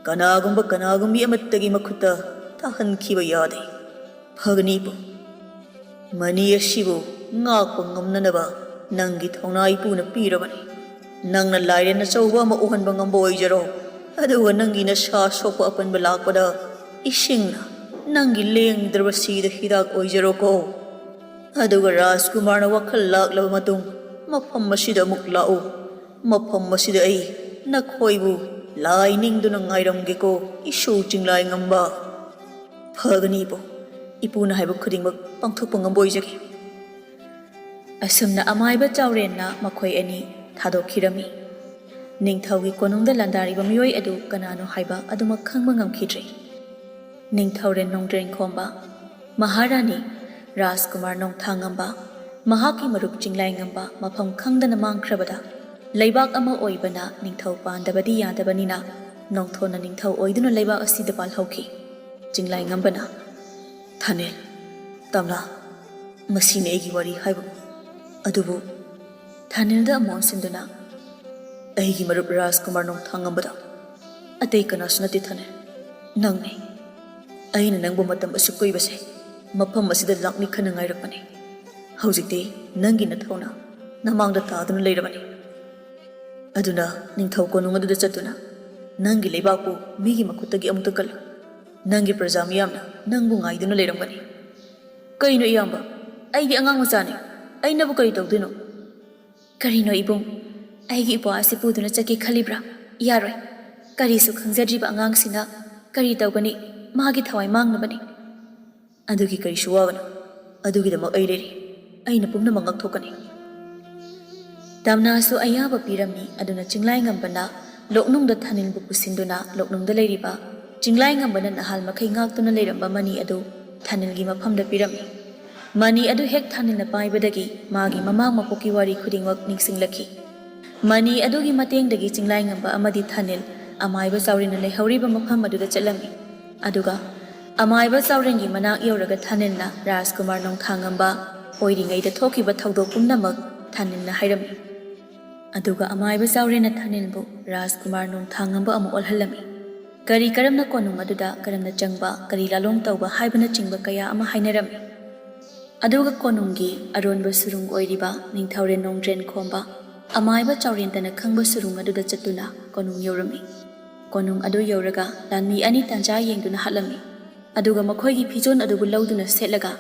ꯀꯅꯥꯒꯨꯝꯕꯤ ꯑꯃꯠꯇꯒꯤ ꯃꯈꯨꯠꯇ ꯇꯥꯍꯟꯈꯤꯕ ꯌꯥꯗꯦ. ꯐꯒꯅꯤꯕꯨ ꯃꯅꯤ ꯑꯁꯤꯕꯨ ꯉꯥꯛꯄ ꯉꯝꯅꯅꯕ ꯅꯪꯒꯤ ꯊꯧꯅꯥ ꯏꯄꯨꯅ ꯄꯤꯔꯕꯅꯤ. ꯅꯪꯅ ꯂꯥꯏꯔꯦꯟ ꯑꯆꯧꯕ ꯑꯃ ꯑꯣꯍꯟꯕ ꯉꯝꯕ ꯑꯣꯏꯖꯔꯣ. ꯑꯗꯨꯒ ꯅꯪꯒꯤ ꯅꯁꯥ ꯁꯣꯛꯄ ꯑꯄꯟꯕ ꯂꯥꯛꯄꯗ ꯏꯁꯤꯡꯅ ꯅꯪꯒꯤ ꯂꯦꯡꯗ꯭ꯔꯕ ꯁꯤꯗ ꯍꯤꯗꯥꯛ ꯑꯣꯏꯖꯔꯣꯀꯣ. ꯑꯗꯨꯒ ꯔꯥꯖꯀꯨꯃꯥꯔꯅ ꯋꯥꯈꯜ ꯂꯥꯛꯂꯕ ꯃꯇꯨꯡ ꯃꯐꯝ ꯑꯁꯤꯗ ꯑꯃꯨꯛ ꯂꯥꯛꯎ. ꯃꯐꯝ ꯑꯁꯤꯗ ꯑꯩ ꯅꯈꯣꯏꯕꯨ ꯂꯥꯏ ꯅꯤꯡꯗꯨꯅ ꯉꯥꯏꯔꯝꯒꯦꯀꯣ ꯏꯁꯨ ꯆꯤꯡꯂꯥꯏ ꯉꯝꯕ. ꯐꯒꯅꯤꯕꯨ ꯏꯄꯨꯅ ꯍꯥꯏꯕ ꯈꯨꯗꯤꯡꯃꯛ ꯄꯥꯡꯊꯣꯛꯄ ꯉꯝꯕ ꯑꯣꯏꯖꯒꯦ. ꯑꯁꯨꯝꯅ ꯑꯃꯥꯏꯕ ꯆꯥꯎꯔꯦꯟꯅ ꯃꯈꯣꯏ ꯑꯅꯤ ꯊꯥꯗꯣꯛꯈꯤꯔꯝꯃꯤ. ꯅꯤꯡꯊꯧꯒꯤ ꯀꯣꯅꯨꯡꯗ ꯂꯥꯟꯗꯥꯔꯤꯕ ꯃꯤꯑꯣꯏ ꯑꯗꯨ ꯀꯅꯥꯅꯣ ꯍꯥꯏꯕ ꯑꯗꯨꯃꯛ ꯈꯪꯕ ꯉꯝꯈꯤꯗ꯭ꯔꯦ. ꯅꯤꯡꯊꯧꯔꯦꯜ ꯅꯣꯡꯗ꯭ꯔꯦꯟꯈꯣꯝꯕ, ꯃꯍꯥꯔꯥꯅꯤ ꯔꯥꯖꯀꯨꯃꯥꯔ ꯅꯣꯡꯊꯥꯉꯝꯕ, ꯃꯍꯥꯛꯀꯤ ꯃꯔꯨꯞ ꯆꯤꯡꯂꯥꯏꯉꯝꯕ ꯃꯐꯝ ꯈꯪꯗꯅ ꯃꯥꯡꯈ꯭ꯔꯕꯗ ꯂꯩꯕꯥꯛ ꯑꯃ ꯑꯣꯏꯕꯅ ꯅꯤꯡꯊꯧ ꯄꯥꯟꯗꯕꯗꯤ ꯌꯥꯗꯕꯅꯤꯅ ꯅꯣꯡꯊꯣꯟꯅ ꯅꯤꯡꯊꯧ ꯑꯣꯏꯗꯨꯅ ꯂꯩꯕꯥꯛ ꯑꯁꯤꯗ ꯄꯥꯜꯍꯧꯈꯤ. ꯆꯤꯡꯂꯥꯏꯉꯝꯕꯅ ꯊꯥꯅꯦꯜ, ꯇꯝꯂꯥ, ꯃꯁꯤꯅꯤ ꯑꯩꯒꯤ ꯋꯥꯔꯤ ꯍꯥꯏꯕꯕꯨ. ꯑꯗꯨꯕꯨ ꯊꯥꯅꯦꯜꯗ ꯑꯃꯨꯛ ꯑꯣꯟꯁꯤꯟꯗꯨꯅ ꯑꯩꯒꯤ ꯃꯔꯨꯞ ꯔꯥꯖꯀꯨꯃꯥꯔ ꯅꯣꯡꯊꯥꯉꯝꯕꯗ ꯑꯇꯩ ꯀꯅꯥꯁꯨ ꯅꯠꯇꯦ ꯊꯥꯅꯦꯜ, ꯅꯪꯅꯤ. ꯑꯩꯅ ꯅꯪꯕꯨ ꯃꯇꯝ ꯑꯁꯨꯛ ꯀꯨꯏꯕꯁꯦ ꯃꯐꯝ ꯑꯁꯤꯗ ꯂꯥꯛꯅꯤꯈꯟꯅ ꯉꯥꯏꯔꯛꯄꯅꯤ. ꯍꯧꯖꯤꯛꯇꯤ ꯅꯪꯒꯤ ꯅꯊꯧꯅ ꯅꯃꯥꯡꯗ ꯇꯥꯗꯨꯅ ꯂꯩꯔꯕꯅꯤ. ꯑꯗꯨꯅ ꯅꯤꯡꯊꯧ ꯀꯣꯅꯨꯡ ꯑꯗꯨꯗ ꯆꯠꯇꯨꯅ ꯅꯪꯒꯤ ꯂꯩꯕꯥꯛꯄꯨ ꯃꯤꯒꯤ ꯃꯈꯨꯠꯇꯒꯤ ꯑꯃꯨꯛꯇ ꯀꯜꯂꯨ. ꯅꯪꯒꯤ ꯄ꯭ꯔꯖꯥ ꯃꯤꯌꯥꯝꯅ ꯅꯪꯕꯨ ꯉꯥꯏꯗꯨꯅ ꯂꯩꯔꯝꯒꯅꯤ. ꯀꯩꯅꯣ ꯏꯌꯥꯝꯕ, ꯑꯩꯗꯤ ꯑꯉꯥꯡ ꯃꯆꯥꯅꯤ. ꯑꯩꯅꯕꯨ ꯀꯔꯤ ꯇꯧꯗꯣꯏꯅꯣ? ꯀꯔꯤꯅꯣ ꯏꯕꯨꯡ, ꯑꯩꯒꯤ ꯏꯄ꯭ꯋꯥ ꯑꯁꯤ ꯄꯨꯗꯨꯅ ꯆꯠꯀꯦ ꯈꯜꯂꯤꯕ꯭ꯔꯥ? ꯌꯥꯔꯣꯏ. ꯀꯔꯤꯁꯨ ꯈꯪꯖꯗ꯭ꯔꯤꯕ ꯑꯉꯥꯡꯁꯤꯅ ꯀꯔꯤ ꯇꯧꯒꯅꯤ? ꯃꯥꯒꯤ ꯊꯋꯥꯏ ꯃꯥꯡꯅꯕꯅꯤ. ꯑꯗꯨꯒꯤ ꯀꯔꯤꯁꯨ ꯋꯥꯒꯅꯨ. ꯑꯗꯨꯒꯤꯗꯃꯛ ꯑꯩ ꯂꯩꯔꯤ. ꯑꯩꯅ ꯄꯨꯝꯅꯃꯛ ꯉꯥꯛꯊꯣꯛꯀꯅꯤ. ꯇꯝꯅꯥꯁꯨ ꯑꯌꯥꯕ ꯄꯤꯔꯝꯃꯤ. ꯑꯗꯨꯅ ꯆꯤꯡꯂꯥꯏꯉꯝꯕꯅ ꯂꯣꯛꯅꯨꯡꯗ ꯊꯥꯅꯤꯜꯕꯨ ꯄꯨꯁꯤꯟꯗꯨꯅ ꯂꯣꯛꯅꯨꯡꯗ ꯂꯩꯔꯤꯕ ꯆꯤꯡꯂꯥꯏꯉꯝꯕꯅ ꯅꯍꯥꯜ ꯃꯈꯩ ꯉꯥꯛꯇꯨꯅ ꯂꯩꯔꯝꯕ ꯃꯅꯤ ꯑꯗꯨ ꯊꯥꯅꯤꯜꯒꯤ ꯃꯐꯝꯗ ꯄꯤꯔꯝꯃꯤ. ꯃꯅꯤ ꯑꯗꯨ ꯍꯦꯛ ꯊꯥꯅꯤꯜꯅ ꯄꯥꯏꯕꯗꯒꯤ ꯃꯥꯒꯤ ꯃꯃꯥꯡ ꯃꯄꯣꯛꯀꯤ ꯋꯥꯔꯤ ꯈꯨꯗꯤꯡꯃꯛ ꯅꯤꯡꯁꯤꯡꯂꯛꯈꯤ. ꯃꯅꯤ ꯑꯗꯨꯒꯤ ꯃꯇꯦꯡꯗꯒꯤ ꯆꯤꯡꯂꯥꯏꯉꯝꯕ ꯑꯃꯗꯤ ꯊꯥꯅꯤꯜ ꯑꯃꯥꯏꯕ ꯆꯥꯎꯔꯦꯟꯅ ꯂꯩꯍꯧꯔꯤꯕ ꯃꯐꯝ ꯑꯗꯨꯗ ꯆꯠꯂꯝꯃꯤ. ꯑꯗꯨꯒ ꯑꯃꯥꯏꯕ ꯆꯥꯎꯔꯦꯟꯒꯤ ꯃꯅꯥꯛ ꯌꯧꯔꯒ ꯊꯥꯅꯤꯜꯅ ꯔꯥꯖꯀꯨꯃꯥꯔ ꯅꯣꯡꯊꯥꯉꯝꯕ ꯑꯣꯏꯔꯤꯉꯩꯗ ꯊꯣꯛꯈꯤꯕ ꯊꯧꯗꯣꯛ ꯄꯨꯝꯅꯃꯛ ꯊꯥꯅꯤꯜꯅ ꯍꯥꯏꯔꯝꯃꯤ. ꯑꯗꯨꯒ ꯑꯃꯥꯏꯕ ꯆꯥꯎꯔꯦꯟꯅ ꯊꯥꯅꯤꯜꯕꯨ ꯔꯥꯖꯀꯨꯃꯥꯔ ꯅꯣꯡꯊꯥꯉꯝꯕ ꯑꯃꯨꯛ ꯑꯣꯜꯍꯜꯂꯝꯃꯤ. ꯀꯔꯤ ꯀꯔꯝꯅ ꯀꯣꯅꯨꯡ ꯑꯗꯨꯗ ꯀꯔꯝꯅ ꯆꯪꯕ, ꯀꯔꯤ ꯂꯥꯂꯣꯡ ꯇꯧꯕ ꯍꯥꯏꯕꯅꯆꯤꯡꯕ ꯀꯌꯥ ꯑꯃ ꯍꯥꯏꯅꯔꯝꯃꯤ. ꯑꯗꯨꯒ ꯀꯣꯅꯨꯡꯒꯤ ꯑꯔꯣꯟꯕ ꯁꯨꯔꯨꯡ ꯑꯣꯏꯔꯤꯕ ꯅꯤꯡꯊꯧꯔꯦꯜ ꯅꯣꯡꯗ꯭ꯔꯦꯟꯈꯣꯝꯕ ꯑꯃꯥꯏꯕ ꯆꯥꯎꯔꯦꯟꯇꯅ ꯈꯪꯕ ꯁꯨꯔꯨꯡ ꯑꯗꯨꯗ ꯆꯠꯇꯨꯅ ꯀꯣꯅꯨꯡ ꯌꯧꯔꯝꯃꯤ. ꯀꯣꯅꯨꯡ ꯑꯗꯨ ꯌꯧꯔꯒ ꯂꯥꯟꯃꯤ ꯑꯅꯤ ꯇꯥꯟꯖꯥ ꯌꯦꯡꯗꯨꯅ ꯍꯥꯠꯂꯝꯃꯤ. ꯑꯗꯨꯒ ꯃꯈꯣꯏꯒꯤ ꯐꯤꯖꯣꯜ ꯑꯗꯨꯕꯨ ꯂꯧꯗꯨꯅ ꯁꯦꯠꯂꯒ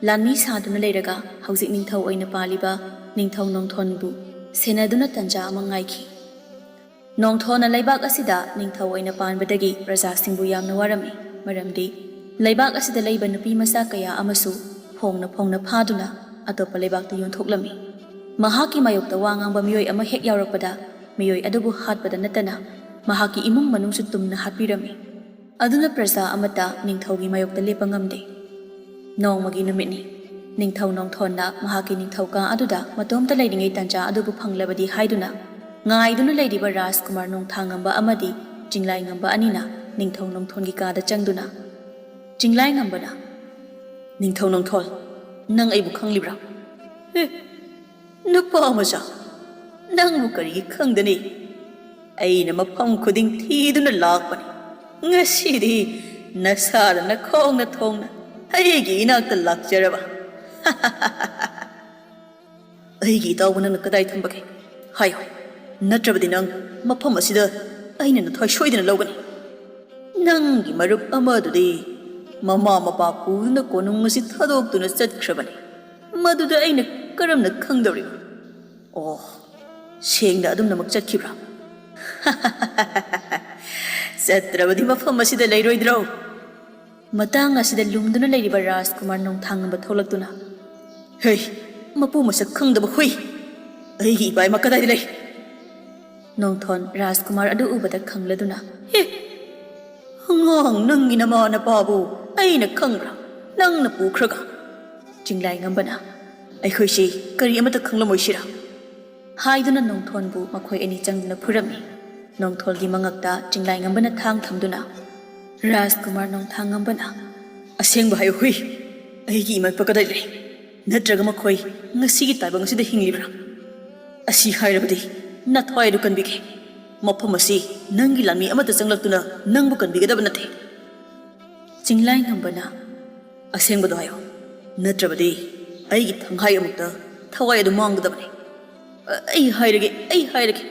ꯂꯥꯟꯃꯤ ꯁꯥꯗꯨꯅ ꯂꯩꯔꯒ ꯍꯧꯖꯤꯛ ꯅꯤꯡꯊꯧ ꯑꯣꯏꯅ ꯄꯥꯜꯂꯤꯕ ꯅꯤꯡꯊꯧ ꯅꯣꯡꯊꯣꯟꯕꯨ ꯁꯦꯟꯅꯗꯨꯅ ꯇꯥꯟꯖꯥ ꯑꯃ ꯉꯥꯏꯈꯤ. ꯅꯣꯡꯊꯣꯟꯅ ꯂꯩꯕꯥꯛ ꯑꯁꯤꯗ ꯅꯤꯡꯊꯧ ꯑꯣꯏꯅ ꯄꯥꯟꯕꯗꯒꯤ ꯄ꯭ꯔꯖꯥꯁꯤꯡꯕꯨ ꯌꯥꯝꯅ ꯋꯥꯔꯝꯃꯤ. ꯃꯔꯝꯗꯤ ꯂꯩꯕꯥꯛ ꯑꯁꯤꯗ ꯂꯩꯕ ꯅꯨꯄꯤ ꯃꯆꯥ ꯀꯌꯥ ꯑꯃꯁꯨ ꯐꯣꯡꯅ ꯐꯣꯡꯅ ꯐꯥꯗꯨꯅ ꯑꯇꯣꯞꯄ ꯂꯩꯕꯥꯛꯇ ꯌꯣꯟꯊꯣꯛꯂꯝꯃꯤ. ꯃꯍꯥꯛꯀꯤ ꯃꯥꯌꯣꯛꯇ ꯋꯥ ꯉꯥꯡꯕ ꯃꯤꯑꯣꯏ ꯑꯃ ꯍꯦꯛ ꯌꯥꯎꯔꯛꯄꯗ ꯃꯤꯑꯣꯏ ꯑꯗꯨꯕꯨ ꯍꯥꯠꯄꯗ ꯅꯠꯇꯅ ꯃꯍꯥꯛꯀꯤ ꯏꯃꯨꯡ ꯃꯅꯨꯡꯁꯨ ꯇꯨꯝꯅ ꯍꯥꯠꯄꯤꯔꯝꯃꯤ. ꯑꯗꯨꯅ ꯄ꯭ꯔꯖꯥ ꯑꯃꯠꯇ ꯅꯤꯡꯊꯧꯒꯤ ꯃꯥꯌꯣꯛꯇ ꯂꯦꯞꯄ ꯉꯝꯗꯦ. ꯅꯣꯡꯃꯒꯤ ꯅꯨꯃꯤꯠꯅꯤ. ꯅꯤꯡꯊꯧ ꯅꯣꯡꯊꯣꯟꯅ ꯃꯍꯥꯛꯀꯤ ꯅꯤꯡꯊꯧ ꯀꯥ ꯑꯗꯨꯗ ꯃꯇꯣꯝꯇ ꯂꯩꯔꯤꯉꯩ ꯇꯥꯟꯖꯥ ꯑꯗꯨꯕꯨ ꯐꯪꯂꯕꯗꯤ ꯍꯥꯏꯗꯨꯅ ꯉꯥꯏꯗꯨꯅ ꯂꯩꯔꯤꯕ ꯔꯥꯖꯀꯨꯃꯥꯔ ꯅꯣꯡꯊꯥꯉꯝꯕ ꯑꯃꯗꯤ ꯆꯤꯡꯂꯥꯏꯉꯝꯕ ꯑꯅꯤꯅ ꯅꯤꯡꯊꯧ ꯅꯣꯡꯊꯣꯟꯒꯤ ꯀꯥꯗ ꯆꯪꯗꯨꯅ ꯆꯤꯡꯂꯥꯏꯉꯝꯕꯅ, ꯅꯤꯡꯊꯧ ꯅꯣꯡꯊꯣꯜ, ꯅꯪ ꯑꯩꯕꯨ ꯈꯪꯂꯤꯕ꯭ꯔꯥ? ꯅꯨꯄꯥ ꯃꯆꯥ, ꯅꯪꯕꯨ ꯀꯔꯤꯒꯤ ꯈꯪꯗꯅꯤ? ꯑꯩꯅ ꯃꯐꯝ ꯈꯨꯗꯤꯡ ꯊꯤꯗꯨꯅ ꯂꯥꯛꯄꯅꯤ. ꯉꯁꯤꯗꯤ ꯅꯁꯥꯗ ꯅꯈꯣꯡꯅ ꯊꯣꯡꯅ ꯑꯩꯒꯤ ꯏꯅꯥꯛꯇ ꯂꯥꯛꯆꯔꯕ. ꯑꯩꯒꯤ ꯏꯇꯥꯎꯕꯨ ꯅꯪꯅ ꯀꯗꯥꯏ ꯊꯝꯕꯒꯦ? ꯍꯥꯏꯌꯣ. ꯅꯠꯇ꯭ꯔꯕꯗꯤ ꯅꯪ ꯃꯐꯝ ꯑꯁꯤꯗ ꯑꯩꯅ ꯅꯊ꯭ꯋꯥꯏ ꯁꯣꯏꯗꯅ ꯂꯧꯒꯅꯤ. ꯅꯪꯒꯤ ꯃꯔꯨꯞ ꯑꯃꯗꯨꯗꯤ ꯃꯃꯥ ꯃꯄꯥ ꯄꯨꯗꯨꯅ ꯀꯣꯅꯨꯡ ꯑꯁꯤ ꯊꯥꯗꯣꯛꯇꯨꯅ ꯆꯠꯈ꯭ꯔꯕꯅꯤ. ꯃꯗꯨꯗ ꯑꯩꯅ ꯀꯔꯝꯅ ꯈꯪꯗꯧꯔꯤꯕ? ꯑꯣ, ꯁꯦꯡꯅ ꯑꯗꯨꯝꯅꯃꯛ ꯆꯠꯈꯤꯕ꯭ꯔꯥ? ꯆꯠꯇ꯭ꯔꯕꯗꯤ ꯃꯐꯝ ꯑꯁꯤꯗ ꯂꯩꯔꯣꯏꯗ꯭ꯔꯣ? ꯃꯇꯥꯡ ꯑꯁꯤꯗ ꯂꯨꯝꯗꯨꯅ ꯂꯩꯔꯤꯕ ꯔꯥꯖꯀꯨꯃꯥꯔ ꯅꯣꯡꯊꯥꯉꯝꯕ ꯊꯣꯛꯂꯛꯇꯨꯅ, ꯍꯩ, ꯃꯄꯨ ꯃꯁꯛ ꯈꯪꯗꯕ ꯍꯨꯏ! ꯑꯩꯒꯤ ꯏꯄꯥꯏꯃ ꯀꯗꯥꯏꯗ ꯂꯩ? ꯅꯣꯡꯊꯣꯟ ꯔꯥꯖꯀꯨꯃꯥꯔ ꯑꯗꯨ ꯎꯕꯗ ꯈꯪꯂꯗꯨꯅ, ꯑꯉꯥꯡ, ꯅꯪꯒꯤ ꯅꯃꯥ ꯅꯄꯥꯕꯨ ꯑꯩꯅ ꯈꯪꯕ꯭ꯔꯥ? ꯅꯪꯅ ꯄꯨꯈ꯭ꯔꯒ? ꯆꯤꯡꯂꯥꯏꯉꯝꯕꯅ, ꯑꯩꯈꯣꯏꯁꯤ ꯀꯔꯤ ꯑꯃꯠꯇ ꯈꯪꯂꯝꯃꯣꯏꯁꯤꯔꯥ? ꯍꯥꯏꯗꯨꯅ ꯅꯣꯡꯊꯣꯟꯕꯨ ꯃꯈꯣꯏ ꯑꯅꯤ ꯆꯪꯗꯨꯅ ꯐꯨꯔꯝꯃꯤ. ꯅꯣꯡꯊꯣꯜꯒꯤ ꯃꯉꯛꯇ ꯆꯤꯡꯂꯥꯏꯉꯝꯕꯅ ꯊꯥꯡ ꯊꯝꯗꯨꯅ ꯔꯥꯖꯀꯨꯃꯥꯔ ꯅꯣꯡꯊꯥꯉꯝꯕꯅ, ꯑꯁꯦꯡꯕ ꯍꯥꯏꯌꯨ ꯍꯨꯏ! ꯑꯩꯒꯤ ꯏꯃꯥ ꯏꯄꯥ ꯀꯗꯥꯏ ꯂꯩ? ꯅꯠꯇ꯭ꯔꯒ ꯃꯈꯣꯏ ꯉꯁꯤꯒꯤ ꯇꯥꯏꯕꯪ ꯑꯁꯤꯗ ꯍꯤꯡꯂꯤꯕ꯭ꯔꯥ? ꯑꯁꯤ ꯍꯥꯏꯔꯕꯗꯤ nathwai du kanbike mafam asi nangi lami amata changlakuna nangbu kanbigadaba nathe Jinglai ngambana asengbado hayo natrabadi aigi thanghai amukta thawai adu manggadabani ai hairage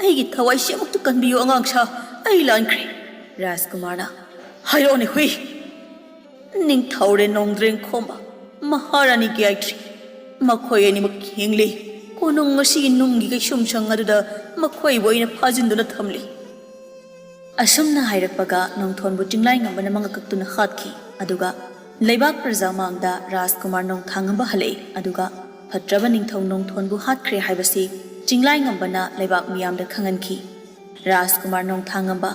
aigi thawai si amukta kanbiyo angangsa ai lankre Rajkumarna hayo ne hui ning thaure nongdreng khomba maharani gyatri makhoi ani makhengli konong ngasi nunggi kai sumsang aduda makhoi boina phajinduna thamli asumna hairakpaga nongthonbu jinglai ngambana mangakaktuna khatki aduga leibak praja mangda Rajkumar nongthangamba halei aduga phatraba ningthau nongthonbu hatkre haibasi jinglai ngambana leibak miyamda khanganki Rajkumar nongthangamba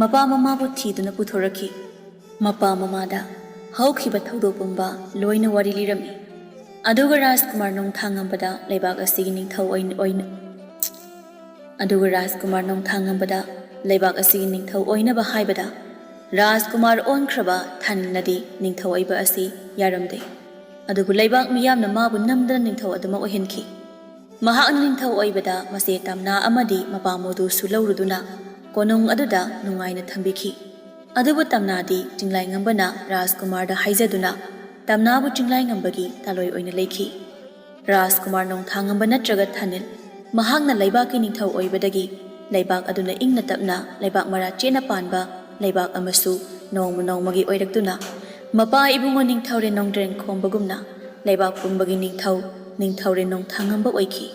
mapa mamabu thiduna puthoraki mapa mamada haukiba thaudopumba loina wari lirami aduga Rajkumar nongthangambada leibak asigi ningthau aduga Rajkumar nongthangambada leibak asigi ningthau oinaba haibada Rajkumar onkraba thaninadi ningthau aiba asi yaramde adugu leibak miyamna mabu namdana ningthau aduma ohenki mahakna ningthau oibada mase tamna amadi mapamodu sulauruduna konong aduda nungaina thambiki adubu tamnadi jinglai ngambana Rajkumar da haijaduna tamnabu jinglai ngambagi taloi oina leiki Rajkumar nongthangamba natraga thanil mahakna leibaki ningthau oibadagi leibak aduna ingna tapna leibak mara chena panba leibak amasu nongmagi oiraktuna mapa ibungo ningthaure nongdreng khombagumna leibak pumbagi ningthaure nongthangamba oiki